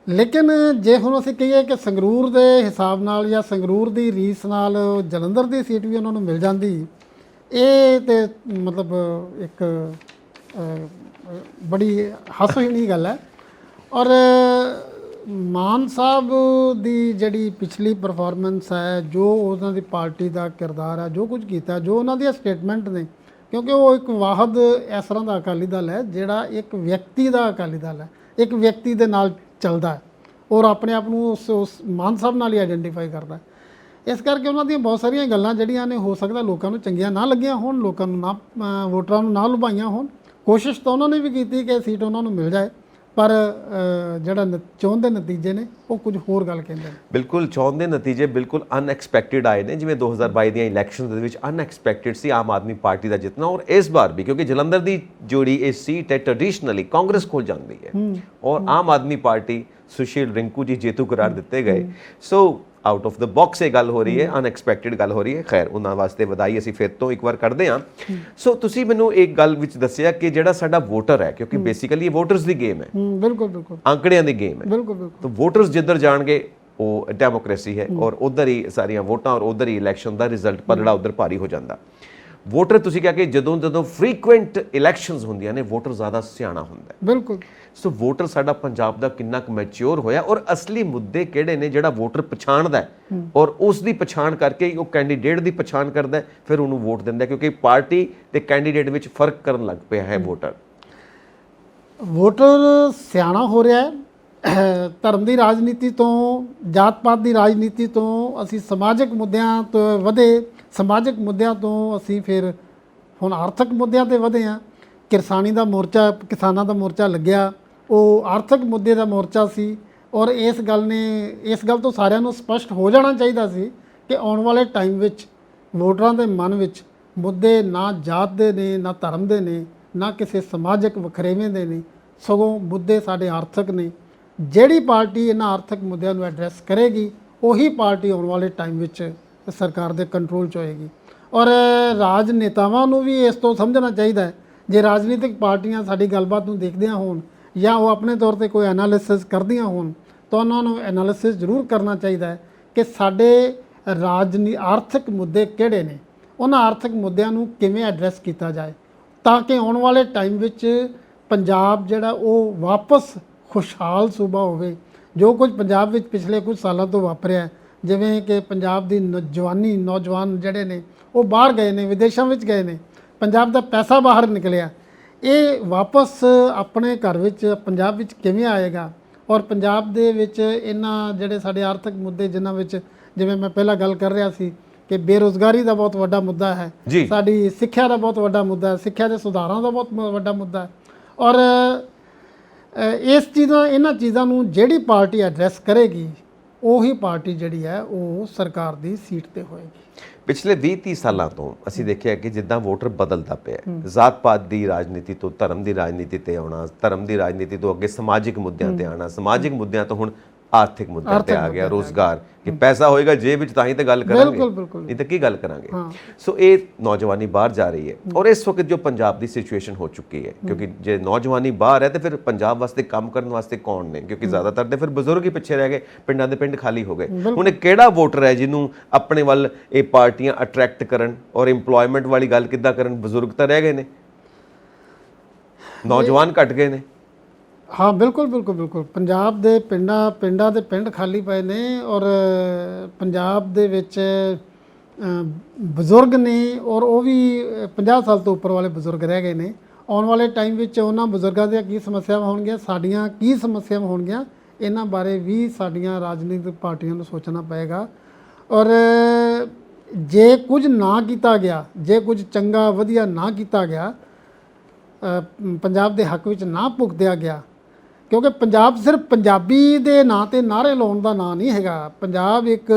Speaker 2: ਲੇਕਿਨ ਜੇ ਹੁਣ ਅਸੀਂ ਕਹੀਏ ਕਿ ਸੰਗਰੂਰ ਦੇ ਹਿਸਾਬ ਨਾਲ ਜਾਂ ਸੰਗਰੂਰ ਦੀ ਰੀਸ ਨਾਲ ਜਲੰਧਰ ਦੀ ਸੀਟ ਵੀ ਉਹਨਾਂ ਨੂੰ ਮਿਲ ਜਾਂਦੀ, ਇਹ ਤੇ ਮਤਲਬ ਇੱਕ ਬੜੀ ਹਾਸੋਹੀਣੀ ਗੱਲ ਹੈ। ਔਰ ਮਾਨ ਸਾਹਿਬ ਦੀ ਜਿਹੜੀ ਪਿਛਲੀ ਪਰਫਾਰਮੈਂਸ ਹੈ, ਜੋ ਉਹਨਾਂ ਦੀ ਪਾਰਟੀ ਦਾ ਕਿਰਦਾਰ ਹੈ, ਜੋ ਕੁਝ ਕੀਤਾ, ਜੋ ਉਹਨਾਂ ਦੀਆਂ ਸਟੇਟਮੈਂਟ ਨੇ, ਕਿਉਂਕਿ ਉਹ ਇੱਕ ਵਾਹਦ ਇਸ ਤਰ੍ਹਾਂ ਦਾ ਅਕਾਲੀ ਦਲ ਹੈ ਜਿਹੜਾ ਇੱਕ ਵਿਅਕਤੀ ਦਾ ਅਕਾਲੀ ਦਲ ਹੈ, ਇੱਕ ਵਿਅਕਤੀ ਦੇ ਨਾਲ ਚੱਲਦਾ ਹੈ ਔਰ ਆਪਣੇ ਆਪ ਨੂੰ ਉਸ ਮਾਨ ਸਾਹਿਬ ਨਾਲ ਹੀ ਆਈਡੈਂਟੀਫਾਈ ਕਰਦਾ। ਇਸ ਕਰਕੇ ਉਹਨਾਂ ਦੀਆਂ ਬਹੁਤ ਸਾਰੀਆਂ ਗੱਲਾਂ ਜਿਹੜੀਆਂ ਨੇ ਹੋ ਸਕਦਾ ਲੋਕਾਂ ਨੂੰ ਚੰਗੀਆਂ ਨਾ ਲੱਗੀਆਂ ਹੋਣ, ਲੋਕਾਂ ਨੂੰ ਨਾ, ਵੋਟਰਾਂ ਨੂੰ ਨਾ ਲੁਭਾਈਆਂ ਹੋਣ। ਕੋਸ਼ਿਸ਼ ਤਾਂ ਉਹਨਾਂ ਨੇ ਵੀ ਕੀਤੀ ਕਿ ਸੀਟ ਉਹਨਾਂ ਨੂੰ ਮਿਲ ਜਾਏ, ਪਰ ਜਿਹੜਾ ਚੋਣ ਦੇ ਨਤੀਜੇ ਨੇ ਉਹ ਕੁਝ ਹੋਰ ਗੱਲ ਕਹਿੰਦੇ ਨੇ।
Speaker 1: ਬਿਲਕੁਲ, ਚੋਣ ਦੇ ਨਤੀਜੇ ਬਿਲਕੁਲ ਅਨਐਕਸਪੈਕਟਿਡ ਆਏ ਨੇ। ਜਿਵੇਂ 2022 ਦੀਆਂ ਇਲੈਕਸ਼ਨਸ ਦੇ ਵਿੱਚ ਅਨਐਕਸਪੈਕਟਿਡ ਸੀ ਆਮ ਆਦਮੀ ਪਾਰਟੀ ਦਾ ਜਿੱਤਣਾ, ਔਰ ਇਸ ਵਾਰ ਵੀ ਕਿਉਂਕਿ ਜਲੰਧਰ ਦੀ ਜਿਹੜੀ ਇਹ ਸੀਟ ਹੈ ਟ੍ਰੈਡੀਸ਼ਨਲੀ ਕਾਂਗਰਸ ਕੋਲ ਜਾਂਦੀ ਹੈ ਔਰ ਆਮ ਆਦਮੀ ਪਾਰਟੀ ਸੁਸ਼ੀਲ ਰਿੰਕੂ ਜੀ ਜੇਤੂ ਕਰਾਰ ਦਿੱਤੇ ਗਏ। ਸੋ ਆਊਟ ਆਫ ਦ ਬਾਕਸ ਇਹ ਗੱਲ ਹੋ ਰਹੀ ਹੈ, ਅਨਐਕਸਪੈਕਟਿਡ ਗੱਲ ਹੋ ਰਹੀ ਹੈ। ਖੈਰ, ਉਹਨਾਂ ਵਾਸਤੇ ਵਧਾਈ ਅਸੀਂ ਫਿਰ ਤੋਂ ਇੱਕ ਵਾਰ ਕਰਦੇ ਹਾਂ। ਸੋ ਤੁਸੀਂ ਮੈਨੂੰ ਇੱਕ ਗੱਲ ਵਿੱਚ ਦੱਸਿਆ ਕਿ ਜਿਹੜਾ ਸਾਡਾ ਵੋਟਰ ਹੈ, ਕਿਉਂਕਿ ਬੇਸਿਕਲੀ ਇਹ ਵੋਟਰਸ ਦੀ ਗੇਮ ਹੈ,
Speaker 2: ਬਿਲਕੁਲ ਬਿਲਕੁਲ
Speaker 1: ਅੰਕੜਿਆਂ ਦੀ ਗੇਮ ਹੈ,
Speaker 2: ਬਿਲਕੁਲ ਬਿਲਕੁਲ।
Speaker 1: ਤਾਂ ਵੋਟਰਸ ਜਿੱਧਰ ਜਾਣਗੇ ਉਹ ਡੈਮੋਕ੍ਰੇਸੀ ਹੈ ਔਰ ਉਧਰ ਹੀ ਸਾਰੀਆਂ ਵੋਟਾਂ ਔਰ ਉਧਰ ਹੀ ਇਲੈਕਸ਼ਨ ਦਾ ਰਿਜ਼ਲਟ ਪਲੜਾ ਉਧਰ ਭਾਰੀ ਹੋ ਜਾਂਦਾ। ਵੋਟਰ ਤੁਸੀਂ ਕਿਹਾ ਕਿ ਜਦੋਂ ਜਦੋਂ ਫ੍ਰੀਕੁਐਂਟ ਇਲੈਕਸ਼ਨਸ ਹੁੰਦੀਆਂ ਨੇ ਵੋਟਰ ਜ਼ਿਆਦਾ ਸਿਆਣਾ ਹੁੰਦਾ ਹੈ।
Speaker 2: ਬਿਲਕੁਲ।
Speaker 1: ਸੋ ਵੋਟਰ ਸਾਡਾ ਪੰਜਾਬ ਦਾ ਕਿੰਨਾ ਕੁ ਮੈਚਿਓਰ ਹੋਇਆ ਔਰ ਅਸਲੀ ਮੁੱਦੇ ਕਿਹੜੇ ਨੇ ਜਿਹੜਾ ਵੋਟਰ ਪਛਾਣਦਾ ਹੈ ਔਰ ਉਸ ਦੀ ਪਛਾਣ ਕਰਕੇ ਉਹ ਕੈਂਡੀਡੇਟ ਦੀ ਪਛਾਣ ਕਰਦਾ ਹੈ, ਫਿਰ ਉਹਨੂੰ ਵੋਟ ਦਿੰਦਾ, ਕਿਉਂਕਿ ਪਾਰਟੀ ਤੇ ਕੈਂਡੀਡੇਟ ਵਿੱਚ ਫਰਕ ਕਰਨ ਲੱਗ ਪਿਆ ਹੈ ਵੋਟਰ।
Speaker 2: ਵੋਟਰ ਸਿਆਣਾ ਹੋ ਰਿਹਾ ਹੈ। ਧਰਮ ਦੀ ਰਾਜਨੀਤੀ ਤੋਂ, ਜਾਤ ਪਾਤ ਦੀ ਰਾਜਨੀਤੀ ਤੋਂ ਅਸੀਂ ਸਮਾਜਿਕ ਮੁੱਦਿਆਂ ਤੋਂ ਵਧੇ, ਸਮਾਜਿਕ ਮੁੱਦਿਆਂ ਤੋਂ ਅਸੀਂ ਫਿਰ ਹੁਣ ਆਰਥਿਕ ਮੁੱਦਿਆਂ ਤੇ ਵਧੇ ਹਾਂ। ਕਿਸਾਨੀ ਦਾ ਮੋਰਚਾ, ਕਿਸਾਨਾਂ ਦਾ ਮੋਰਚਾ ਲੱਗਿਆ, ਉਹ ਆਰਥਿਕ ਮੁੱਦੇ ਦਾ ਮੋਰਚਾ ਸੀ ਔਰ ਇਸ ਗੱਲ ਤੋਂ ਸਾਰਿਆਂ ਨੂੰ ਸਪਸ਼ਟ ਹੋ ਜਾਣਾ ਚਾਹੀਦਾ ਸੀ ਕਿ ਆਉਣ ਵਾਲੇ ਟਾਈਮ ਵਿੱਚ ਵੋਟਰਾਂ ਦੇ ਮਨ ਵਿੱਚ ਮੁੱਦੇ ਨਾ ਜਾਤ ਦੇ ਨੇ, ਨਾ ਧਰਮ ਦੇ ਨੇ, ਨਾ ਕਿਸੇ ਸਮਾਜਿਕ ਵਖਰੇਵੇਂ ਦੇ ਨੇ, ਸਗੋਂ ਮੁੱਦੇ ਸਾਡੇ ਆਰਥਿਕ ਨੇ। ਜਿਹੜੀ ਪਾਰਟੀ ਇਹਨਾਂ ਆਰਥਿਕ ਮੁੱਦਿਆਂ ਨੂੰ ਐਡਰੈਸ ਕਰੇਗੀ ਉਹੀ ਪਾਰਟੀ ਆਉਣ ਵਾਲੇ ਟਾਈਮ ਵਿੱਚ ਸਰਕਾਰ ਦੇ ਕੰਟਰੋਲ 'ਚ ਹੋਏਗੀ। ਔਰ ਰਾਜਨੇਤਾਵਾਂ ਨੂੰ ਵੀ ਇਸ ਤੋਂ ਸਮਝਣਾ ਚਾਹੀਦਾ ਹੈ, ਜੇ ਰਾਜਨੀਤਿਕ ਪਾਰਟੀਆਂ ਸਾਡੀ ਗੱਲਬਾਤ ਨੂੰ ਦੇਖਦੀਆਂ ਹੋਣ ਜਾਂ ਉਹ ਆਪਣੇ ਤੌਰ ਤੇ ਕੋਈ ਐਨਾਲਿਸਿਸ ਕਰਦੀਆਂ ਹੋਣ ਤਾਂ ਉਹਨਾਂ ਨੂੰ ਐਨਾਲਿਸਿਸ ਜ਼ਰੂਰ ਕਰਨਾ ਚਾਹੀਦਾ ਹੈ ਕਿ ਸਾਡੇ ਆਰਥਿਕ ਮੁੱਦੇ ਕਿਹੜੇ ਨੇ, ਉਹਨਾਂ ਆਰਥਿਕ ਮੁੱਦਿਆਂ ਨੂੰ ਕਿਵੇਂ ਐਡਰੈਸ ਕੀਤਾ ਜਾਏ ਤਾਂ ਕਿ ਆਉਣ ਵਾਲੇ ਟਾਈਮ ਵਿੱਚ ਪੰਜਾਬ ਜਿਹੜਾ ਉਹ ਵਾਪਸ ਖੁਸ਼ਹਾਲ ਸੂਬਾ ਹੋਵੇ। ਜੋ ਕੁਝ ਪੰਜਾਬ ਵਿੱਚ ਪਿਛਲੇ ਕੁਝ ਸਾਲਾਂ ਤੋਂ ਵਾਪਰਿਆ, ਜਿਵੇਂ ਕਿ ਪੰਜਾਬ ਦੀ ਨੌਜਵਾਨ ਜਿਹੜੇ ਨੇ ਉਹ ਬਾਹਰ ਗਏ ਨੇ, ਵਿਦੇਸ਼ਾਂ ਵਿੱਚ ਗਏ ਨੇ, ਪੰਜਾਬ ਦਾ ਪੈਸਾ ਬਾਹਰ ਨਿਕਲਿਆ, ਇਹ ਵਾਪਸ ਆਪਣੇ ਘਰ ਵਿੱਚ ਪੰਜਾਬ ਵਿੱਚ ਕਿਵੇਂ ਆਏਗਾ ਔਰ ਪੰਜਾਬ ਦੇ ਵਿੱਚ ਇਹਨਾਂ ਜਿਹੜੇ ਸਾਡੇ ਆਰਥਿਕ ਮੁੱਦੇ ਜਿਨ੍ਹਾਂ ਵਿੱਚ ਜਿਵੇਂ ਮੈਂ ਪਹਿਲਾਂ ਗੱਲ ਕਰ ਰਿਹਾ ਸੀ ਕਿ ਬੇਰੁਜ਼ਗਾਰੀ ਦਾ ਬਹੁਤ ਵੱਡਾ ਮੁੱਦਾ ਹੈ, ਸਾਡੀ ਸਿੱਖਿਆ ਦਾ ਬਹੁਤ ਵੱਡਾ ਮੁੱਦਾ ਹੈ, ਸਿੱਖਿਆ ਦੇ ਸੁਧਾਰਾਂ ਦਾ ਬਹੁਤ ਵੱਡਾ ਮੁੱਦਾ ਹੈ ਔਰ ਇਹਨਾਂ ਚੀਜ਼ਾਂ ਨੂੰ ਜਿਹੜੀ ਪਾਰਟੀ ਐਡਰੈਸ ਕਰੇਗੀ ਉਹੀ ਪਾਰਟੀ ਜਿਹੜੀ ਹੈ ਉਹ ਸਰਕਾਰ ਦੀ ਸੀਟ ਤੇ ਹੋਏਗੀ।
Speaker 1: ਪਿਛਲੇ 20-30 ਸਾਲਾਂ ਤੋਂ ਅਸੀਂ ਦੇਖਿਆ ਕਿ ਜਿੱਦਾਂ ਵੋਟਰ ਬਦਲਦਾ ਪਿਆ, ਜ਼ਾਤ ਪਾਤ ਦੀ ਰਾਜਨੀਤੀ ਤੋਂ ਧਰਮ ਦੀ ਰਾਜਨੀਤੀ ਤੇ ਆਉਣਾ, ਧਰਮ ਦੀ ਰਾਜਨੀਤੀ ਤੋਂ ਅੱਗੇ ਸਮਾਜਿਕ ਮੁੱਦਿਆਂ ਤੇ ਆਉਣਾ, ਸਮਾਜਿਕ ਮੁੱਦਿਆਂ ਤੋਂ ਹੁਣ ਆਰਥਿਕ ਮੁੱਦਿਆਂ ਤੇ ਆ ਗਿਆ, ਰੋਜ਼ਗਾਰ, ਕਿ ਪੈਸਾ ਹੋਏਗਾ ਜੇਬ ਵਿੱਚ ਤਾਂ ਹੀ ਤਾਂ ਗੱਲ ਕਰਾਂਗੇ, ਨਹੀਂ ਤਾਂ ਕੀ ਗੱਲ ਕਰਾਂਗੇ। ਸੋ ਇਹ ਨੌਜਵਾਨੀ ਬਾਹਰ ਜਾ ਰਹੀ ਹੈ ਔਰ ਇਸ ਵਕਤ ਜੋ ਪੰਜਾਬ ਦੀ ਸਿਚੁਏਸ਼ਨ ਹੋ ਚੁੱਕੀ ਹੈ, ਕਿਉਂਕਿ ਜੇ ਨੌਜਵਾਨੀ ਬਾਹਰ ਹੈ ਤੇ ਫਿਰ ਪੰਜਾਬ ਵਾਸਤੇ ਕੰਮ ਕਰਨ ਵਾਸਤੇ ਕੌਣ ਨੇ, ਕਿਉਂਕਿ ਜ਼ਿਆਦਾਤਰ ਤੇ ਫਿਰ ਬਜ਼ੁਰਗ ਹੀ ਪਿੱਛੇ ਰਹਿ ਗਏ, ਪਿੰਡਾਂ ਦੇ ਪਿੰਡ ਖਾਲੀ ਹੋ ਗਏ। ਹੁਣ ਕਿਹੜਾ ਵੋਟਰ ਹੈ ਜਿਹਨੂੰ ਆਪਣੇ ਵੱਲ ਇਹ ਪਾਰਟੀਆਂ ਅਟਰੈਕਟ ਕਰਨ ਔਰ ਇੰਪਲੋਇਮੈਂਟ ਵਾਲੀ ਗੱਲ ਕਿੱਦਾਂ ਕਰਨ? ਬਜ਼ੁਰਗ ਤਾਂ ਰਹਿ ਗਏ ਨੇ, ਨੌਜਵਾਨ ਘਟ ਗਏ ਨੇ।
Speaker 2: ਹਾਂ ਬਿਲਕੁਲ। ਪੰਜਾਬ ਦੇ ਪਿੰਡਾਂ ਦੇ ਪਿੰਡ ਖਾਲੀ ਪਏ ਨੇ ਔਰ ਪੰਜਾਬ ਦੇ ਵਿੱਚ ਬਜ਼ੁਰਗ ਨੇ ਔਰ ਉਹ ਵੀ 50 ਸਾਲ ਤੋਂ ਉੱਪਰ ਵਾਲੇ ਬਜ਼ੁਰਗ ਰਹਿ ਗਏ ਨੇ। ਆਉਣ ਵਾਲੇ ਟਾਈਮ ਵਿੱਚ ਉਹਨਾਂ ਬਜ਼ੁਰਗਾਂ ਦੀਆਂ ਕੀ ਸਮੱਸਿਆਵਾਂ ਹੋਣਗੀਆਂ, ਸਾਡੀਆਂ ਕੀ ਸਮੱਸਿਆਵਾਂ ਹੋਣਗੀਆਂ, ਇਹਨਾਂ ਬਾਰੇ ਵੀ ਸਾਡੀਆਂ ਰਾਜਨੀਤਿਕ ਪਾਰਟੀਆਂ ਨੂੰ ਸੋਚਣਾ ਪਏਗਾ। ਔਰ ਜੇ ਕੁਝ ਨਾ ਕੀਤਾ ਗਿਆ, ਜੇ ਕੁਝ ਚੰਗਾ ਵਧੀਆ ਨਾ ਕੀਤਾ ਗਿਆ, ਪੰਜਾਬ ਦੇ ਹੱਕ ਵਿੱਚ ਨਾ ਭੁਗਤਿਆ ਗਿਆ, ਕਿਉਂਕਿ ਪੰਜਾਬ ਸਿਰਫ ਪੰਜਾਬੀ ਦੇ ਨਾਂ ਤੇ ਨਾਅਰੇ ਲਾਉਣ ਦਾ ਨਾਂ ਨਹੀਂ ਹੈਗਾ। ਪੰਜਾਬ ਇੱਕ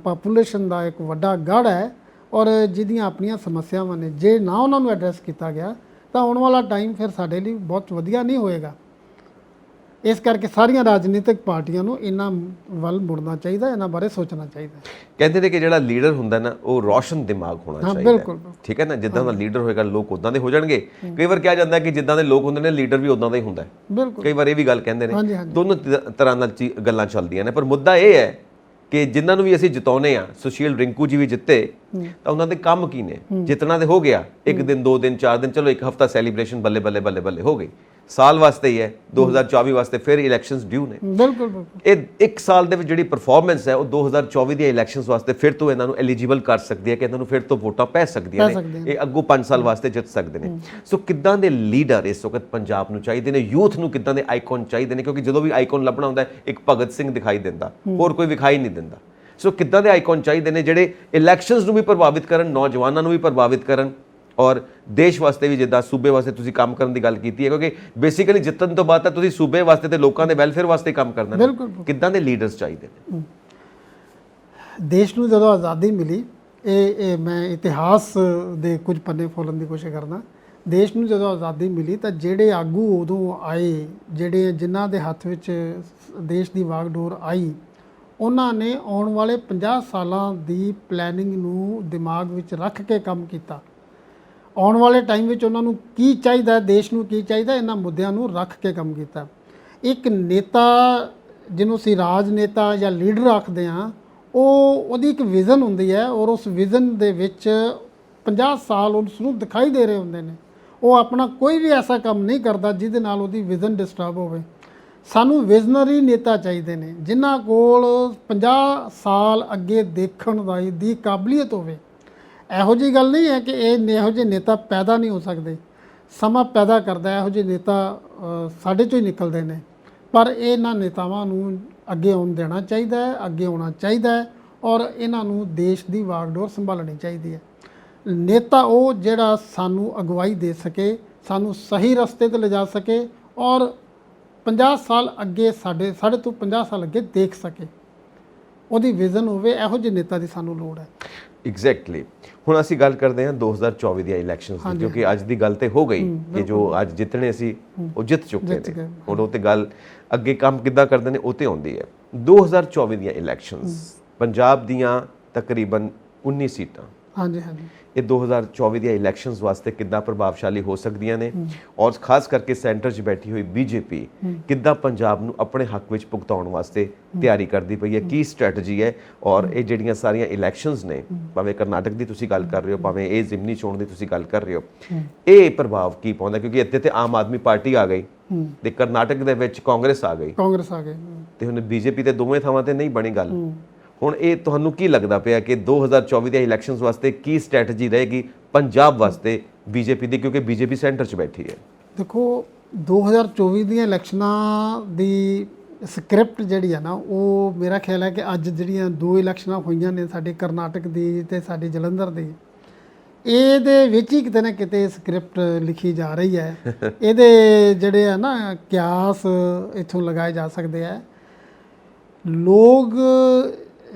Speaker 2: ਪਾਪੂਲੇਸ਼ਨ ਦਾ ਇੱਕ ਵੱਡਾ ਗੜ੍ਹ ਹੈ ਔਰ ਜਿਹਦੀਆਂ ਆਪਣੀਆਂ ਸਮੱਸਿਆਵਾਂ ਨੇ, ਜੇ ਨਾ ਉਹਨਾਂ ਨੂੰ ਐਡਰੈਸ ਕੀਤਾ ਗਿਆ ਤਾਂ ਆਉਣ ਵਾਲਾ ਟਾਈਮ ਫਿਰ ਸਾਡੇ ਲਈ ਬਹੁਤ ਵਧੀਆ ਨਹੀਂ ਹੋਏਗਾ। ਇਸ ਕਰਕੇ ਸਾਰੀਆਂ ਰਾਜਨੀਤਿਕ ਪਾਰਟੀਆਂ ਨੂੰ ਇਹਨਾਂ ਵੱਲ ਮੁੜਨਾ ਚਾਹੀਦਾ, ਇਹਨਾਂ ਬਾਰੇ ਸੋਚਣਾ ਚਾਹੀਦਾ।
Speaker 1: ਕਹਿੰਦੇ ਨੇ ਕਿ ਜਿਹੜਾ ਲੀਡਰ ਹੁੰਦਾ ਨਾ ਉਹ ਰੋਸ਼ਨ ਦਿਮਾਗ ਹੋਣਾ ਚਾਹੀਦਾ।
Speaker 2: ਬਿਲਕੁਲ
Speaker 1: ਠੀਕ ਹੈ ਨਾ, ਜਿੱਦਾਂ ਦਾ ਲੀਡਰ ਹੋਏਗਾ ਲੋਕ ਉਦਾਂ ਦੇ ਹੋ ਜਾਣਗੇ। ਕਈ ਵਾਰ ਕਿਹਾ ਜਾਂਦਾ ਕਿ ਜਿੱਦਾਂ ਦੇ ਲੋਕ ਹੁੰਦੇ ਨੇ ਲੀਡਰ ਵੀ ਉਦਾਂ ਦਾ ਹੀ ਹੁੰਦਾ ਹੈ।
Speaker 2: ਬਿਲਕੁਲ,
Speaker 1: ਕਈ ਵਾਰ ਇਹ ਵੀ ਗੱਲ ਕਹਿੰਦੇ ਨੇ। ਦੋਨੋਂ ਤਰ੍ਹਾਂ ਨਾਲ ਗੱਲਾਂ ਚੱਲਦੀਆਂ ਨੇ, ਪਰ ਮੁੱਦਾ ਇਹ ਹੈ ਕਿ ਜਿਨ੍ਹਾਂ ਨੂੰ ਵੀ ਅਸੀਂ ਜਿਤਾਉਨੇ ਆ, ਸੁਸ਼ੀਲ ਰਿੰਕੂ ਜੀ ਵੀ ਜਿੱਤੇ ਤਾਂ ਉਹਨਾਂ ਦੇ ਕੰਮ ਕੀ ਨੇ? ਜਿੱਤਣਾ ਤੇ ਹੋ ਗਿਆ, 1 ਦਿਨ 2 ਦਿਨ 4 ਦਿਨ, ਚਲੋ 1 ਹਫ਼ਤਾ ਸੈਲੀਬ੍ਰੇਸ਼ਨ ਬੱਲੇ ਬੱਲੇ ਬੱਲੇ ਬੱਲੇ ਹੋ ਗਈ, ਸਾਲ ਵਾਸਤੇ ਹੀ ਹੈ। 2024 ਵਾਸਤੇ ਫਿਰ ਇਲੈਕਸ਼ਨਸ ਡਿਊ ਨੇ।
Speaker 2: ਬਿਲਕੁਲ
Speaker 1: ਇਹ 1 ਸਾਲ ਦੇ ਵਿੱਚ ਜਿਹੜੀ ਪਰਫਾਰਮੈਂਸ ਹੈ ਉਹ 2024 ਦੀਆਂ ਇਲੈਕਸ਼ਨਸ ਵਾਸਤੇ ਫਿਰ ਤੋਂ ਇਹਨਾਂ ਨੂੰ ਐਲੀਜੀਬਲ ਕਰ ਸਕਦੀ ਹੈ ਕਿ ਇਹਨਾਂ ਨੂੰ ਫਿਰ ਤੋਂ ਵੋਟਾਂ ਪੈ ਸਕਦੀਆਂ ਨੇ। ਇਹ ਅੱਗੋਂ 5 ਸਾਲ ਵਾਸਤੇ ਜਿੱਤ ਸਕਦੇ ਨੇ। ਸੋ ਕਿੱਦਾਂ ਦੇ ਲੀਡਰ ਇਸ ਵਕਤ ਪੰਜਾਬ ਨੂੰ ਚਾਹੀਦੇ ਨੇ? ਯੂਥ ਨੂੰ ਕਿੱਦਾਂ ਦੇ ਆਈਕਨ ਚਾਹੀਦੇ ਨੇ? ਕਿਉਂਕਿ ਜਦੋਂ ਵੀ ਆਈਕਨ ਲੱਭਣਾ ਹੁੰਦਾ ਇੱਕ ਭਗਤ ਸਿੰਘ ਦਿਖਾਈ ਦਿੰਦਾ, ਹੋਰ ਕੋਈ ਵਿਖਾਈ ਨਹੀਂ ਦਿੰਦਾ। ਸੋ ਕਿੱਦਾਂ ਦੇ ਆਈਕਨ ਚਾਹੀਦੇ ਨੇ ਜਿਹੜੇ ਇਲੈਕਸ਼ਨਸ ਨੂੰ ਵੀ ਪ੍ਰਭਾਵਿਤ ਕਰਨ, ਨੌਜਵਾਨਾਂ ਨੂੰ ਵੀ ਪ੍ਰਭਾਵਿਤ ਕਰਨ ਔਰ ਦੇਸ਼ ਵਾਸਤੇ ਵੀ, ਜਿੱਦਾਂ ਸੂਬੇ ਵਾਸਤੇ ਤੁਸੀਂ ਕੰਮ ਕਰਨ ਦੀ ਗੱਲ ਕੀਤੀ ਹੈ, ਕਿਉਂਕਿ ਬੇਸਿਕਲੀ ਜਿੱਤਣ ਤੋਂ ਬਾਅਦ ਤਾਂ ਤੁਸੀਂ ਸੂਬੇ ਵਾਸਤੇ ਤੇ ਲੋਕਾਂ ਦੇ ਵੈਲਫੇਅਰ ਵਾਸਤੇ ਕੰਮ ਕਰਨਾ ਹੈ। ਕਿੱਦਾਂ ਦੇ ਲੀਡਰਸ ਚਾਹੀਦੇ ਨੇ?
Speaker 2: ਦੇਸ਼ ਨੂੰ ਜਦੋਂ ਆਜ਼ਾਦੀ ਮਿਲੀ, ਇਹ ਮੈਂ ਇਤਿਹਾਸ ਦੇ ਕੁਝ ਪੰਨੇ ਫੋਲਣ ਦੀ ਕੋਸ਼ਿਸ਼ ਕਰਦਾ। ਦੇਸ਼ ਨੂੰ ਜਦੋਂ ਆਜ਼ਾਦੀ ਮਿਲੀ ਤਾਂ ਜਿਹੜੇ ਆਗੂ ਉਦੋਂ ਆਏ, ਜਿਨ੍ਹਾਂ ਦੇ ਹੱਥ ਵਿੱਚ ਦੇਸ਼ ਦੀ ਵਾਗਡੋਰ ਆਈ, ਉਹਨਾਂ ਨੇ ਆਉਣ ਵਾਲੇ 50 ਸਾਲਾਂ ਦੀ ਪਲੈਨਿੰਗ ਨੂੰ ਦਿਮਾਗ ਵਿੱਚ ਰੱਖ ਕੇ ਕੰਮ ਕੀਤਾ। ਆਉਣ ਵਾਲੇ ਟਾਈਮ ਵਿੱਚ ਉਹਨਾਂ ਨੂੰ ਕੀ ਚਾਹੀਦਾ, ਦੇਸ਼ ਨੂੰ ਕੀ ਚਾਹੀਦਾ, ਇਹਨਾਂ ਮੁੱਦਿਆਂ ਨੂੰ ਰੱਖ ਕੇ ਕੰਮ ਕੀਤਾ। ਇੱਕ ਨੇਤਾ ਜਿਹਨੂੰ ਅਸੀਂ ਰਾਜਨੇਤਾ ਜਾਂ ਲੀਡਰ ਆਖਦੇ ਹਾਂ, ਉਹਦੀ ਇੱਕ ਵਿਜ਼ਨ ਹੁੰਦੀ ਹੈ ਔਰ ਉਸ ਵਿਜ਼ਨ ਦੇ ਵਿੱਚ 50 ਸਾਲ ਉਸ ਨੂੰ ਦਿਖਾਈ ਦੇ ਰਹੇ ਹੁੰਦੇ ਨੇ। ਉਹ ਆਪਣਾ ਕੋਈ ਵੀ ਐਸਾ ਕੰਮ ਨਹੀਂ ਕਰਦਾ ਜਿਹਦੇ ਨਾਲ ਉਹਦੀ ਵਿਜ਼ਨ ਡਿਸਟਰਬ ਹੋਵੇ। ਸਾਨੂੰ ਵਿਜ਼ਨਰੀ ਨੇਤਾ ਚਾਹੀਦੇ ਨੇ ਜਿਨ੍ਹਾਂ ਕੋਲ 50 ਸਾਲ ਅੱਗੇ ਦੇਖਣ ਦੀ ਕਾਬਲੀਅਤ ਹੋਵੇ। ਇਹੋ ਜਿਹੀ ਗੱਲ ਨਹੀਂ ਹੈ ਕਿ ਇਹੋ ਜਿਹੇ ਨੇਤਾ ਪੈਦਾ ਨਹੀਂ ਹੋ ਸਕਦੇ, ਸਮਾਂ ਪੈਦਾ ਕਰਦਾ। ਇਹੋ ਜਿਹੇ ਨੇਤਾ ਸਾਡੇ 'ਚੋਂ ਹੀ ਨਿਕਲਦੇ ਨੇ, ਪਰ ਇਹਨਾਂ ਨੇਤਾਵਾਂ ਨੂੰ ਅੱਗੇ ਆਉਣ ਦੇਣਾ ਚਾਹੀਦਾ ਹੈ, ਅੱਗੇ ਆਉਣਾ ਚਾਹੀਦਾ ਹੈ ਔਰ ਇਹਨਾਂ ਨੂੰ ਦੇਸ਼ ਦੀ ਵਾਗਡੋਰ ਸੰਭਾਲਣੀ ਚਾਹੀਦੀ ਹੈ। ਨੇਤਾ ਉਹ ਜਿਹੜਾ ਸਾਨੂੰ ਅਗਵਾਈ ਦੇ ਸਕੇ, ਸਾਨੂੰ ਸਹੀ ਰਸਤੇ 'ਤੇ ਲਿਜਾ ਸਕੇ ਔਰ 50 ਸਾਲ ਅੱਗੇ ਸਾਡੇ ਤੋਂ 50 ਸਾਲ ਅੱਗੇ ਦੇਖ ਸਕੇ, ਉਹਦੀ ਵਿਜ਼ਨ ਹੋਵੇ। ਇਹੋ ਜਿਹੇ ਨੇਤਾ ਦੀ ਸਾਨੂੰ ਲੋੜ ਹੈ।
Speaker 1: ਐਗਜ਼ੈਕਟਲੀ। ਹੁਣ ਅਸੀਂ ਗੱਲ ਕਰਦੇ ਹਾਂ 2024 ਦੀਆਂ ਇਲੈਕਸ਼ਨਸ ਦੀ, ਕਿਉਂਕਿ ਅੱਜ ਦੀ ਗੱਲ ਤੇ ਹੋ ਗਈ ਕਿ ਜੋ ਅੱਜ ਜਿੱਤਣੇ ਸੀ ਉਹ ਜਿੱਤ ਚੁੱਕੇ ਨੇ। ਹੁਣ ਉਹ ਤੇ ਗੱਲ ਅੱਗੇ ਕੰਮ ਕਿੱਦਾਂ ਕਰਦੇ ਨੇ ਉਹ ਤੇ ਆਉਂਦੀ ਹੈ। 2024 ਦੀਆਂ ਇਲੈਕਸ਼ਨਸ ਪੰਜਾਬ ਦੀਆਂ ਤਕਰੀਬਨ 19 ਸੀਟਾਂ,
Speaker 2: ਹਾਂਜੀ,
Speaker 1: ਇਹ 2024 ਦੀਆਂ ਇਲੈਕਸ਼ਨਸ ਵਾਸਤੇ ਕਿੱਦਾਂ ਪ੍ਰਭਾਵਸ਼ਾਲੀ ਹੋ ਸਕਦੀਆਂ ਨੇ ਔਰ ਖਾਸ ਕਰਕੇ ਸੈਂਟਰ 'ਚ ਬੈਠੀ ਹੋਈ ਬੀਜੇਪੀ ਕਿੱਦਾਂ ਪੰਜਾਬ ਨੂੰ ਆਪਣੇ ਹੱਕ ਵਿੱਚ ਭੁਗਤਾਉਣ ਵਾਸਤੇ ਤਿਆਰੀ ਕਰਦੀ ਪਈ ਹੈ, ਕੀ ਸਟ੍ਰੈਟਜੀ ਹੈ। ਔਰ ਇਹ ਜਿਹੜੀਆਂ ਸਾਰੀਆਂ ਇਲੈਕਸ਼ਨਸ ਨੇ, ਭਾਵੇਂ ਕਰਨਾਟਕ ਦੀ ਤੁਸੀਂ ਗੱਲ ਕਰ ਰਹੇ ਹੋ, ਭਾਵੇਂ ਇਹ ਜ਼ਿਮਨੀ ਚੋਣ ਦੀ ਤੁਸੀਂ ਗੱਲ ਕਰ ਰਹੇ ਹੋ, ਇਹ ਪ੍ਰਭਾਵ ਕੀ ਪਾਉਂਦਾ? ਕਿਉਂਕਿ ਇੱਥੇ ਤੇ ਆਮ ਆਦਮੀ ਪਾਰਟੀ ਆ ਗਈ ਤੇ ਕਰਨਾਟਕ ਦੇ ਵਿੱਚ ਕਾਂਗਰਸ ਆ ਗਈ ਤੇ ਹੁਣ ਬੀਜੇਪੀ ਤੇ ਦੋਵੇਂ ਥਾਵਾਂ ਤੇ ਨਹੀਂ ਬਣੀ ਗੱਲ। ਹੁਣ ਇਹ ਤੁਹਾਨੂੰ ਕੀ ਲੱਗਦਾ ਪਿਆ ਕਿ 2024 ਦੇ ਇਲੈਕਸ਼ਨਸ ਵਾਸਤੇ ਕੀ ਸਟ੍ਰੈਟਜੀ ਰਹੇਗੀ ਪੰਜਾਬ ਵਾਸਤੇ ਬੀਜੇਪੀ ਦੀ, ਕਿਉਂਕਿ ਬੀਜੇਪੀ ਸੈਂਟਰ 'ਚ ਬੈਠੀ ਹੈ?
Speaker 2: ਦੇਖੋ, 2024 ਦੀਆਂ ਇਲੈਕਸ਼ਨਾਂ ਦੀ ਸਕ੍ਰਿਪਟ ਜਿਹੜੀ ਹੈ ਨਾ, ਉਹ ਮੇਰਾ ਖਿਆਲ ਹੈ ਕਿ ਅੱਜ ਜਿਹੜੀਆਂ 2 ਇਲੈਕਸ਼ਨਾਂ ਹੋਈਆਂ ਨੇ, ਸਾਡੀ ਕਰਨਾਟਕ ਦੀ ਤੇ ਸਾਡੀ ਜਲੰਧਰ ਦੀ, ਇਹਦੇ ਵਿੱਚ ਹੀ ਕਿਤੇ ਨਾ ਕਿਤੇ ਸਕ੍ਰਿਪਟ ਲਿਖੀ ਜਾ ਰਹੀ ਹੈ। ਇਹਦੇ ਜਿਹੜੇ ਆ ਨਾ ਕਿਆਸ ਇੱਥੋਂ ਲਗਾਏ ਜਾ ਸਕਦੇ ਆ। ਲੋਕ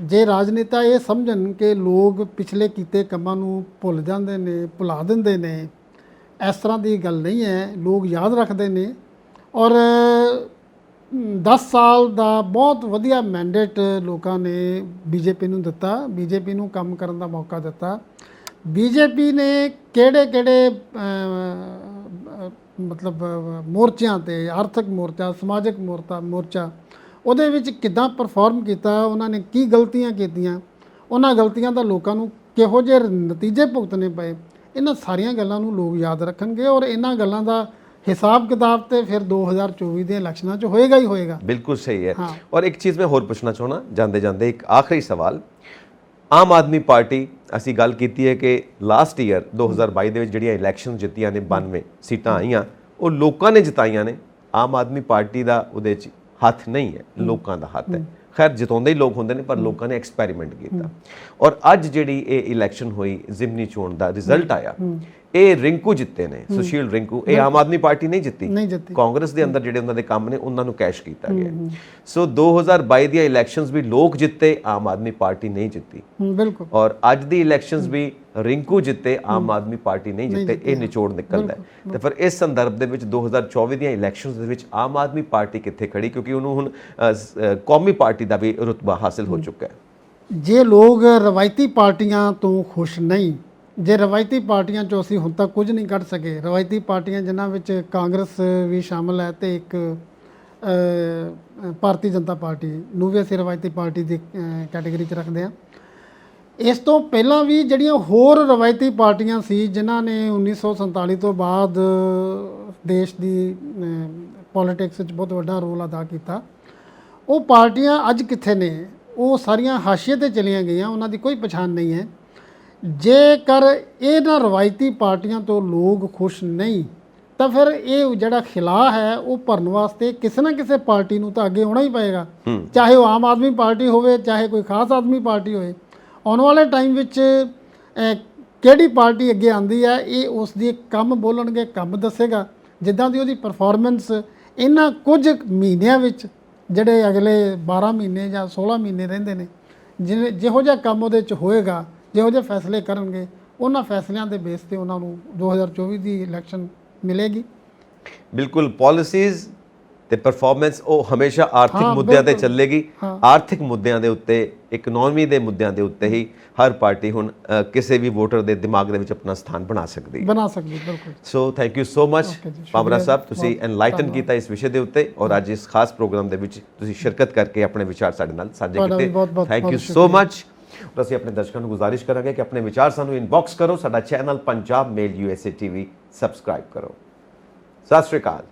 Speaker 2: ਜੇ ਰਾਜਨੇਤਾ ਇਹ ਸਮਝਣ ਕਿ ਲੋਕ ਪਿਛਲੇ ਕੀਤੇ ਕੰਮਾਂ ਨੂੰ ਭੁੱਲ ਜਾਂਦੇ ਨੇ, ਭੁਲਾ ਦਿੰਦੇ ਨੇ, ਇਸ ਤਰ੍ਹਾਂ ਦੀ ਗੱਲ ਨਹੀਂ ਹੈ। ਲੋਕ ਯਾਦ ਰੱਖਦੇ ਨੇ ਔਰ 10 ਸਾਲ ਦਾ ਬਹੁਤ ਵਧੀਆ ਮੈਂਡੇਟ ਲੋਕਾਂ ਨੇ ਬੀਜੇਪੀ ਨੂੰ ਦਿੱਤਾ, ਬੀਜੇਪੀ ਨੂੰ ਕੰਮ ਕਰਨ ਦਾ ਮੌਕਾ ਦਿੱਤਾ। ਬੀਜੇਪੀ ਨੇ ਕਿਹੜੇ ਮਤਲਬ ਮੋਰਚਿਆਂ ਤੇ, ਆਰਥਿਕ ਮੋਰਚਾ, ਸਮਾਜਿਕ ਮੋਰਚਾ, ਉਹਦੇ ਵਿੱਚ ਕਿੱਦਾਂ ਪਰਫਾਰਮ ਕੀਤਾ, ਉਹਨਾਂ ਨੇ ਕੀ ਗਲਤੀਆਂ ਕੀਤੀਆਂ, ਉਹਨਾਂ ਗਲਤੀਆਂ ਦਾ ਲੋਕਾਂ ਨੂੰ ਕਿਹੋ ਜਿਹੇ ਨਤੀਜੇ ਭੁਗਤਣੇ ਪਏ, ਇਹਨਾਂ ਸਾਰੀਆਂ ਗੱਲਾਂ ਨੂੰ ਲੋਕ ਯਾਦ ਰੱਖਣਗੇ ਔਰ ਇਹਨਾਂ ਗੱਲਾਂ ਦਾ ਹਿਸਾਬ ਕਿਤਾਬ ਤੇ ਫਿਰ 2024 ਦੇ ਇਲੈਕਸ਼ਨਾਂ 'ਚ ਹੋਏਗਾ ਹੀ ਹੋਏਗਾ।
Speaker 1: ਬਿਲਕੁਲ ਸਹੀ ਹੈ। ਔਰ ਇੱਕ ਚੀਜ਼ ਮੈਂ ਹੋਰ ਪੁੱਛਣਾ ਚਾਹੁੰਦਾ ਜਾਂਦੇ ਜਾਂਦੇ, ਇੱਕ ਆਖਰੀ ਸਵਾਲ। ਆਮ ਆਦਮੀ ਪਾਰਟੀ, ਅਸੀਂ ਗੱਲ ਕੀਤੀ ਹੈ ਕਿ ਲਾਸਟ ਈਅਰ 2022 ਦੇ ਵਿੱਚ ਜਿਹੜੀਆਂ ਇਲੈਕਸ਼ਨ ਜਿੱਤੀਆਂ ਨੇ, 92 ਸੀਟਾਂ ਆਈਆਂ, ਉਹ ਲੋਕਾਂ ਨੇ ਜਿਤਾਈਆਂ ਨੇ। ਆਮ ਆਦਮੀ ਪਾਰਟੀ ਦਾ ਉਹਦੇ 'ਚ ਹੱਥ ਨਹੀਂ ਹੈ, ਲੋਕਾਂ ਦਾ ਹੱਥ ਹੈ। ਖੈਰ ਜਿਤਾਉਂਦੇ ਹੀ ਲੋਕ ਹੁੰਦੇ ਨੇ, ਪਰ ਲੋਕਾਂ ਨੇ ਐਕਸਪੈਰੀਮੈਂਟ ਕੀਤਾ। ਔਰ ਅੱਜ ਜਿਹੜੀ ਇਹ ਇਲੈਕਸ਼ਨ ਹੋਈ, ਜ਼ਿਮਨੀ ਚੋਣ ਦਾ ਰਿਜ਼ਲਟ ਆਇਆ, ਇਹ ਰਿੰਕੂ ਜਿੱਤੇ ਨੇ, ਸੁਸ਼ੀਲ ਰਿੰਕੂ। ਇਹ ਆਮ ਆਦਮੀ ਪਾਰਟੀ ਨਹੀਂ ਜਿੱਤੀ, ਕਾਂਗਰਸ ਦੇ ਅੰਦਰ ਜਿਹੜੇ ਉਹਨਾਂ ਦੇ ਕੰਮ ਨੇ ਉਹਨਾਂ ਨੂੰ ਕੈਸ਼ ਕੀਤਾ ਗਿਆ। ਸੋ 2022 ਦੀਆਂ ਇਲੈਕਸ਼ਨਸ ਵੀ ਲੋਕ ਜਿੱਤੇ, ਆਮ ਆਦਮੀ ਪਾਰਟੀ ਨਹੀਂ ਜਿੱਤੀ।
Speaker 2: ਬਿਲਕੁਲ।
Speaker 1: ਔਰ ਅੱਜ ਦੀ ਇਲੈਕਸ਼ਨਸ ਵੀ ਰਿੰਕੂ ਜਿੱਤੇ, ਆਮ ਆਦਮੀ ਪਾਰਟੀ ਨਹੀਂ ਜਿੱਤੇ। ਇਹ ਨਿਚੋੜ ਨਿਕਲਦਾ ਹੈ। ਤੇ ਫਿਰ ਇਸ ਸੰਦਰਭ ਦੇ ਵਿੱਚ 2024 ਦੀਆਂ ਇਲੈਕਸ਼ਨਸ ਦੇ ਵਿੱਚ ਆਮ ਆਦਮੀ ਪਾਰਟੀ ਕਿੱਥੇ ਖੜੀ, ਕਿਉਂਕਿ ਉਹਨੂੰ ਹੁਣ ਕੌਮੀ ਪਾਰਟੀ ਦਾ ਵੀ ਰੁਤਬਾ ਹਾਸਿਲ ਹੋ ਚੁੱਕਾ ਹੈ।
Speaker 2: ਜੇ ਲੋਕ ਰਵਾਇਤੀ ਪਾਰਟੀਆਂ ਤੋਂ ਖੁਸ਼ ਨਹੀਂ, ਜੇ ਰਵਾਇਤੀ ਪਾਰਟੀਆਂ 'ਚੋਂ ਅਸੀਂ ਹੁਣ ਤੱਕ ਕੁਝ ਨਹੀਂ ਕੱਢ ਸਕੇ, ਰਵਾਇਤੀ ਪਾਰਟੀਆਂ ਜਿਨ੍ਹਾਂ ਵਿੱਚ ਕਾਂਗਰਸ ਵੀ ਸ਼ਾਮਲ ਹੈ ਤੇ ਇੱਕ ਭਾਰਤੀ ਜਨਤਾ ਪਾਰਟੀ ਨੂੰ ਵੀ ਅਸੀਂ ਰਵਾਇਤੀ ਪਾਰਟੀ ਦੀ ਕੈਟੇਗਰੀ 'ਚ ਰੱਖਦੇ ਹਾਂ। ਇਸ ਤੋਂ ਪਹਿਲਾਂ ਵੀ ਜਿਹੜੀਆਂ ਹੋਰ ਰਵਾਇਤੀ ਪਾਰਟੀਆਂ ਸੀ ਜਿਨ੍ਹਾਂ ਨੇ 1947 ਤੋਂ ਬਾਅਦ ਦੇਸ਼ ਦੀ ਪੋਲੀਟਿਕਸ 'ਚ ਬਹੁਤ ਵੱਡਾ ਰੋਲ ਅਦਾ ਕੀਤਾ, ਉਹ ਪਾਰਟੀਆਂ ਅੱਜ ਕਿੱਥੇ ਨੇ? ਉਹ ਸਾਰੀਆਂ ਹਾਸ਼ੀਏ 'ਤੇ ਚਲੀਆਂ ਗਈਆਂ, ਉਹਨਾਂ ਦੀ ਕੋਈ ਪਛਾਣ ਨਹੀਂ ਹੈ। ਜੇਕਰ ਇਹਨਾਂ ਰਵਾਇਤੀ ਪਾਰਟੀਆਂ ਤੋਂ ਲੋਕ ਖੁਸ਼ ਨਹੀਂ ਤਾਂ ਫਿਰ ਇਹ ਜਿਹੜਾ ਖਿਲਾ ਹੈ ਉਹ ਭਰਨ ਵਾਸਤੇ ਕਿਸੇ ਨਾ ਕਿਸੇ ਪਾਰਟੀ ਨੂੰ ਤਾਂ ਅੱਗੇ ਆਉਣਾ ਹੀ ਪਏਗਾ, ਚਾਹੇ ਉਹ ਆਮ ਆਦਮੀ ਪਾਰਟੀ ਹੋਵੇ, ਚਾਹੇ ਕੋਈ ਖਾਸ ਆਦਮੀ ਪਾਰਟੀ ਹੋਵੇ। ਆਉਣ ਵਾਲੇ ਟਾਈਮ ਵਿੱਚ ਕਿਹੜੀ ਪਾਰਟੀ ਅੱਗੇ ਆਉਂਦੀ ਹੈ, ਇਹ ਉਸ ਦੀ ਕੰਮ ਬੋਲਣਗੇ, ਕੰਮ ਦੱਸੇਗਾ। ਜਿੱਦਾਂ ਦੀ ਉਹਦੀ ਪਰਫਾਰਮੈਂਸ ਇਹਨਾਂ ਕੁਝ ਮਹੀਨਿਆਂ ਵਿੱਚ, ਜਿਹੜੇ ਅਗਲੇ 12 ਮਹੀਨੇ ਜਾਂ 16 ਮਹੀਨੇ ਰਹਿੰਦੇ ਨੇ, ਜਿਹੋ ਜਿਹਾ ਕੰਮ ਉਹਦੇ 'ਚ ਹੋਏਗਾ, ਜਿਹੋ ਜਿਹੇ ਫੈਸਲੇ ਕਰਨਗੇ, ਉਹਨਾਂ ਫੈਸਲਿਆਂ ਦੇ ਬੇਸ 'ਤੇ ਉਹਨਾਂ ਨੂੰ 2024 ਦੀ ਇਲੈਕਸ਼ਨ ਮਿਲੇਗੀ।
Speaker 1: ਬਿਲਕੁਲ। ਪਾਲਿਸੀਜ਼ ਤੇ ਪਰਫਾਰਮੈਂਸ ਉਹ ਹਮੇਸ਼ਾ ਆਰਥਿਕ
Speaker 2: ਹਾਂ,
Speaker 1: ਮੁੱਦਿਆਂ ਤੇ
Speaker 2: ਬਿਲਕੁਲ।
Speaker 1: ਚੱਲੇਗੀ।
Speaker 2: ਹਾਂ।
Speaker 1: ਆਰਥਿਕ ਮੁੱਦਿਆਂ ਦੇ ਉੱਤੇ, ਇਕਨੋਮੀ ਦੇ ਮੁੱਦਿਆਂ ਦੇ ਉੱਤੇ ਹੀ ਹਰ ਪਾਰਟੀ ਹੁਣ ਕਿਸੇ ਵੀ ਵੋਟਰ ਦੇ ਦਿਮਾਗ ਦੇ ਵਿੱਚ ਆਪਣਾ ਸਥਾਨ ਬਣਾ ਸਕਦੀ ਹੈ।
Speaker 2: ਬਣਾ ਸਕਦੀ ਬਿਲਕੁਲ।
Speaker 1: So thank you so much
Speaker 2: Okay ਜੀ,
Speaker 1: ਪਾਵਰਾ
Speaker 2: ਸ਼ੁਕਰੀਆ
Speaker 1: ਸਾਹਿਬ,
Speaker 2: ਜੀ,
Speaker 1: ਤੁਸੀਂ
Speaker 2: ਬਹੁਤ
Speaker 1: ਐਨਲਾਈਟਨ
Speaker 2: ਧੰਨਵਾਦ।
Speaker 1: ਕੀਤਾ ਇਸ ਵਿਸ਼ੇ ਦੇ ਉੱਤੇ ਔਰ ਅੱਜ ਇਸ ਖਾਸ ਪ੍ਰੋਗਰਾਮ ਦੇ ਵਿੱਚ ਤੁਸੀਂ ਸ਼ਿਰਕਤ ਕਰਕੇ ਆਪਣੇ ਵਿਚਾਰ ਸਾਡੇ ਨਾਲ ਸਾਂਝੇ
Speaker 2: ਤੁਹਾਡਾ ਵੀ
Speaker 1: ਕੀਤੇ।
Speaker 2: ਬਹੁਤ-ਬਹੁਤ
Speaker 1: ਥੈਂਕ ਯੂ
Speaker 2: ਬਹੁਤ
Speaker 1: ਸੋ
Speaker 2: ਸ਼ੁਕਰੀਆ।
Speaker 1: ਮਚ। ਅਸੀਂ ਆਪਣੇ ਦਰਸ਼ਕਾਂ ਨੂੰ ਗੁਜ਼ਾਰਿਸ਼ ਕਰਾਂਗੇ ਕਿ ਆਪਣੇ ਵਿਚਾਰ ਸਾਨੂੰ ਇਨਬਾਕਸ ਕਰੋ, ਸਾਡਾ ਚੈਨਲ ਪੰਜਾਬ ਮੇਲ USA TV ਸਬਸਕ੍ਰਾਈਬ ਕਰੋ। ਸਤਿ ਸ਼੍ਰੀ ਅਕਾਲ।